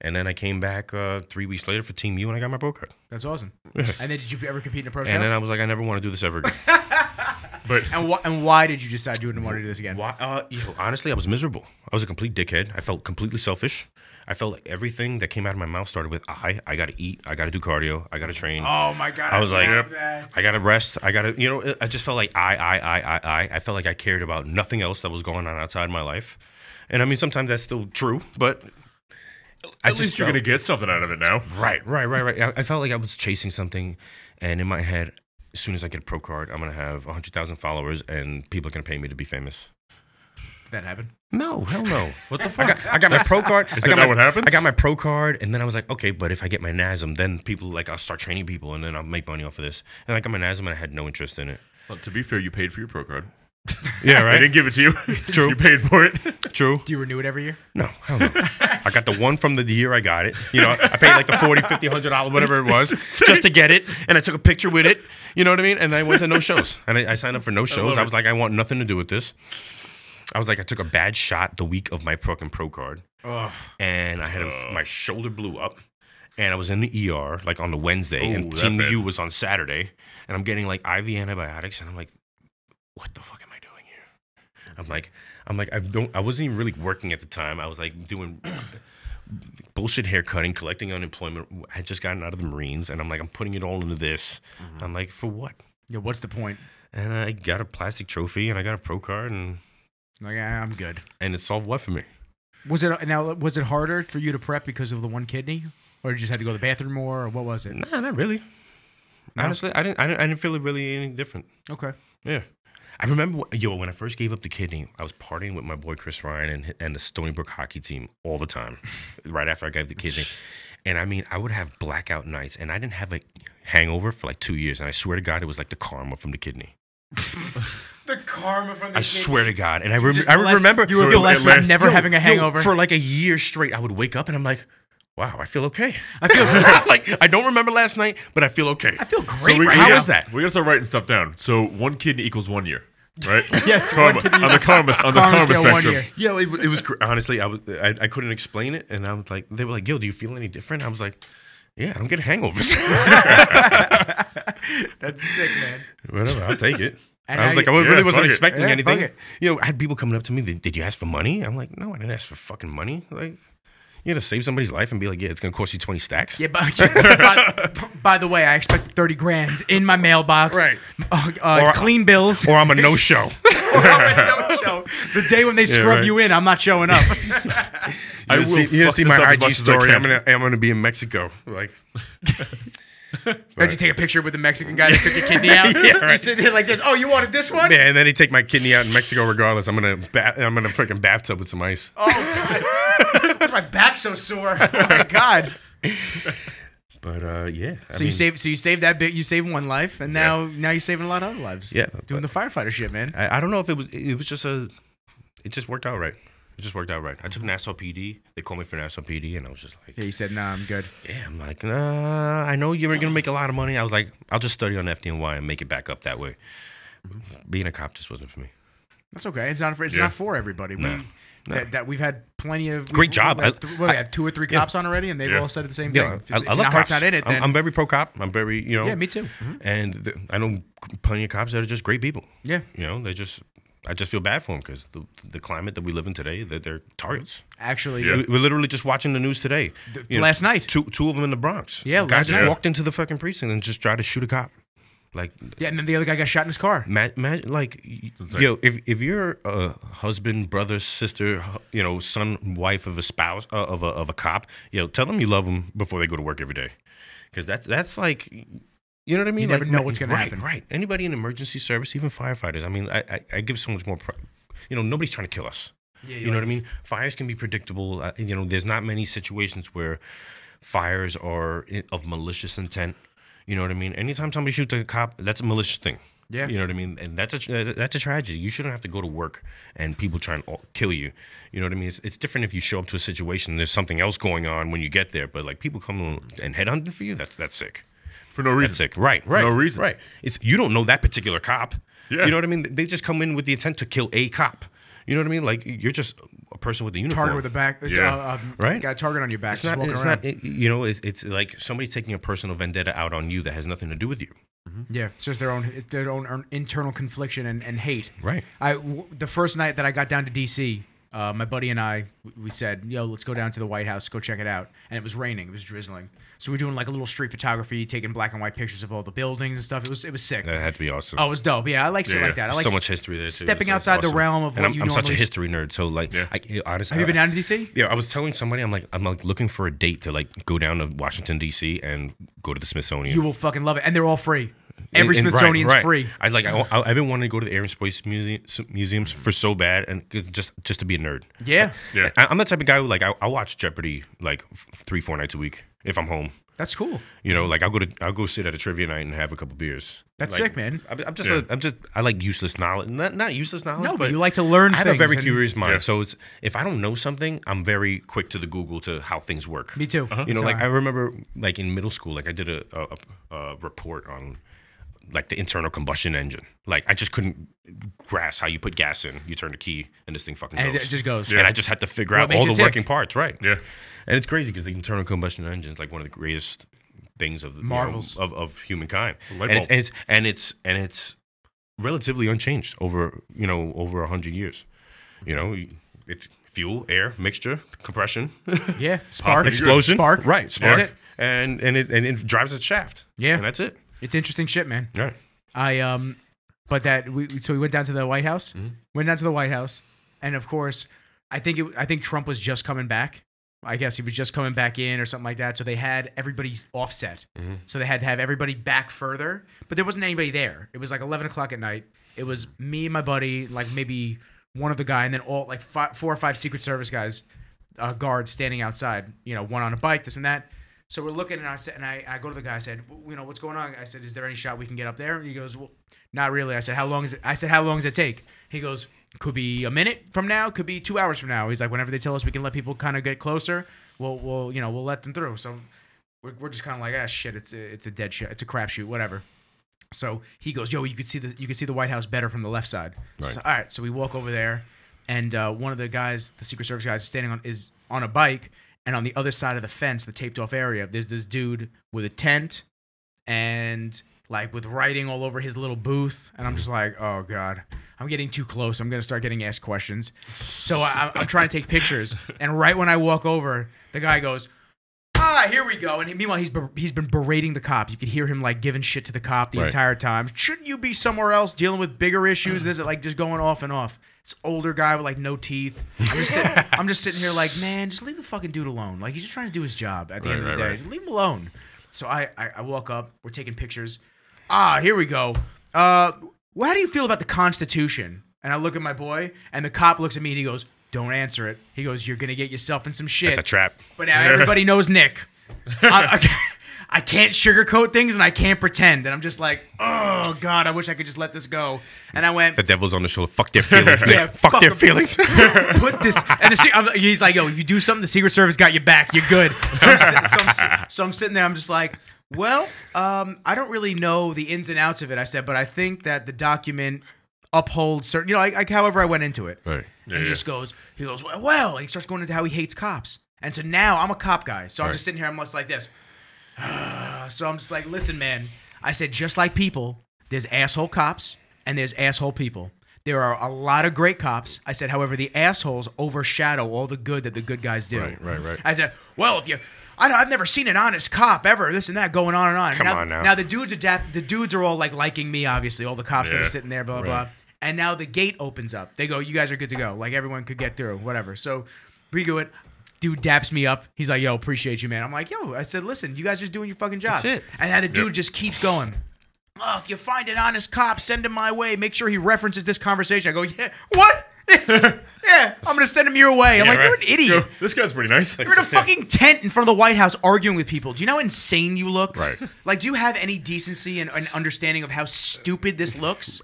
S3: And then I came back 3 weeks later for Team U, and I got my pro card.
S1: That's awesome. And then did you ever compete in a pro show?
S3: And then I was like, I never want to do this ever again.
S1: And why did you decide you didn't want to do this again?
S3: Why, honestly, I was miserable. I was a complete dickhead. I felt completely selfish. I felt like everything that came out of my mouth started with I got to eat, I got to do cardio, I got to train.
S1: Oh my god!
S3: I was like,
S1: that.
S3: I got to rest, I got to, I just felt like I felt like I cared about nothing else that was going on outside my life. And I mean, sometimes that's still true, but
S2: at least you're gonna get something out of it now.
S3: Right. I felt like I was chasing something, and in my head, as soon as I get a pro card, I'm gonna have 100,000 followers, and people are gonna pay me to be famous.
S1: That happened?
S3: No, hell no. What the fuck? I got my pro card.
S2: Is that not what happens?
S3: I got my pro card, and then I was like, okay, but if I get my NASM, then people I'll start training people, and then I'll make money off of this. And I got my NASM, and I had no interest in it.
S2: Well, to be fair, you paid for your pro card.
S3: Yeah, right.
S2: They didn't give it to you.
S3: True.
S2: You paid for it.
S3: True.
S1: Do you renew it every year?
S3: No, hell no. I got the one from the year I got it. I paid like the $40, $50, $100, whatever it was, just to get it. And I took a picture with it. You know what I mean? And I went to no shows. And I signed up for no shows. I was like, I want nothing to do with this. I was like, I took a bad shot the week of my fucking pro card.
S1: Ugh.
S3: And I had my shoulder blew up. And I was in the ER like on the Wednesday.
S2: Ooh,
S3: and Team U was on Saturday. And I'm getting like IV antibiotics. And I'm like, what the fuck am I doing here? I'm like, I wasn't even really working at the time. I was like doing bullshit hair cutting, collecting unemployment. I had just gotten out of the Marines, and I'm like, I'm putting it all into this. Mm-hmm. I'm like, for what?
S1: Yeah, what's the point?
S3: And I got a plastic trophy, and I got a pro card, and
S1: like, I'm good.
S3: And it solved what for me?
S1: Was it harder for you to prep because of the one kidney, or did you just have to go to the bathroom more, or what was it?
S3: Nah, not really. No? Honestly, I didn't feel it really any different.
S1: Okay.
S3: Yeah. I remember, when I first gave up the kidney, I was partying with my boy Chris Ryan and the Stony Brook hockey team all the time, right after I gave the kidney. And I mean, I would have blackout nights, and I didn't have a hangover for like 2 years. And I swear to God, it was like the karma from the kidney.
S1: The karma from the kidney.
S3: I swear to God. And I remember.
S1: You were blessed by never having a hangover.
S3: For like a year straight, I would wake up, and I'm like, wow, I feel okay. I feel like I don't remember last night, but I feel okay.
S1: I feel great.
S2: So
S3: How is that?
S2: We gotta start writing stuff down. So one kidney equals 1 year, right?
S1: Yes.
S2: On the karma spectrum.
S1: 1 year.
S3: Yeah, it was honestly, I couldn't explain it, and I was like, they were like, yo, do you feel any different? I was like, yeah, I don't get hangovers.
S1: That's sick, man.
S3: Whatever, I'll take it.
S1: And
S3: I was like, I really wasn't expecting
S1: Yeah,
S3: anything.
S1: fuck it.
S3: I had people coming up to me. Did you ask for money? I'm like, no, I didn't ask for fucking money. Like, you gotta save somebody's life and be like, yeah, it's gonna cost you 20 stacks.
S1: Yeah, by the way, I expect 30 grand in my mailbox.
S3: Right.
S1: Clean bills.
S3: Or I'm a no-show.
S1: No-show. The day when they scrub you in, I'm not showing up.
S3: You're gonna see my IG story. I'm gonna be in Mexico. Like,
S1: Did you take a picture with the Mexican guy that took your kidney out?
S3: Yeah, right.
S1: You sit there like this. Oh, you wanted this one?
S3: Yeah, and then he take my kidney out in Mexico regardless. I'm gonna freaking bathtub with some ice.
S1: Oh God. Why's my back so sore? Oh my God.
S3: But yeah.
S1: You saved that bit. You saved one life, and now you're saving a lot of other lives.
S3: Yeah,
S1: doing the firefighter shit, man.
S3: I don't know if it was just it just worked out right. It just worked out right. I took Nassau PD. They called me for Nassau PD, and I was just like,
S1: yeah, you said, nah, I'm good.
S3: Yeah, I'm like, nah, I know you were gonna make a lot of money. I was like, I'll just study on FDNY and make it back up that way. Being a cop just wasn't for me.
S1: That's okay. It's not for everybody. That we've had plenty of
S3: great job.
S1: We have 2 or 3 cops on already, and they've all said the same thing.
S3: Yeah,
S1: If
S3: I love
S1: your heart's
S3: cops.
S1: not in it, then
S3: I'm very pro cop. I'm very
S1: yeah, me too.
S3: And I know plenty of cops that are just great people.
S1: Yeah,
S3: I just feel bad for them because the climate that we live in today, they're targets.
S1: actually,
S3: We're literally just watching the news today.
S1: last night,
S3: two of them in the Bronx.
S1: Yeah,
S3: guys just
S1: last night.
S3: walked into the fucking precinct and just tried to shoot a cop. Like,
S1: yeah, and then the other guy got shot in his car.
S3: like, if you're a husband, brother, sister, son, wife of a spouse of a cop, tell them you love them before they go to work every day, because that's like, you know what I mean.
S1: You never know what's gonna happen.
S3: Right. Anybody in emergency service, even firefighters. I mean, I give so much more. Nobody's trying to kill us.
S1: Yeah,
S3: you know what I mean. Fires can be predictable. There's not many situations where fires are of malicious intent. You know what I mean? Anytime somebody shoots a cop, that's a malicious thing.
S1: Yeah.
S3: You know what I mean? And that's a tragedy. You shouldn't have to go to work and people try and kill you. You know what I mean? It's different if you show up to a situation and there's something else going on when you get there. But like people come and headhunting for you, that's sick.
S2: For no reason.
S3: That's sick. Right.
S2: For no reason.
S3: Right. You don't know that particular cop.
S2: Yeah.
S3: You know what I mean? They just come in with the intent to kill a cop. You know what I mean? Like you're just a person with a uniform.
S1: Target with the back,
S3: right?
S1: Got a target on your back.
S3: It's
S1: just
S3: not.
S1: walking
S3: It's
S1: around.
S3: not. It's like somebody's taking a personal vendetta out on you that has nothing to do with you.
S1: Yeah, it's just their own internal confliction and hate.
S3: Right.
S1: The first night that I got down to DC, my buddy and I, we said, "Yo, let's go down to the White House, go check it out." And it was raining, it was drizzling, so we're doing like a little street photography, taking black and white pictures of all the buildings and stuff. It was sick.
S3: That had to be awesome.
S1: Oh, it was dope. Yeah, I like shit like that. I like
S3: so much history there. Too.
S1: stepping
S3: So
S1: outside
S3: awesome.
S1: the realm of
S3: and
S1: what you
S3: I'm such a
S1: normally-
S3: history nerd. So like, honestly,
S1: Have you been down to DC?
S3: Yeah, I was telling somebody I'm like looking for a date to like go down to Washington D.C. and go to the Smithsonian.
S1: You will fucking love it, and they're all free. Every Smithsonian's free.
S3: I've been wanting to go to the Air and Space museums for so bad, and just to be a nerd.
S1: Yeah,
S2: Yeah.
S3: I'm the type of guy who like I watch Jeopardy like 3-4 nights a week if I'm home.
S1: that's cool.
S3: Like I'll go sit at a trivia night and have a couple beers.
S1: That's
S3: Like,
S1: sick, man.
S3: I like useless knowledge. Not useless knowledge.
S1: No, but you like to learn
S3: I have a
S1: things
S3: very
S1: and-
S3: curious mind.
S2: Yeah.
S3: So if I don't know something, I'm very quick to the Google to how things work.
S1: Me too.
S3: Like I remember like in middle school, like I did a report on like the internal combustion engine. Like I just couldn't grasp how you put gas in, you turn the key, and this thing fucking
S1: And
S3: goes.
S1: it just goes.
S3: And I just had to figure
S1: What
S3: out
S1: makes
S3: all
S1: it
S3: the
S1: tick?
S3: working parts, right?
S2: Yeah.
S3: And it's crazy because the internal combustion engine is like one of the greatest things of
S1: Marvels.
S3: of humankind,
S2: light
S3: and
S2: bulb.
S3: it's relatively unchanged over 100 years. It's fuel, air, mixture, compression,
S1: Yeah, spark,
S3: explosion,
S1: spark,
S3: right? Spark,
S1: That's it.
S3: and it drives its shaft.
S1: Yeah.
S3: and that's it.
S1: It's interesting shit, man.
S3: Right.
S1: But we went down to the White House.
S3: Mm-hmm.
S1: Went down to the White House, and of course, I think Trump was just coming back. I guess he was just coming back in or something like that. So they had everybody offset.
S3: Mm-hmm.
S1: So they had to have everybody back further, but there wasn't anybody there. It was like 11 o'clock at night. It was me and my buddy, like maybe one other guy, and then all like 4 or 5 Secret Service guys, guards standing outside. One on a bike, this and that. So we're looking, and I go to the guy. I said, what's going on? I said, is there any shot we can get up there? And he goes, well, not really. I said, how long does it take? He goes, could be a minute from now, could be 2 hours from now. He's like, whenever they tell us we can let people kind of get closer, we'll let them through. So we're just kind of like, shit, it's a dead shit, it's a crapshoot, whatever. So he goes, yo, you could see the White House better from the left side.
S3: Right.
S1: So, all right, so we walk over there, and one of the guys, the Secret Service guys, is on a bike. And on the other side of the fence, the taped off area, there's this dude with a tent and like with writing all over his little booth. And I'm just like, oh God, I'm getting too close. I'm going to start getting asked questions. So I'm trying to take pictures. And right when I walk over, the guy goes, here we go. And meanwhile, he's been berating the cop. You could hear him like giving shit to the cop the entire time. Shouldn't you be somewhere else dealing with bigger issues? This is like just going off and off. This older guy with like no teeth. I'm just sitting here like, man, just leave the fucking dude alone. Like he's just trying to do his job at the end of the day.
S2: Right.
S1: Just leave him alone. So I walk up. We're taking pictures. Here we go. How do you feel about the Constitution? And I look at my boy, and the cop looks at me, and he goes, don't answer it. He goes, you're going to get yourself in some shit.
S3: That's a trap.
S1: But now everybody knows Nick. I can't sugarcoat things, and I can't pretend. And I'm just like, oh, God, I wish I could just let this go. And I went,
S3: The devil's on the shoulder. Fuck their feelings. Nick.
S1: Yeah,
S3: fuck their
S1: them.
S3: feelings.
S1: put this. And he's like, yo, if you do something, the Secret Service got your back. You're good. So I'm sitting there. I'm just like, well, I don't really know the ins and outs of it. I said, but I think that the document uphold certain, like however I went into it.
S3: Right.
S1: And he just goes, well, and he starts going into how he hates cops. And so now I'm a cop guy. So I'm just sitting here, I'm just like this. So I'm just like, listen, man. I said, just like people, there's asshole cops and there's asshole people. There are a lot of great cops. I said, however, the assholes overshadow all the good that the good guys do.
S3: Right.
S1: I said, well, I've never seen an honest cop ever, this and that, going on and on.
S3: Come on now.
S1: Now the dudes are all like liking me, obviously, all the cops that are sitting there, blah, blah. And now the gate opens up. They go, you guys are good to go. Like, everyone could get through, whatever. So we go it. Dude daps me up. He's like, yo, appreciate you, man. I'm like, yo. I said, listen, you guys just doing your fucking job.
S3: That's it.
S1: And then the dude just keeps going. Oh, if you find an honest cop, send him my way. Make sure he references this conversation. I go, yeah, what? Yeah, I'm going to send him your way. I'm like, you're an idiot.
S2: Yo, this guy's pretty nice.
S1: You're in a fucking tent in front of the White House arguing with people. Do you know how insane you look?
S3: Right.
S1: Like, do you have any decency and understanding of how stupid this looks?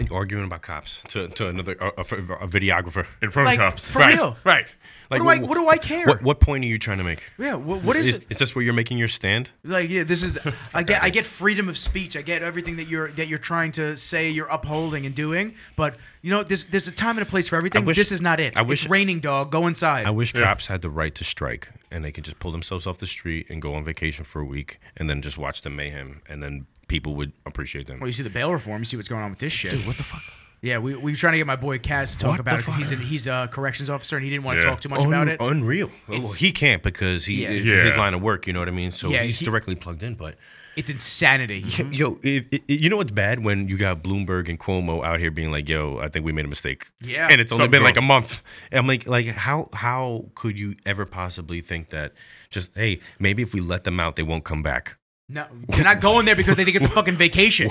S3: Arguing about cops to another a videographer
S2: In front of cops.
S1: For real.
S3: Right. Like,
S1: What do I care?
S3: What point are you trying to make?
S1: Yeah, what is it?
S3: Is this where you're making your stand?
S1: Like, yeah, this is. I get freedom of speech. I get everything that you're trying to say. You're upholding and doing. But there's a time and a place for everything. This is not it. It's raining, dog. Go inside.
S3: I wish cops had the right to strike, and they could just pull themselves off the street and go on vacation for a week, and then just watch the mayhem, and then people would appreciate them.
S1: Well, you see the bail reform. You see what's going on with this shit.
S3: Dude, what the fuck?
S1: Yeah, we were trying to get my boy Kaz to talk about it because he's a corrections officer and he didn't want to talk too much about it.
S3: Unreal. Well, he can't because his line of work, you know what I mean? So he's directly plugged in, but
S1: it's insanity.
S3: Yo, you know what's bad when you got Bloomberg and Cuomo out here being like, "Yo, I think we made a mistake."
S1: Yeah,
S3: and it's only been like a month. And I'm like, how could you ever possibly think that? Just maybe if we let them out, they won't come back.
S1: No, they're not going there because they think it's a fucking vacation.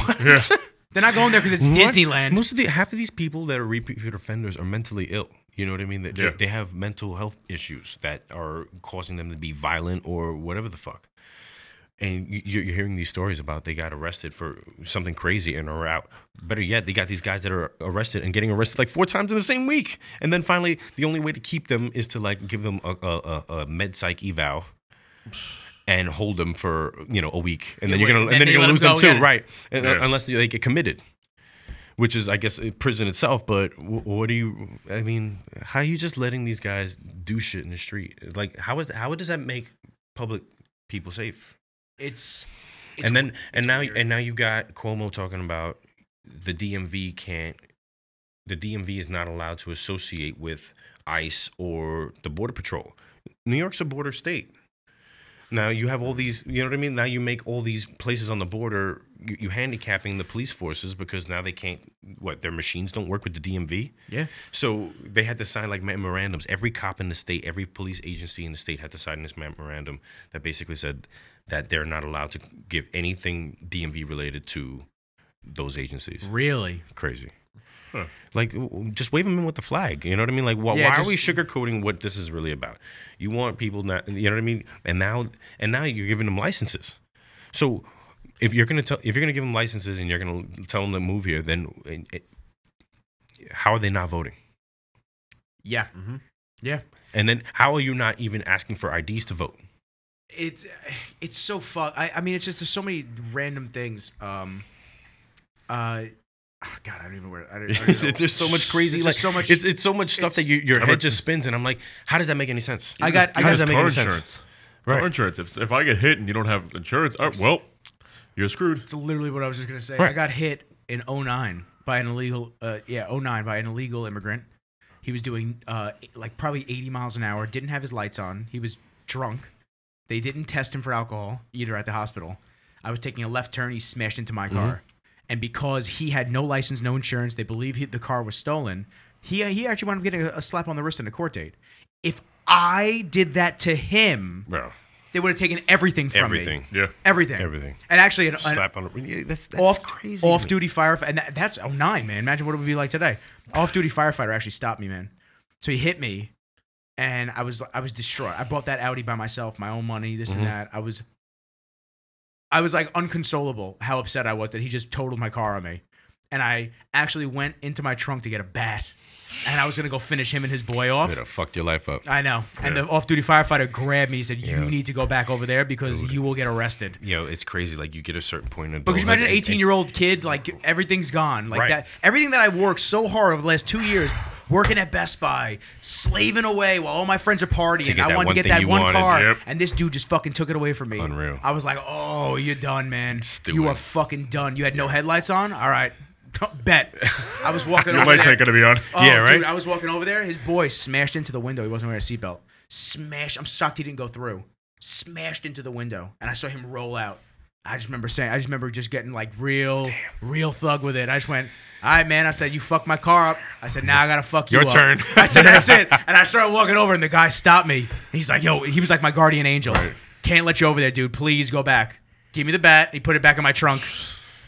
S1: They're not going there because it's Disneyland.
S3: Half of these people that are repeat offenders are mentally ill. You know what I mean? They have mental health issues that are causing them to be violent or whatever the fuck. And you're hearing these stories about they got arrested for something crazy and are out. Better yet, they got these guys that are arrested and getting arrested like 4 times in the same week. And then finally, the only way to keep them is to like give them a med psych eval. And hold them for a week, and then you're gonna lose them too, right? Unless they get committed, which is, I guess, prison itself. But what do you? I mean, how are you just letting these guys do shit in the street? Like, how does that make public people safe? Now you got Cuomo talking about the DMV The DMV is not allowed to associate with ICE or the Border Patrol. New York's a border state. Now you have all these, you know what I mean? Now you make all these places on the border, you handicapping the police forces because now they can't, their machines don't work with the DMV?
S1: Yeah.
S3: So they had to sign like memorandums. Every cop in the state, every police agency in the state had to sign this memorandum that basically said that they're not allowed to give anything DMV related to those agencies.
S1: Really?
S3: Crazy. Huh. Like, just wave them in with the flag. You know what I mean? Like, why are we sugarcoating what this is really about? You want people not, you know what I mean? And now you're giving them licenses. So if you're gonna give them licenses and you're gonna tell them to move here, then how are they not voting?
S1: Yeah. Mm-hmm. Yeah.
S3: And then how are you not even asking for IDs to vote?
S1: It's so fucked. I mean, it's just there's so many random things. God, I don't even know.
S3: There's so much crazy, like so much. It's so much stuff that your head just spins, and I'm like, how does that make any sense?
S2: How does that make any sense? Right. Car insurance. If I get hit and you don't have insurance, well, you're screwed.
S1: It's literally what I was just gonna say.
S3: Right.
S1: I got hit in 2009 by an illegal, 2009 by an illegal immigrant. He was doing like probably 80 miles an hour. Didn't have his lights on. He was drunk. They didn't test him for alcohol either at the hospital. I was taking a left turn. He smashed into my car. Mm-hmm. And because he had no license, no insurance, they believe the car was stolen. He actually wound up getting a slap on the wrist in a court date. If I did that to him, they would have taken everything from me.
S2: Yeah.
S1: Everything. And actually,
S3: slap on the that's crazy.
S1: Off-duty firefighter, and that's 2009, man. Imagine what it would be like today. Off-duty firefighter actually stopped me, man. So he hit me, and I was distraught. I bought that Audi by myself, my own money, this and that. I was like unconsolable how upset I was that he just totaled my car on me. and I actually went into my trunk to get a bat. And I was going to go finish him and his boy off.
S3: It'll fuck your life up.
S1: I know. And the off-duty firefighter grabbed me. He said, you need to go back over there because you will get arrested.
S3: It's crazy. Like, you get a certain point in
S1: because you imagine an 18-year-old kid, like, everything's gone. Like that. Everything that I've worked so hard over the last 2 years, working at Best Buy, slaving away while all my friends are partying. I wanted to get that one car. And this dude just fucking took it away from me.
S3: Unreal.
S1: I was like, oh, you're done, man.
S3: Stupid.
S1: You are fucking done. You had no headlights on? All right. Bet. I was walking
S2: Your
S1: over
S2: lights
S1: there.
S2: ain't gonna be on.
S1: Oh,
S3: yeah, right?
S1: Dude, I was walking over there. His boy smashed into the window. He wasn't wearing a seatbelt. Smashed. I'm shocked he didn't go through. Smashed into the window. And I saw him roll out. I just remember just getting like real thug with it. I just went, all right, man. I said, you fucked my car up. I said, now I gotta fuck you
S3: Your
S1: up.
S3: turn.
S1: I said, that's it. And I started walking over and the guy stopped me. And he's like, yo, he was like my guardian angel.
S2: Right.
S1: Can't let you over there, dude. Please go back. Give me the bat. He put it back in my trunk.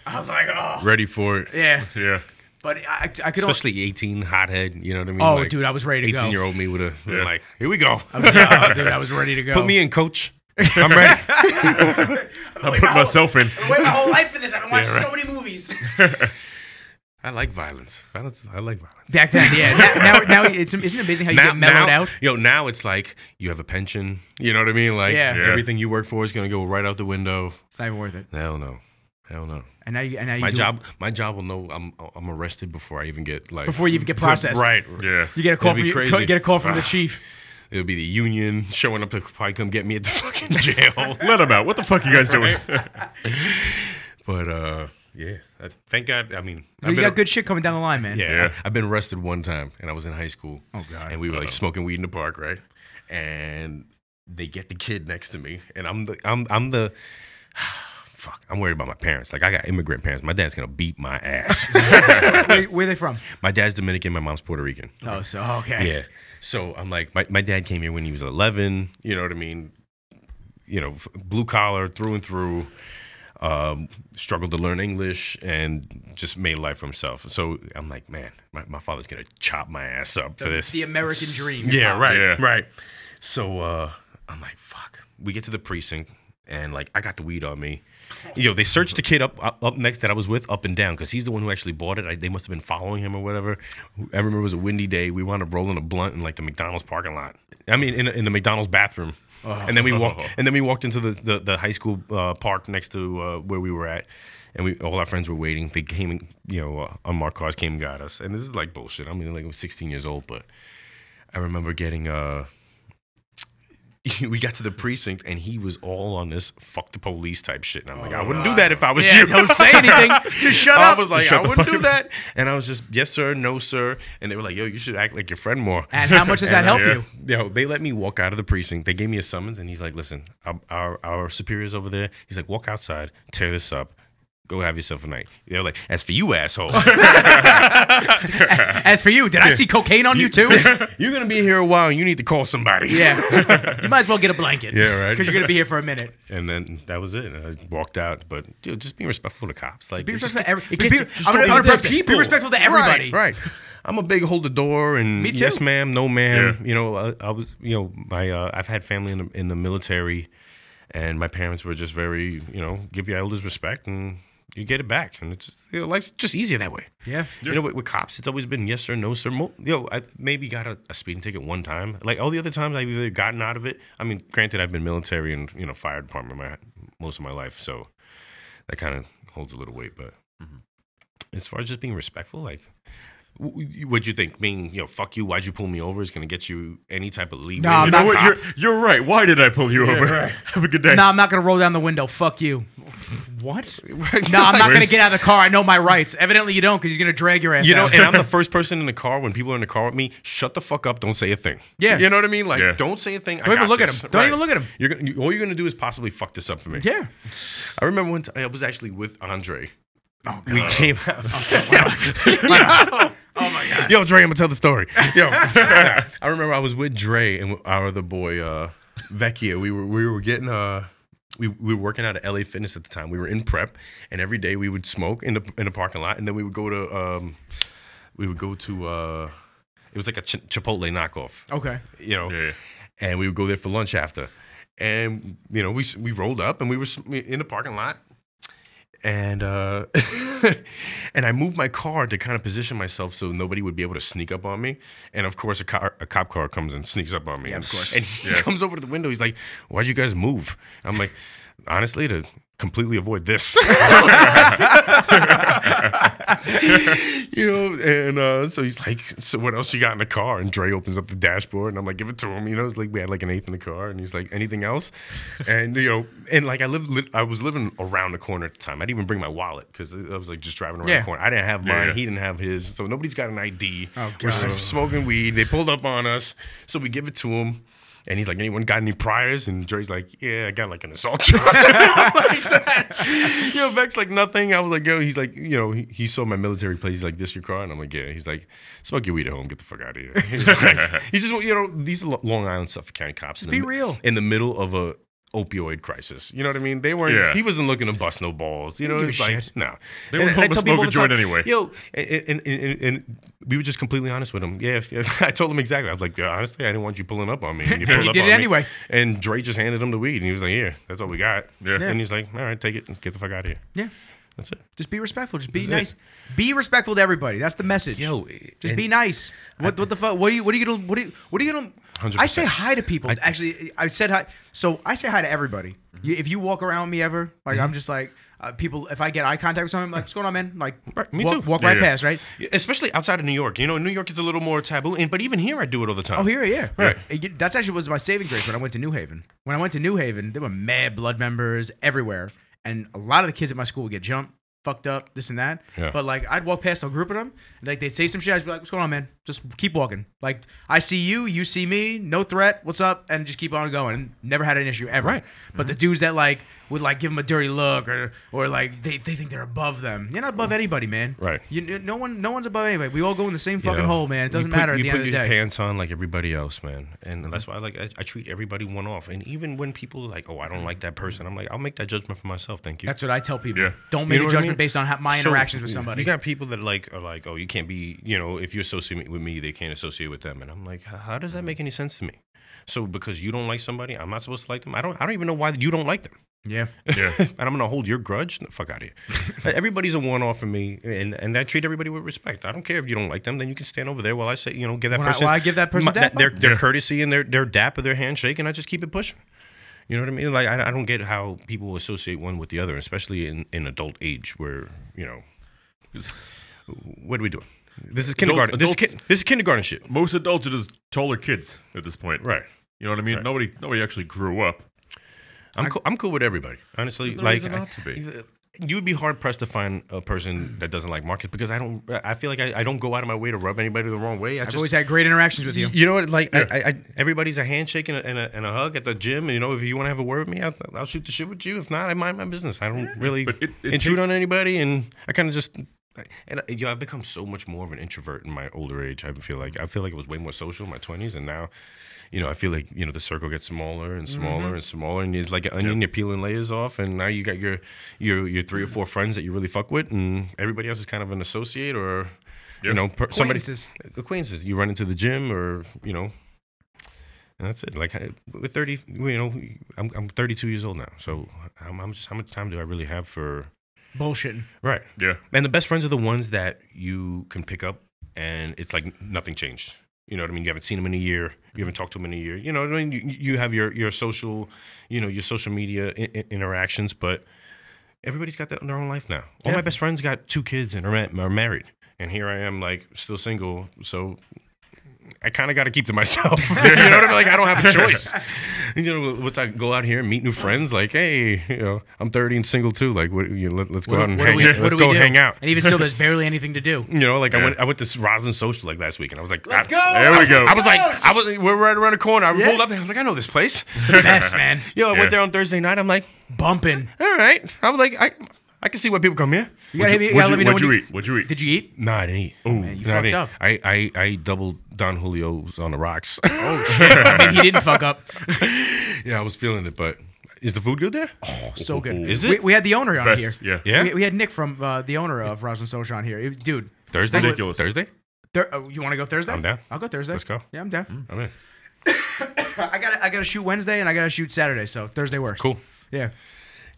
S1: I was like, oh.
S3: Ready for it.
S1: Yeah.
S2: Yeah.
S1: But I could
S3: Especially 18 hothead, you know what I mean?
S1: Oh,
S3: like,
S1: dude, I was ready to go.
S3: 18-year-old me would have been like, here we go.
S1: Dude, I was ready to go.
S3: Put me in, coach. I'm ready.
S2: I put myself in.
S1: I've been waiting my whole life for this. I've been watching so many movies.
S3: I like violence. I like violence.
S1: Back then, yeah. Now isn't it amazing how you get mellowed out?
S3: Now it's like you have a pension. You know what I mean? Like everything you work for is going to go right out the window.
S1: It's not even worth it.
S3: Hell no.
S1: And now you
S3: my job will know I'm arrested before I even get like
S1: before you even get processed.
S3: Right.
S2: Yeah.
S1: You get a call from the chief.
S3: It'll be the union showing up to probably come get me at the fucking jail.
S2: Let him out. What the fuck you guys doing?
S3: But yeah, thank God. I mean,
S1: You got good shit coming down the line, man.
S3: Yeah, I've been arrested one time, and I was in high school.
S1: Oh God.
S3: And we were like smoking weed in the park, right? And they get the kid next to me, and I'm the fuck. I'm worried about my parents. Like, I got immigrant parents. My dad's gonna beat my ass.
S1: Where are they from?
S3: My dad's Dominican. My mom's Puerto Rican.
S1: Oh, so okay.
S3: Yeah. So I'm like, my dad came here when he was 11. You know what I mean? You know, blue collar through and through. Struggled to learn English and just made a life for himself. So I'm like, man, my father's gonna chop my ass up for this.
S1: The American dream.
S3: Yeah, right,
S2: Yeah.
S3: right. So I'm like, fuck. We get to the precinct and like I got the weed on me. They searched the kid up next that I was with up and down because he's the one who actually bought it. They must have been following him or whatever. I remember it was a windy day. We wound up rolling a blunt in like the McDonald's parking lot. I mean, in the McDonald's bathroom. And then we walked into the high school park next to where we were at, and all our friends were waiting. They came, unmarked cars came and got us. And this is like bullshit. I mean, like I was 16 years old, but I remember getting we got to the precinct and he was all on this fuck the police type shit. And I'm like, I wouldn't do that if I was you.
S1: Don't say anything. Just shut up.
S3: I was like, I wouldn't do that. And I was just, yes, sir, no, sir. And they were like, yo, you should act like your friend more.
S1: And how much does that help you?
S3: They let me walk out of the precinct. They gave me a summons and he's like, listen, our superior's over there. He's like, walk outside, tear this up. Go have yourself a night. They're like, as for you, asshole.
S1: As for you, did I see cocaine on you too?
S3: You're going to be here a while and you need to call somebody.
S1: Yeah. You might as well get a blanket.
S3: Yeah, right.
S1: Because you're going to be here for a minute.
S3: And then that was it. I walked out. But just being respectful to cops. Like,
S1: Be
S3: it's
S1: respectful
S3: just-
S1: to
S3: people.
S1: Be respectful to everybody.
S3: Right. I'm a big hold the door and
S1: Me too.
S3: yes, ma'am, no, ma'am.
S2: Yeah.
S3: I was, I've had family in the military, and my parents were just very, give your elders respect and you get it back, and it's life's just easier that way.
S1: Yeah.
S3: With cops, it's always been yes sir, no sir. I maybe got a speeding ticket one time. Like all the other times, I've either gotten out of it. I mean, granted, I've been military and fire department most of my life, so that kind of holds a little weight. But as far as just being respectful, like. What'd you think? Being, fuck you, why'd you pull me over is going to get you any type of leeway?
S1: No,
S2: You know what? You're right. Why did I pull you over?
S3: right.
S2: Have a good day.
S1: No, I'm not going to roll down the window. Fuck you. What? No, I'm not going to get out of the car. I know my rights. Evidently you don't because he's going to drag your ass out.
S3: And I'm the first person in the car when people are in the car with me. Shut the fuck up. Don't say a thing.
S1: Yeah.
S3: You know what I mean? Like,
S2: Yeah.
S3: don't say a thing.
S1: Don't even look at him. Don't even look at him.
S3: All you're going to do is possibly fuck this up for me.
S1: Yeah.
S3: I remember one time I was actually with Andre.
S1: Oh, God.
S3: We came out.
S1: Oh, my God.
S3: Yo, Dre, I'm going to tell the story. Yo, I remember I was with Dre and our other boy, Vecchia. We were getting... We were working out at LA Fitness at the time. We were in prep, and every day we would smoke in the parking lot, and then we would go to it was like a Chipotle knockoff.
S1: Okay.
S2: Yeah.
S3: And we would go there for lunch after, and we rolled up and we were in the parking lot, And and I moved my car to kind of position myself so nobody would be able to sneak up on me. And of course, a cop car comes and sneaks up on me.
S1: Yeah, of course.
S3: And he comes over to the window. He's like, "Why'd you guys move?" I'm like, "Honestly, to completely avoid this." And so he's like, "So what else you got in the car?" And Dre opens up the dashboard, and I'm like, "Give it to him." It's like we had like an eighth in the car, and he's like, "Anything else?" And and like I was living around the corner at the time. I didn't even bring my wallet because I was like just driving around the corner. I didn't have mine. He didn't have his, so nobody's got an ID.
S1: Oh,
S3: We're
S1: God.
S3: smoking weed. They pulled up on us, so we give it to him. And he's like, "Anyone got any priors?" And Dre's like, "Yeah, I got like an assault charge." Or something like that. Vec's like, "Nothing." I was like, "Yo," he's like, he saw my military place. He's like, "This your car?" And I'm like, "Yeah." He's like, "Smoke your weed at home. Get the fuck out of here." He's just, these are Long Island Suffolk County cops.
S1: Be real.
S3: In the middle of a opioid crisis. You know what I mean? They weren't.
S2: Yeah.
S3: He wasn't looking to bust no balls.
S1: give a
S3: It's like
S1: shit.
S3: no.
S2: They were home to smoke a joint anyway.
S3: And we were just completely honest with him. Yeah, I told him exactly. I was like, honestly, I didn't want you pulling up on me. And you pulled
S1: You
S3: up
S1: did
S3: on
S1: it
S3: me.
S1: anyway.
S3: And Dre just handed him the weed, and he was like, "Here, that's all we got."
S2: Yeah.
S3: And he's like, "All right, take it and get the fuck out of here."
S1: Yeah.
S3: That's it.
S1: Just be respectful. Just be
S3: That's
S1: nice.
S3: it.
S1: Be respectful to everybody. That's the message. Just be nice. What the fuck? What are you gonna?
S3: 100%.
S1: I say hi to people. Actually, I said hi. So I say hi to everybody. If you walk around with me ever, like I'm just like people. If I get eye contact with someone, I'm like, "What's going on, man?" Like,
S3: Me
S1: walk,
S3: too.
S1: Walk
S2: Yeah,
S1: right
S2: yeah.
S1: past, right?
S3: Especially outside of New York. New York is a little more taboo. But even here, I do it all the time.
S1: Oh, here, yeah.
S3: Right.
S1: That's actually was my saving grace when I went to New Haven. When I went to New Haven, there were mad blood members everywhere, and a lot of the kids at my school would get jumped, fucked up, this and that.
S3: Yeah.
S1: But like, I'd walk past a group of them, and like they'd say some shit. I'd be like, "What's going on, man? Just keep walking. Like, I see you, you see me, no threat. What's up?" And just keep on going. And never had an issue ever.
S3: Right.
S1: But the dudes that like would like give them a dirty look or like they think they're above them. You're not above anybody, man.
S3: Right.
S1: No one's above anybody. We all go in the same fucking hole, man. It doesn't matter at the end of the
S3: You put
S1: day.
S3: your pants on like everybody else, man. And that's why I treat everybody one off. And even when people are like, "Oh, I don't like that person," I'm like, "I'll make that judgment for myself. Thank you."
S1: That's what I tell people.
S2: Yeah.
S1: Don't
S3: You
S1: make
S3: know
S1: a
S3: what I
S1: judgment
S3: mean?
S1: based on my
S3: So,
S1: interactions with somebody.
S3: You got people that are like, "Oh, you can't be, if you associate with me, they can't associate with them." And I'm like, how does that make any sense to me? So because you don't like somebody, I'm not supposed to like them? I don't even know why you don't like them.
S1: Yeah.
S2: Yeah.
S3: And I'm gonna hold your grudge? The fuck out of here. Everybody's a one-off for me, and I treat everybody with respect. I don't care if you don't like them. Then you can stand over there while I say, give that person.
S1: While I give that person dap?
S3: their courtesy and their dap or their handshake, and I just keep it pushing. You know what I mean? Like I don't get how people associate one with the other, especially in adult age, where what are we doing? This is kindergarten. This is kindergarten shit.
S2: Most adults are just taller kids at this point.
S3: Right.
S2: You know what I mean?
S3: Right.
S2: Nobody actually grew up.
S3: I'm cool with everybody. Honestly,
S2: There's no reason not to be.
S3: You would be hard pressed to find a person that doesn't like Marcus because I feel like I don't go out of my way to rub anybody the wrong way.
S1: I've always had great interactions with you.
S3: You know what? Like everybody's a handshake and a hug at the gym. And, if you want to have a word with me, I'll shoot the shit with you. If not, I mind my business. I don't really
S2: But it
S3: intrude on anybody, and I kind of just. And I've become so much more of an introvert in my older age. I feel like it was way more social in my 20s, and now, I feel like the circle gets smaller and smaller and smaller, and it's like an onion. You're peeling layers off, and now you got your 3 or 4 friends that you really fuck with, and everybody else is kind of an associate or somebody acquaintances. You run into the gym or and that's it. Like with 30, I'm 32 years old now, so how much time do I really have for?
S1: Bullshitting.
S3: Right.
S2: Yeah.
S3: And the best friends are the ones that you can pick up and it's like nothing changed. You know what I mean? You haven't seen them in a year. You haven't talked to them in a year. You know what I mean? You have your social, your social media interactions, but everybody's got that in their own life now. All my best friends got 2 kids and are married. And here I am, like, still single. So I kind of got to keep to myself. You know what I mean? Like, I don't have a choice. Once I go out here and meet new friends, like, hey, I'm 30 and single too. Like, let's go out and hang out.
S1: And even still, there's barely anything to do.
S3: Like I went to Rosin Social like last week, and I was like,
S1: Let's go.
S2: There we go.
S3: We're right around the corner. I pulled up, and I was like, I know this place.
S1: It's the best, man.
S3: I went there on Thursday night. I'm like,
S1: Bumping.
S3: all right. I was like, I can see why people come here.
S1: You gotta let me know
S2: What'd
S1: when
S2: you eat? What'd you eat?
S1: Did you eat?
S3: No, I didn't eat.
S1: Oh, man, you fucked up.
S3: I doubled Don Julio's on the rocks.
S1: Oh, shit. I mean, he didn't fuck up.
S3: Yeah, I was feeling it, but is the food good there?
S1: Oh, so good.
S3: Is it?
S1: We had the owner on
S2: Best,
S1: here.
S2: yeah.
S1: We had Nick from the owner of Rosin Social on here. Dude.
S3: Thursday?
S2: Ridiculous.
S3: Thursday?
S1: You want to go Thursday?
S3: I'm down.
S1: I'll go Thursday.
S3: Let's go.
S1: Yeah, I'm down.
S3: I'm in.
S1: I gotta shoot Wednesday and I gotta shoot Saturday, so Thursday works.
S3: Cool.
S1: Yeah.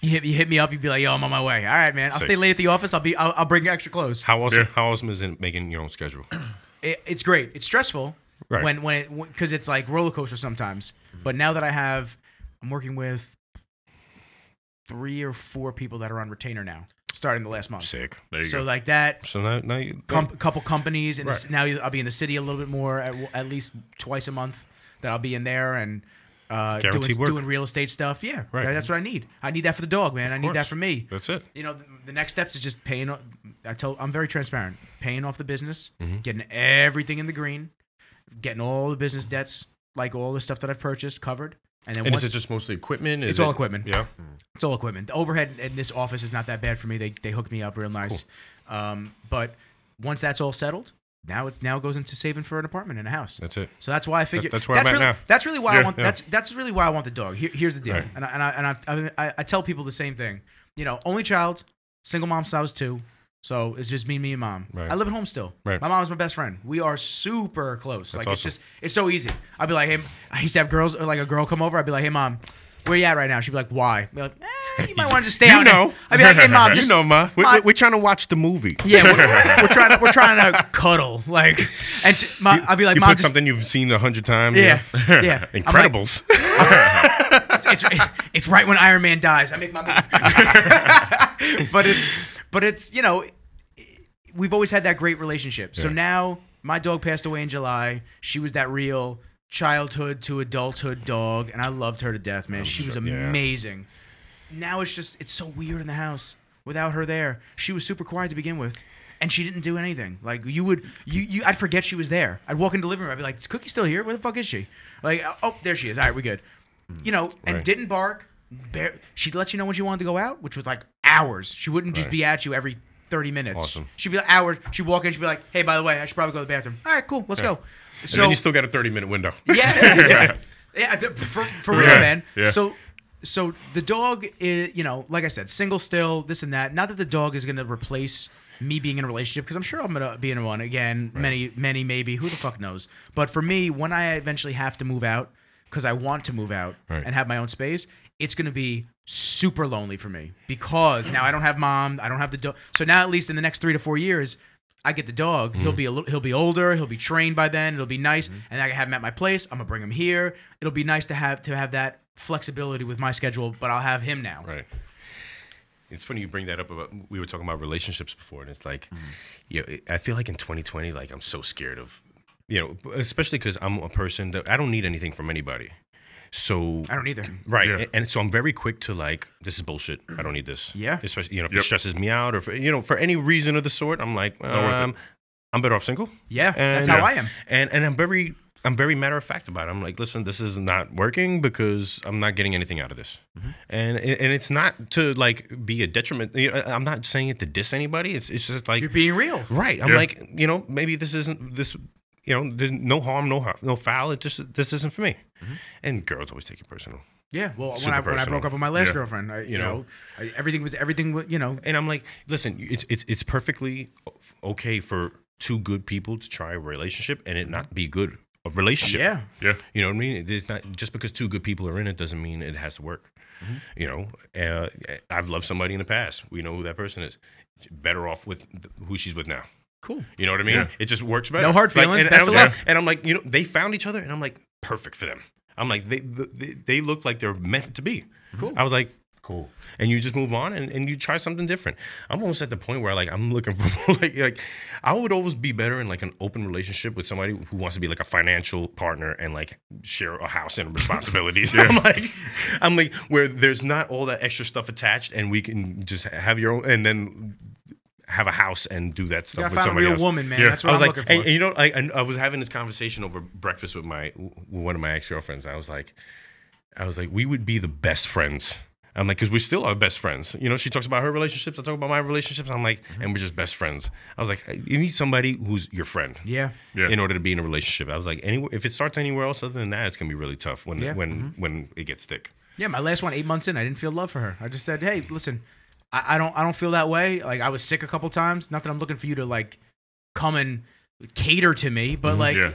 S1: You hit me up. You'd be like, "Yo, I'm on my way." All right, man. I'll
S3: Sick.
S1: stay late at the office. I'll bring extra clothes.
S3: How awesome is it making your own schedule?
S1: It's great. It's stressful
S3: Right.
S1: because it's like roller coaster sometimes. But now that I'm working with 3 or 4 people that are on retainer now, starting the last month.
S3: Sick.
S2: There you
S1: So
S2: go.
S1: like that.
S3: So now you
S1: Couple companies, and
S3: Right.
S1: now I'll be in the city a little bit more, at least twice a month. That I'll be in there and
S3: Guaranteed work.
S1: doing real estate stuff. Yeah,
S3: Right.
S1: That's what I need. I need that for the dog, man. I need that
S3: course.
S1: for me.
S3: That's it.
S1: You know, the next steps is just paying. I'm very transparent. Paying off the business, getting everything in the green, getting all the business debts, like all the stuff that I've purchased, covered. And then
S3: And
S1: once,
S3: is it just mostly equipment?
S1: It's all equipment.
S3: Yeah.
S1: It's all equipment. The overhead in this office is not that bad for me. They hooked me up real nice. But once that's all settled, now it goes into saving for an apartment and a house.
S3: That's it.
S1: So that's why I figured
S3: That's where I'm at
S1: really,
S3: now.
S1: That's really why I
S2: Yeah,
S1: want
S2: yeah.
S1: that's really why I want the dog. Here's the deal,
S3: Right.
S1: and I tell people the same thing. You know, only child, single mom since I was 2, so it's just me and mom.
S3: Right.
S1: I live at home still.
S3: Right.
S1: My mom is my best friend. We are super close.
S3: That's
S1: like
S3: awesome.
S1: it's so easy. I'd be like, hey, I used to have girls like a girl come over. I'd be like, hey mom, where you at right now? She'd be like, why? I'd be like, you might want to just stay out. I'd be like, hey mom, just
S3: Ma.
S1: Ma-
S3: We're trying to watch the movie.
S1: yeah, we're trying to cuddle, like, and I'd be like,
S3: You
S1: mom,
S3: put
S1: just
S3: something you've seen 100 times.
S1: yeah,
S3: you know?
S1: yeah. I'm like,
S3: Incredibles.
S1: it's right when Iron Man dies. I make my move. but it's you know, we've always had that great relationship. So
S3: Yeah.
S1: now my dog passed away in July. She was that real childhood to adulthood dog, and I loved her to death, man. She was
S3: yeah.
S1: amazing. Now it's so weird in the house without her there. She was super quiet to begin with. And she didn't do anything. Like I'd forget she was there. I'd walk into the living room. I'd be like, "Is Cookie still here? Where the fuck is she?" Like, "Oh, there she is. All right, we're good." You know, and
S3: Right.
S1: didn't bark. She'd let you know when she wanted to go out, which was like hours. She wouldn't just
S3: Right.
S1: be at you every 30 minutes.
S3: Awesome.
S1: She'd be like hours. She'd walk in. She'd be like, "Hey, by the way, I should probably go to the bathroom." All right, cool. Let's go.
S3: And
S1: So
S3: then you still got a 30-minute window.
S1: yeah. For real,
S2: Yeah,
S1: man.
S2: yeah.
S1: So the dog is, you know, like I said, single still, this and that. Not that the dog is going to replace me being in a relationship, because I'm sure I'm going to be in one again. Right. Many, maybe. Who the fuck knows? But for me, when I eventually have to move out, because I want to move out
S3: Right.
S1: and have my own space, it's going to be super lonely for me, because now I don't have mom. I don't have the dog. So now, at least in the next 3 to 4 years, I get the dog. He'll be he'll be older. He'll be trained by then. It'll be nice, and I can have him at my place. I'm gonna bring him here. It'll be nice to have that flexibility with my schedule. But I'll have him now.
S3: Right. It's funny you bring that up about, we were talking about relationships before, and it's like, you know, I feel like in 2020, like I'm so scared of, you know, especially because I'm a person that I don't need anything from anybody. So
S1: I don't either.
S3: Right.
S2: Yeah.
S3: And so I'm very quick to like, this is bullshit. I don't need this.
S1: Yeah.
S3: Especially, you know, if
S2: Yep.
S3: it stresses me out or, for any reason of the sort, I'm like,
S2: worth it.
S3: I'm better off single.
S1: Yeah, that's
S3: And-
S1: how I am.
S3: And I'm very matter of fact about it. I'm like, listen, this is not working because I'm not getting anything out of this. And it's not to like be a detriment. You know, I'm not saying it to diss anybody. It's just like,
S1: You're being real.
S3: right. I'm
S2: Yeah.
S3: like, you know, maybe this isn't this. You know, there's no harm, no foul. It just, this isn't for me. And girls always take it personal.
S1: Yeah. Well,
S3: Super
S1: when I
S3: personal.
S1: broke up with my last
S2: Yeah.
S1: girlfriend,
S3: You know.
S1: everything was you know.
S3: And I'm like, listen, it's perfectly okay for two good people to try a relationship and it not be good. A relationship.
S1: Yeah.
S2: Yeah.
S3: You know what I mean? It's not just because two good people are in it doesn't mean it has to work. You know, I've loved somebody in the past. We know who that person is. Better off with who she's with now.
S1: Cool.
S3: You know what I mean?
S2: Yeah.
S3: It just works better.
S1: No hard feelings,
S3: and
S1: best
S3: I was
S1: of luck.
S3: like, and I'm like, you know, they found each other, and I'm like, perfect for them. I'm like, they look like they're meant to be.
S1: Cool.
S3: I was like, cool. And you just move on and you try something different. I'm almost at the point where like I'm looking for like I would always be better in like an open relationship with somebody who wants to be like a financial partner and like share a house and responsibilities. I'm like where there's not all that extra stuff attached and we can just have your own and then have a house and do that
S1: You
S3: stuff
S1: gotta
S3: with
S1: find a
S3: somebody
S1: real
S3: else.
S1: woman, man.
S2: Yeah.
S1: That's
S3: I
S1: what
S3: was
S1: I'm
S3: like,
S1: looking for.
S3: and you know, I was having this conversation over breakfast with one of my ex-girlfriends. I was like, we would be the best friends. I'm like, because we're still our best friends. You know, she talks about her relationships. I talk about my relationships. I'm like, and we're just best friends. I was like, you need somebody who's your friend.
S1: Yeah.
S2: Yeah.
S3: In order to be in a relationship. I was like, if it starts anywhere else other than that, it's gonna be really tough when
S1: Yeah.
S3: when it gets thick.
S1: Yeah, my last one, 8 months in, I didn't feel love for her. I just said, "Hey, listen, I don't feel that way. Like I was sick a couple times. Not that I'm looking for you to like come and cater to me, but like
S2: Yeah.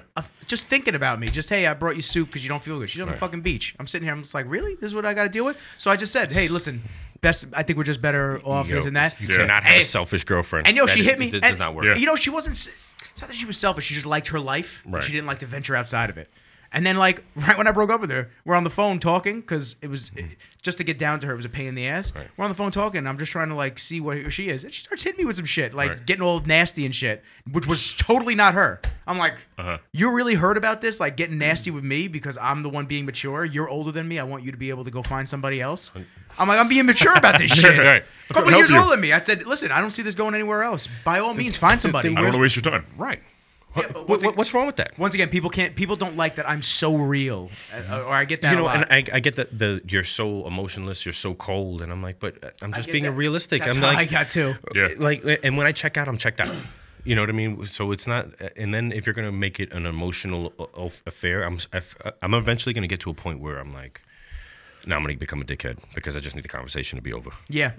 S1: just thinking about me. Just hey, I brought you soup because you don't feel good. She's on the
S3: Right.
S1: fucking beach. I'm sitting here. I'm just like, really? This is what I got to deal with. So I just said, hey, listen, I think we're just better off this and that.
S3: You cannot have a selfish girlfriend.
S1: And she hit me.
S3: It does not work.
S2: Yeah.
S1: She wasn't. It's not that she was selfish. She just liked her life.
S3: Right.
S1: She didn't like to venture outside of it. And then, like, right when I broke up with her, we're on the phone talking because it was just to get down to her. It was a pain in the ass.
S3: Right.
S1: We're on the phone talking. And I'm just trying to like see who she is, and she starts hitting me with some shit, like getting all nasty and shit, which was totally not her. I'm like, you really heard about this, like getting nasty with me because I'm the one being mature. You're older than me. I want you to be able to go find somebody else. I'm like, I'm being mature about this shit.
S3: Right.
S1: A couple years older than me. I said, listen, I don't see this going anywhere else. By all means, find somebody.
S2: I don't want to waste your time.
S3: Right.
S1: Yeah, but
S3: What's wrong with that?
S1: Once again, people don't like that I'm so real, or I get that.
S3: You know,
S1: a lot.
S3: and I get that you're so emotionless, you're so cold, and I'm like, but I'm just being realistic.
S1: That's
S3: I'm
S1: how
S3: like,
S1: I got too.
S2: Yeah.
S3: Like, and when I check out, I'm checked out. You know what I mean? So it's not. And then if you're gonna make it an emotional affair, I'm eventually gonna get to a point where I'm like, now I'm gonna become a dickhead because I just need the conversation to be over.
S1: Yeah.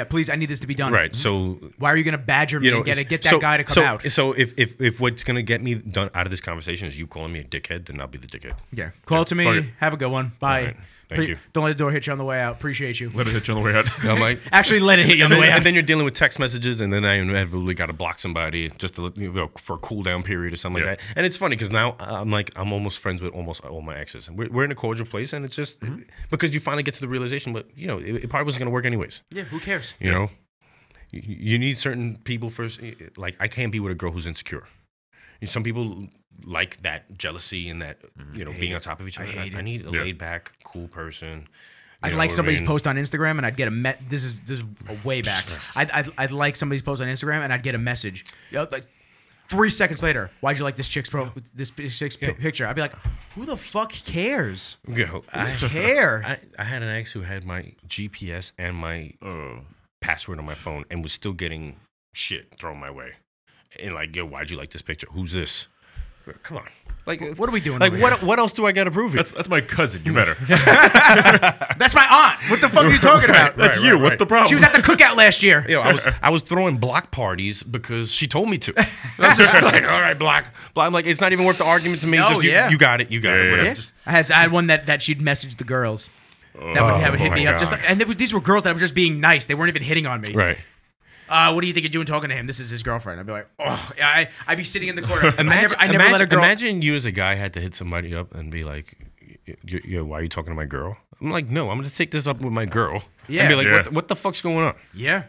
S1: Please, I need this to be done.
S3: Right. So
S1: why are you gonna badger me and get that guy to come out?
S3: So if what's gonna get me done out of this conversation is you calling me a dickhead, then I'll be the dickhead.
S1: Yeah. Call to me.
S2: Fuck it.
S1: Have a good one. Bye.
S3: All right. Thank you.
S1: Don't let the door hit you on the way out. Appreciate you.
S2: Let it hit you on the way out.
S3: I'm like,
S1: Actually, let it hit you on the way out.
S3: and then you're dealing with text messages, and then I inevitably got to block somebody just to, for a cool down period or something like that. And it's funny because now I'm almost friends with almost all my exes. And we're in a cordial place, and it's just because you finally get to the realization, but it probably wasn't going to work anyways.
S1: Yeah. Who cares?
S3: You know, you need certain people first. Like I can't be with a girl who's insecure. Some people like that jealousy and that being on top of each other. I need a laid back, cool person.
S1: I'd like somebody's post on Instagram, and I'd get a this is way back. I'd like somebody's post on Instagram, and I'd get a message. Like 3 seconds later, why'd you like this chick's picture? I'd be like, who the fuck cares? I care.
S3: I had an ex who had my GPS and my password on my phone, and was still getting shit thrown my way. And like, yo, why'd you like this picture? Who's this? Come on. Like,
S1: what are we doing?
S3: Like, what else do I got to prove here?
S2: That's my cousin. You met her.
S1: That's my aunt. What the fuck are you talking about?
S2: That's you. What's the problem?
S1: She was at the cookout last year.
S3: I was throwing block parties because she told me to. I'm just like, all right, block. I'm like, it's not even worth the argument to me.
S1: Oh,
S3: just, you got it. Whatever.
S1: Yeah. I had one that she'd message the girls. That would hit me up. Just and these were girls that were just being nice. They weren't even hitting on me.
S3: Right.
S1: What do you think you're doing talking to him? This is his girlfriend. I'd be like, oh, I'd be sitting in the corner. I never let a girl.
S3: Imagine you as a guy had to hit somebody up and be like, why are you talking to my girl? I'm like, no, I'm going to take this up with my girl.
S1: Yeah.
S3: And be like, what the fuck's going on?
S1: Yeah.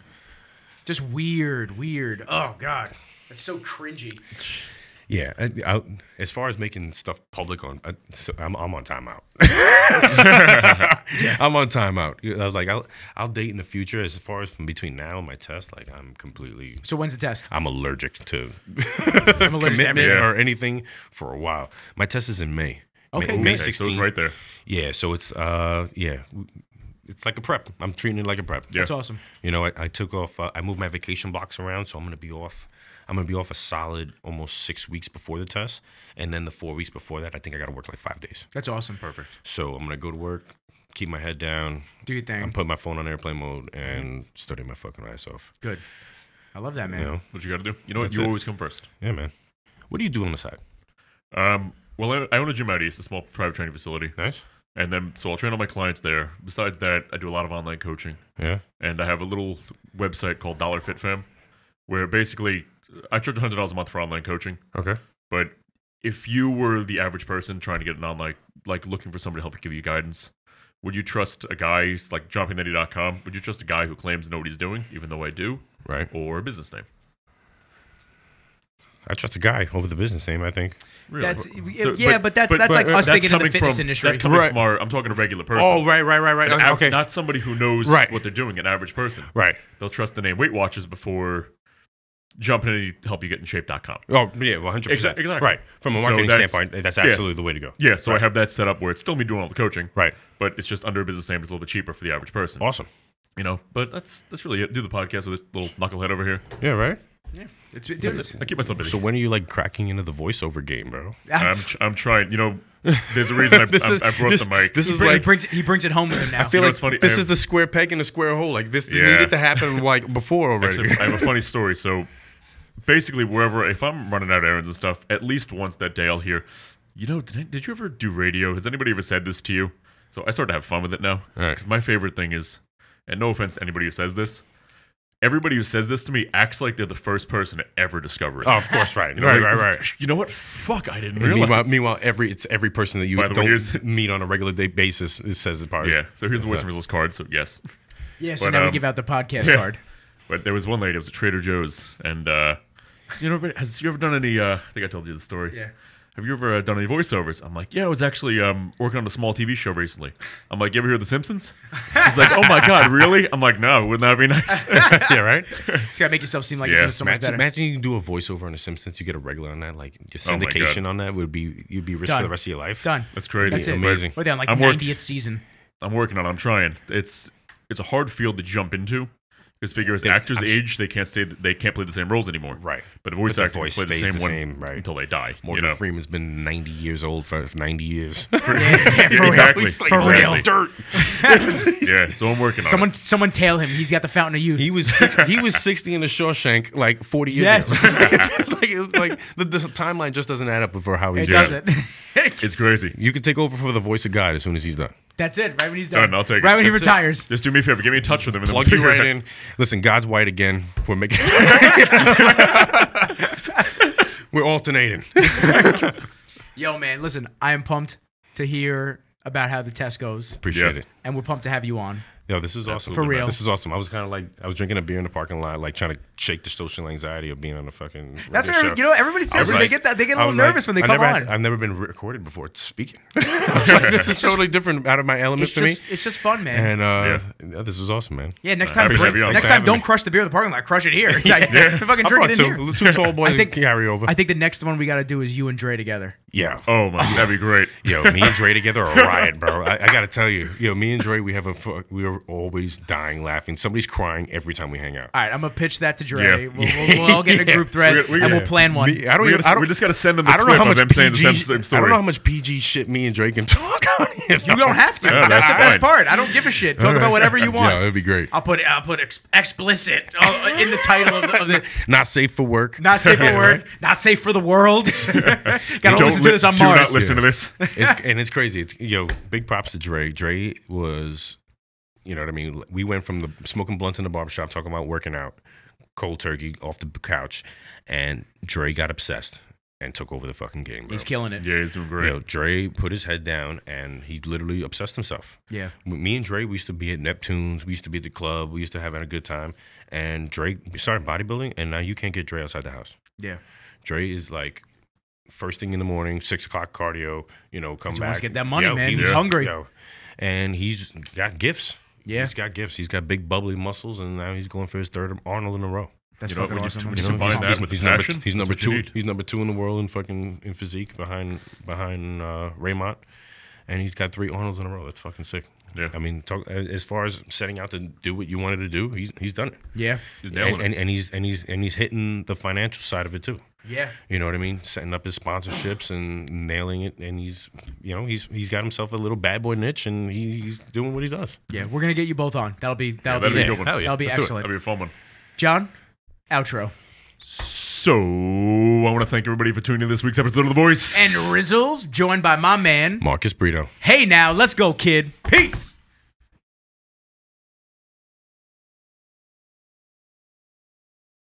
S1: Just weird. Oh, God. That's so cringy.
S3: Yeah, as far as making stuff public I'm on timeout. I'm on timeout. I was like, I'll date in the future. As far as from between now and my test, like I'm completely.
S1: So when's the test?
S3: I'm allergic to
S1: I'm allergic to
S3: commitment or anything for a while. My test is in May.
S1: Okay,
S3: May
S2: So
S3: 16th.
S2: it's right there.
S3: Yeah, so it's it's like a prep. I'm treating it like a prep.
S2: Yeah.
S1: That's awesome.
S3: You know, I took off. I moved my vacation blocks around, so I'm gonna be off. I'm going to be off a solid almost 6 weeks before the test. And then the 4 weeks before that, I think I got to work like 5 days.
S1: That's awesome. Perfect.
S3: So I'm going to go to work, keep my head down.
S1: Do your thing.
S3: I'm putting my phone on airplane mode and study my fucking ass off.
S1: Good. I love that, man.
S3: You know?
S2: What you got to do? You know what?
S3: That's
S2: You
S3: it.
S2: always come first.
S3: Yeah, man. What do you do on the side?
S2: Well, I own a gym out east, a small private training facility.
S3: Nice.
S2: And then, so I'll train all my clients there. Besides that, I do a lot of online coaching.
S3: Yeah.
S2: And I have a little website called Dollar Fit Fam, where basically I charge $100 a month for online coaching.
S3: Okay.
S2: But if you were the average person trying to get an online, like looking for somebody to help give you guidance, would you trust a guy like jumpingnetty.com? Would you trust a guy who claims to know what he's doing, even though I do?
S3: Right.
S2: Or a business name?
S3: I trust a guy over the business name, I think.
S2: Really?
S1: That's but that's like us
S2: that's
S1: thinking in the
S2: coming
S1: fitness
S2: from,
S1: industry.
S2: That's coming from I'm talking a regular person.
S3: Oh, right. Okay.
S2: Not somebody who knows
S3: Right.
S2: what they're doing, an average person.
S3: Right.
S2: They'll trust the name Weight Watchers before jumping in to help you get in shape.com.
S3: Oh, yeah, 100%.
S2: Exactly.
S3: Right. From a
S2: So
S3: marketing
S2: that's-
S3: standpoint, that's absolutely the way to go.
S2: Yeah, so
S3: Right.
S2: I have that set up where it's still me doing all the coaching.
S3: Right.
S2: But it's just under a business name. It's a little bit cheaper for the average person.
S3: Awesome.
S2: You know, but that's really it. Do the podcast with this little knucklehead over here.
S3: Yeah, right?
S1: Yeah.
S2: That's it. I keep myself busy.
S3: So when are you like cracking into the voiceover game, bro?
S2: I'm trying. You know, there's a reason I brought the mic.
S3: This is
S1: he
S3: like
S1: brings it home with him now.
S3: I feel
S2: know
S3: like
S2: what's funny?
S3: this
S2: I
S3: is the square peg in the square hole. Like this
S2: Yeah.
S3: needed to happen like before already.
S2: Actually, I have a funny story. So basically, if I'm running out errands and stuff, at least once that day I'll hear, you know, did you ever do radio? Has anybody ever said this to you? So I start to have fun with it now.
S3: All right.
S2: Because my favorite thing is and no offense to anybody who says this, everybody who says this to me acts like they're the first person to ever discover it.
S3: Oh, of course, right.
S2: You know,
S3: right.
S2: You know what? Fuck, I didn't
S3: And
S2: realize.
S3: meanwhile, every person that you
S2: By the way,
S3: don't meet on a regular day basis says it part.
S2: Yeah, so here's the voice of Rizzles card, so yes.
S1: Yeah, so
S2: But,
S1: now we give out the podcast card.
S2: But there was one lady, it was at Trader Joe's, and has you ever done any, I think I told you the story.
S1: Yeah.
S2: Have you ever done any voiceovers? I'm like, yeah, I was actually working on a small TV show recently. I'm like, you ever hear The Simpsons? She's like, oh my God, really? I'm like, no, wouldn't that be nice?
S3: Yeah, right?
S1: Just gotta make yourself seem like
S2: Yeah.
S1: you're doing so much better.
S3: Imagine you can do a voiceover on The Simpsons, you get a regular on that, like your
S2: Oh my
S3: syndication
S2: God.
S3: on that you'd be rich
S1: Done.
S3: for the rest of your life.
S1: Done.
S2: That's crazy.
S1: That's it.
S3: Amazing.
S1: We're down like
S2: I'm
S1: 90th season.
S2: I'm working on it. I'm trying. It's a hard field to jump into. Because figure as actors age, they can't play the same roles anymore.
S3: Right.
S2: But a voice
S3: But the
S2: actor
S3: voice
S2: can play the
S3: stays
S2: same
S3: the
S2: one
S3: same, right.
S2: until they die.
S3: Morgan
S2: you know?
S3: Freeman's been 90 years old for 90 years.
S1: Yeah, for
S2: Exactly.
S3: He's like,
S1: For real.
S3: real dirt.
S2: Yeah, so I'm working on it.
S1: Someone tail him. He's got the fountain of youth.
S3: He was 60 in the Shawshank like 40 years
S1: Yes.
S3: ago. It was like the timeline just doesn't add up for how
S1: it
S3: he's
S1: doesn't.
S2: It's crazy.
S3: You can take over for the voice of God as soon as he's done.
S1: That's it. Right when he's done.
S2: Done, I'll take it.
S1: Right when he
S2: That's it.
S1: retires.
S2: Just do me a favor. Get me in touch with him. And then
S3: Plug
S2: we'll
S3: you
S2: figure it
S3: right
S2: out.
S3: in. Listen, God's white again. We're making. We're alternating.
S1: Yo, man, listen, I am pumped to hear about how the test goes,
S3: Appreciate
S2: Yeah.
S3: it.
S1: and we're pumped to have you on.
S3: Yo, this is awesome.
S2: Absolutely,
S1: For real.
S3: This is awesome. I was kind of like, I was drinking a beer in the parking lot, like trying to shake the social anxiety of being on the fucking.
S1: That's
S3: radio
S1: what
S3: show.
S1: everybody says.
S3: was
S1: They
S3: like-
S1: get that. They get a
S3: I
S1: little
S3: was
S1: nervous
S3: like,
S1: when they come on.
S3: I've never been recorded before. It's speaking. This is totally different out of my element
S1: It's
S3: for me.
S1: just fun, man.
S3: And yeah, this was awesome, man.
S1: Yeah, next
S2: happy
S1: time,
S2: to have you on.
S1: next
S3: Thanks for
S1: time, don't
S3: having me.
S1: crush the beer in the parking lot. Crush it here. Like, fucking
S3: I
S1: drink it
S3: brought
S1: in here.
S3: two tall boys
S1: I think-
S3: carry over.
S1: I think the next one we got to do is you and Dre together.
S3: Yeah.
S2: Oh my, that'd be great.
S3: Yo, me and Dre together are a riot, bro. I gotta tell you, yo, me and Dre, we are always dying laughing. Somebody's crying every time we hang out.
S1: All right, I'm gonna pitch that to Dre.
S2: Yeah.
S1: We'll all get in a group thread
S2: We-
S1: and we'll plan one.
S3: Me- I don't
S2: We,
S3: even.
S2: we just got to send them the
S3: I don't know
S2: clip
S3: how
S2: of
S3: much
S2: them saying the
S3: PG.
S2: same
S3: I
S2: story.
S3: don't know how much PG shit me and Dre can talk on here.
S1: You don't have to.
S2: Yeah,
S1: that's the
S2: that's
S1: best
S2: fine.
S1: part. I don't give a shit. Talk about whatever you want.
S3: Yeah, it'd be great.
S1: I'll put explicit in the title of the
S3: Not safe for work.
S1: not safe for work, not safe for the world. Gotta listen to this on
S2: do
S1: Mars.
S2: not listen to this.
S3: And it's crazy. It's big props to Dre. Dre was, you know what I mean. We went from the smoking blunts in the barbershop, talking about working out, cold turkey off the couch, and Dre got obsessed and took over the fucking game. Bro.
S1: He's killing it.
S2: Yeah, he's doing great.
S3: Dre put his head down and he literally obsessed himself.
S1: Yeah.
S3: Me and Dre, we used to be at Neptune's. We used to be at the club. We used to have a good time. And Dre started bodybuilding, and now you can't get Dre outside the house.
S1: Yeah.
S3: Dre is like first thing in the morning, 6 o'clock cardio. Come
S1: He
S3: back.
S1: wants to get that money, man.
S3: he
S1: He's
S3: was-
S1: hungry.
S3: and he's got gifts.
S1: Yeah.
S3: He's got gifts. He's got big bubbly muscles, and now he's going for his third Arnold in a row.
S1: That's
S2: You know,
S1: fucking
S2: when you-
S1: awesome.
S2: when
S1: I'm
S2: you
S1: super
S2: combine
S1: pumped.
S2: that with
S3: he's
S2: the
S3: number,
S2: passion,
S3: he's number
S2: that's what you
S3: two.
S2: need.
S3: He's number 2 in the world in physique behind Raymond, and he's got 3 Arnolds in a row. That's fucking sick.
S2: Yeah.
S3: I mean, as far as setting out to do what you wanted to do, he's done it.
S1: Yeah.
S2: He's nailing it.
S3: And he's hitting the financial side of it too.
S1: Yeah.
S3: You know what I mean? Setting up his sponsorships and nailing it, and he's got himself a little bad boy niche, and he's doing what he does.
S1: Yeah. We're gonna get you both on. That'll be
S2: that'd be a good one.
S3: Hell yeah.
S1: That'll be
S3: Let's do it.
S1: excellent.
S2: That'd be a fun one.
S1: John, outro.
S2: So, I want to thank everybody for tuning in to this week's episode of The Voice.
S1: And Rizzles, joined by my man.
S3: Marcus Brito.
S1: Hey now, let's go, kid. Peace.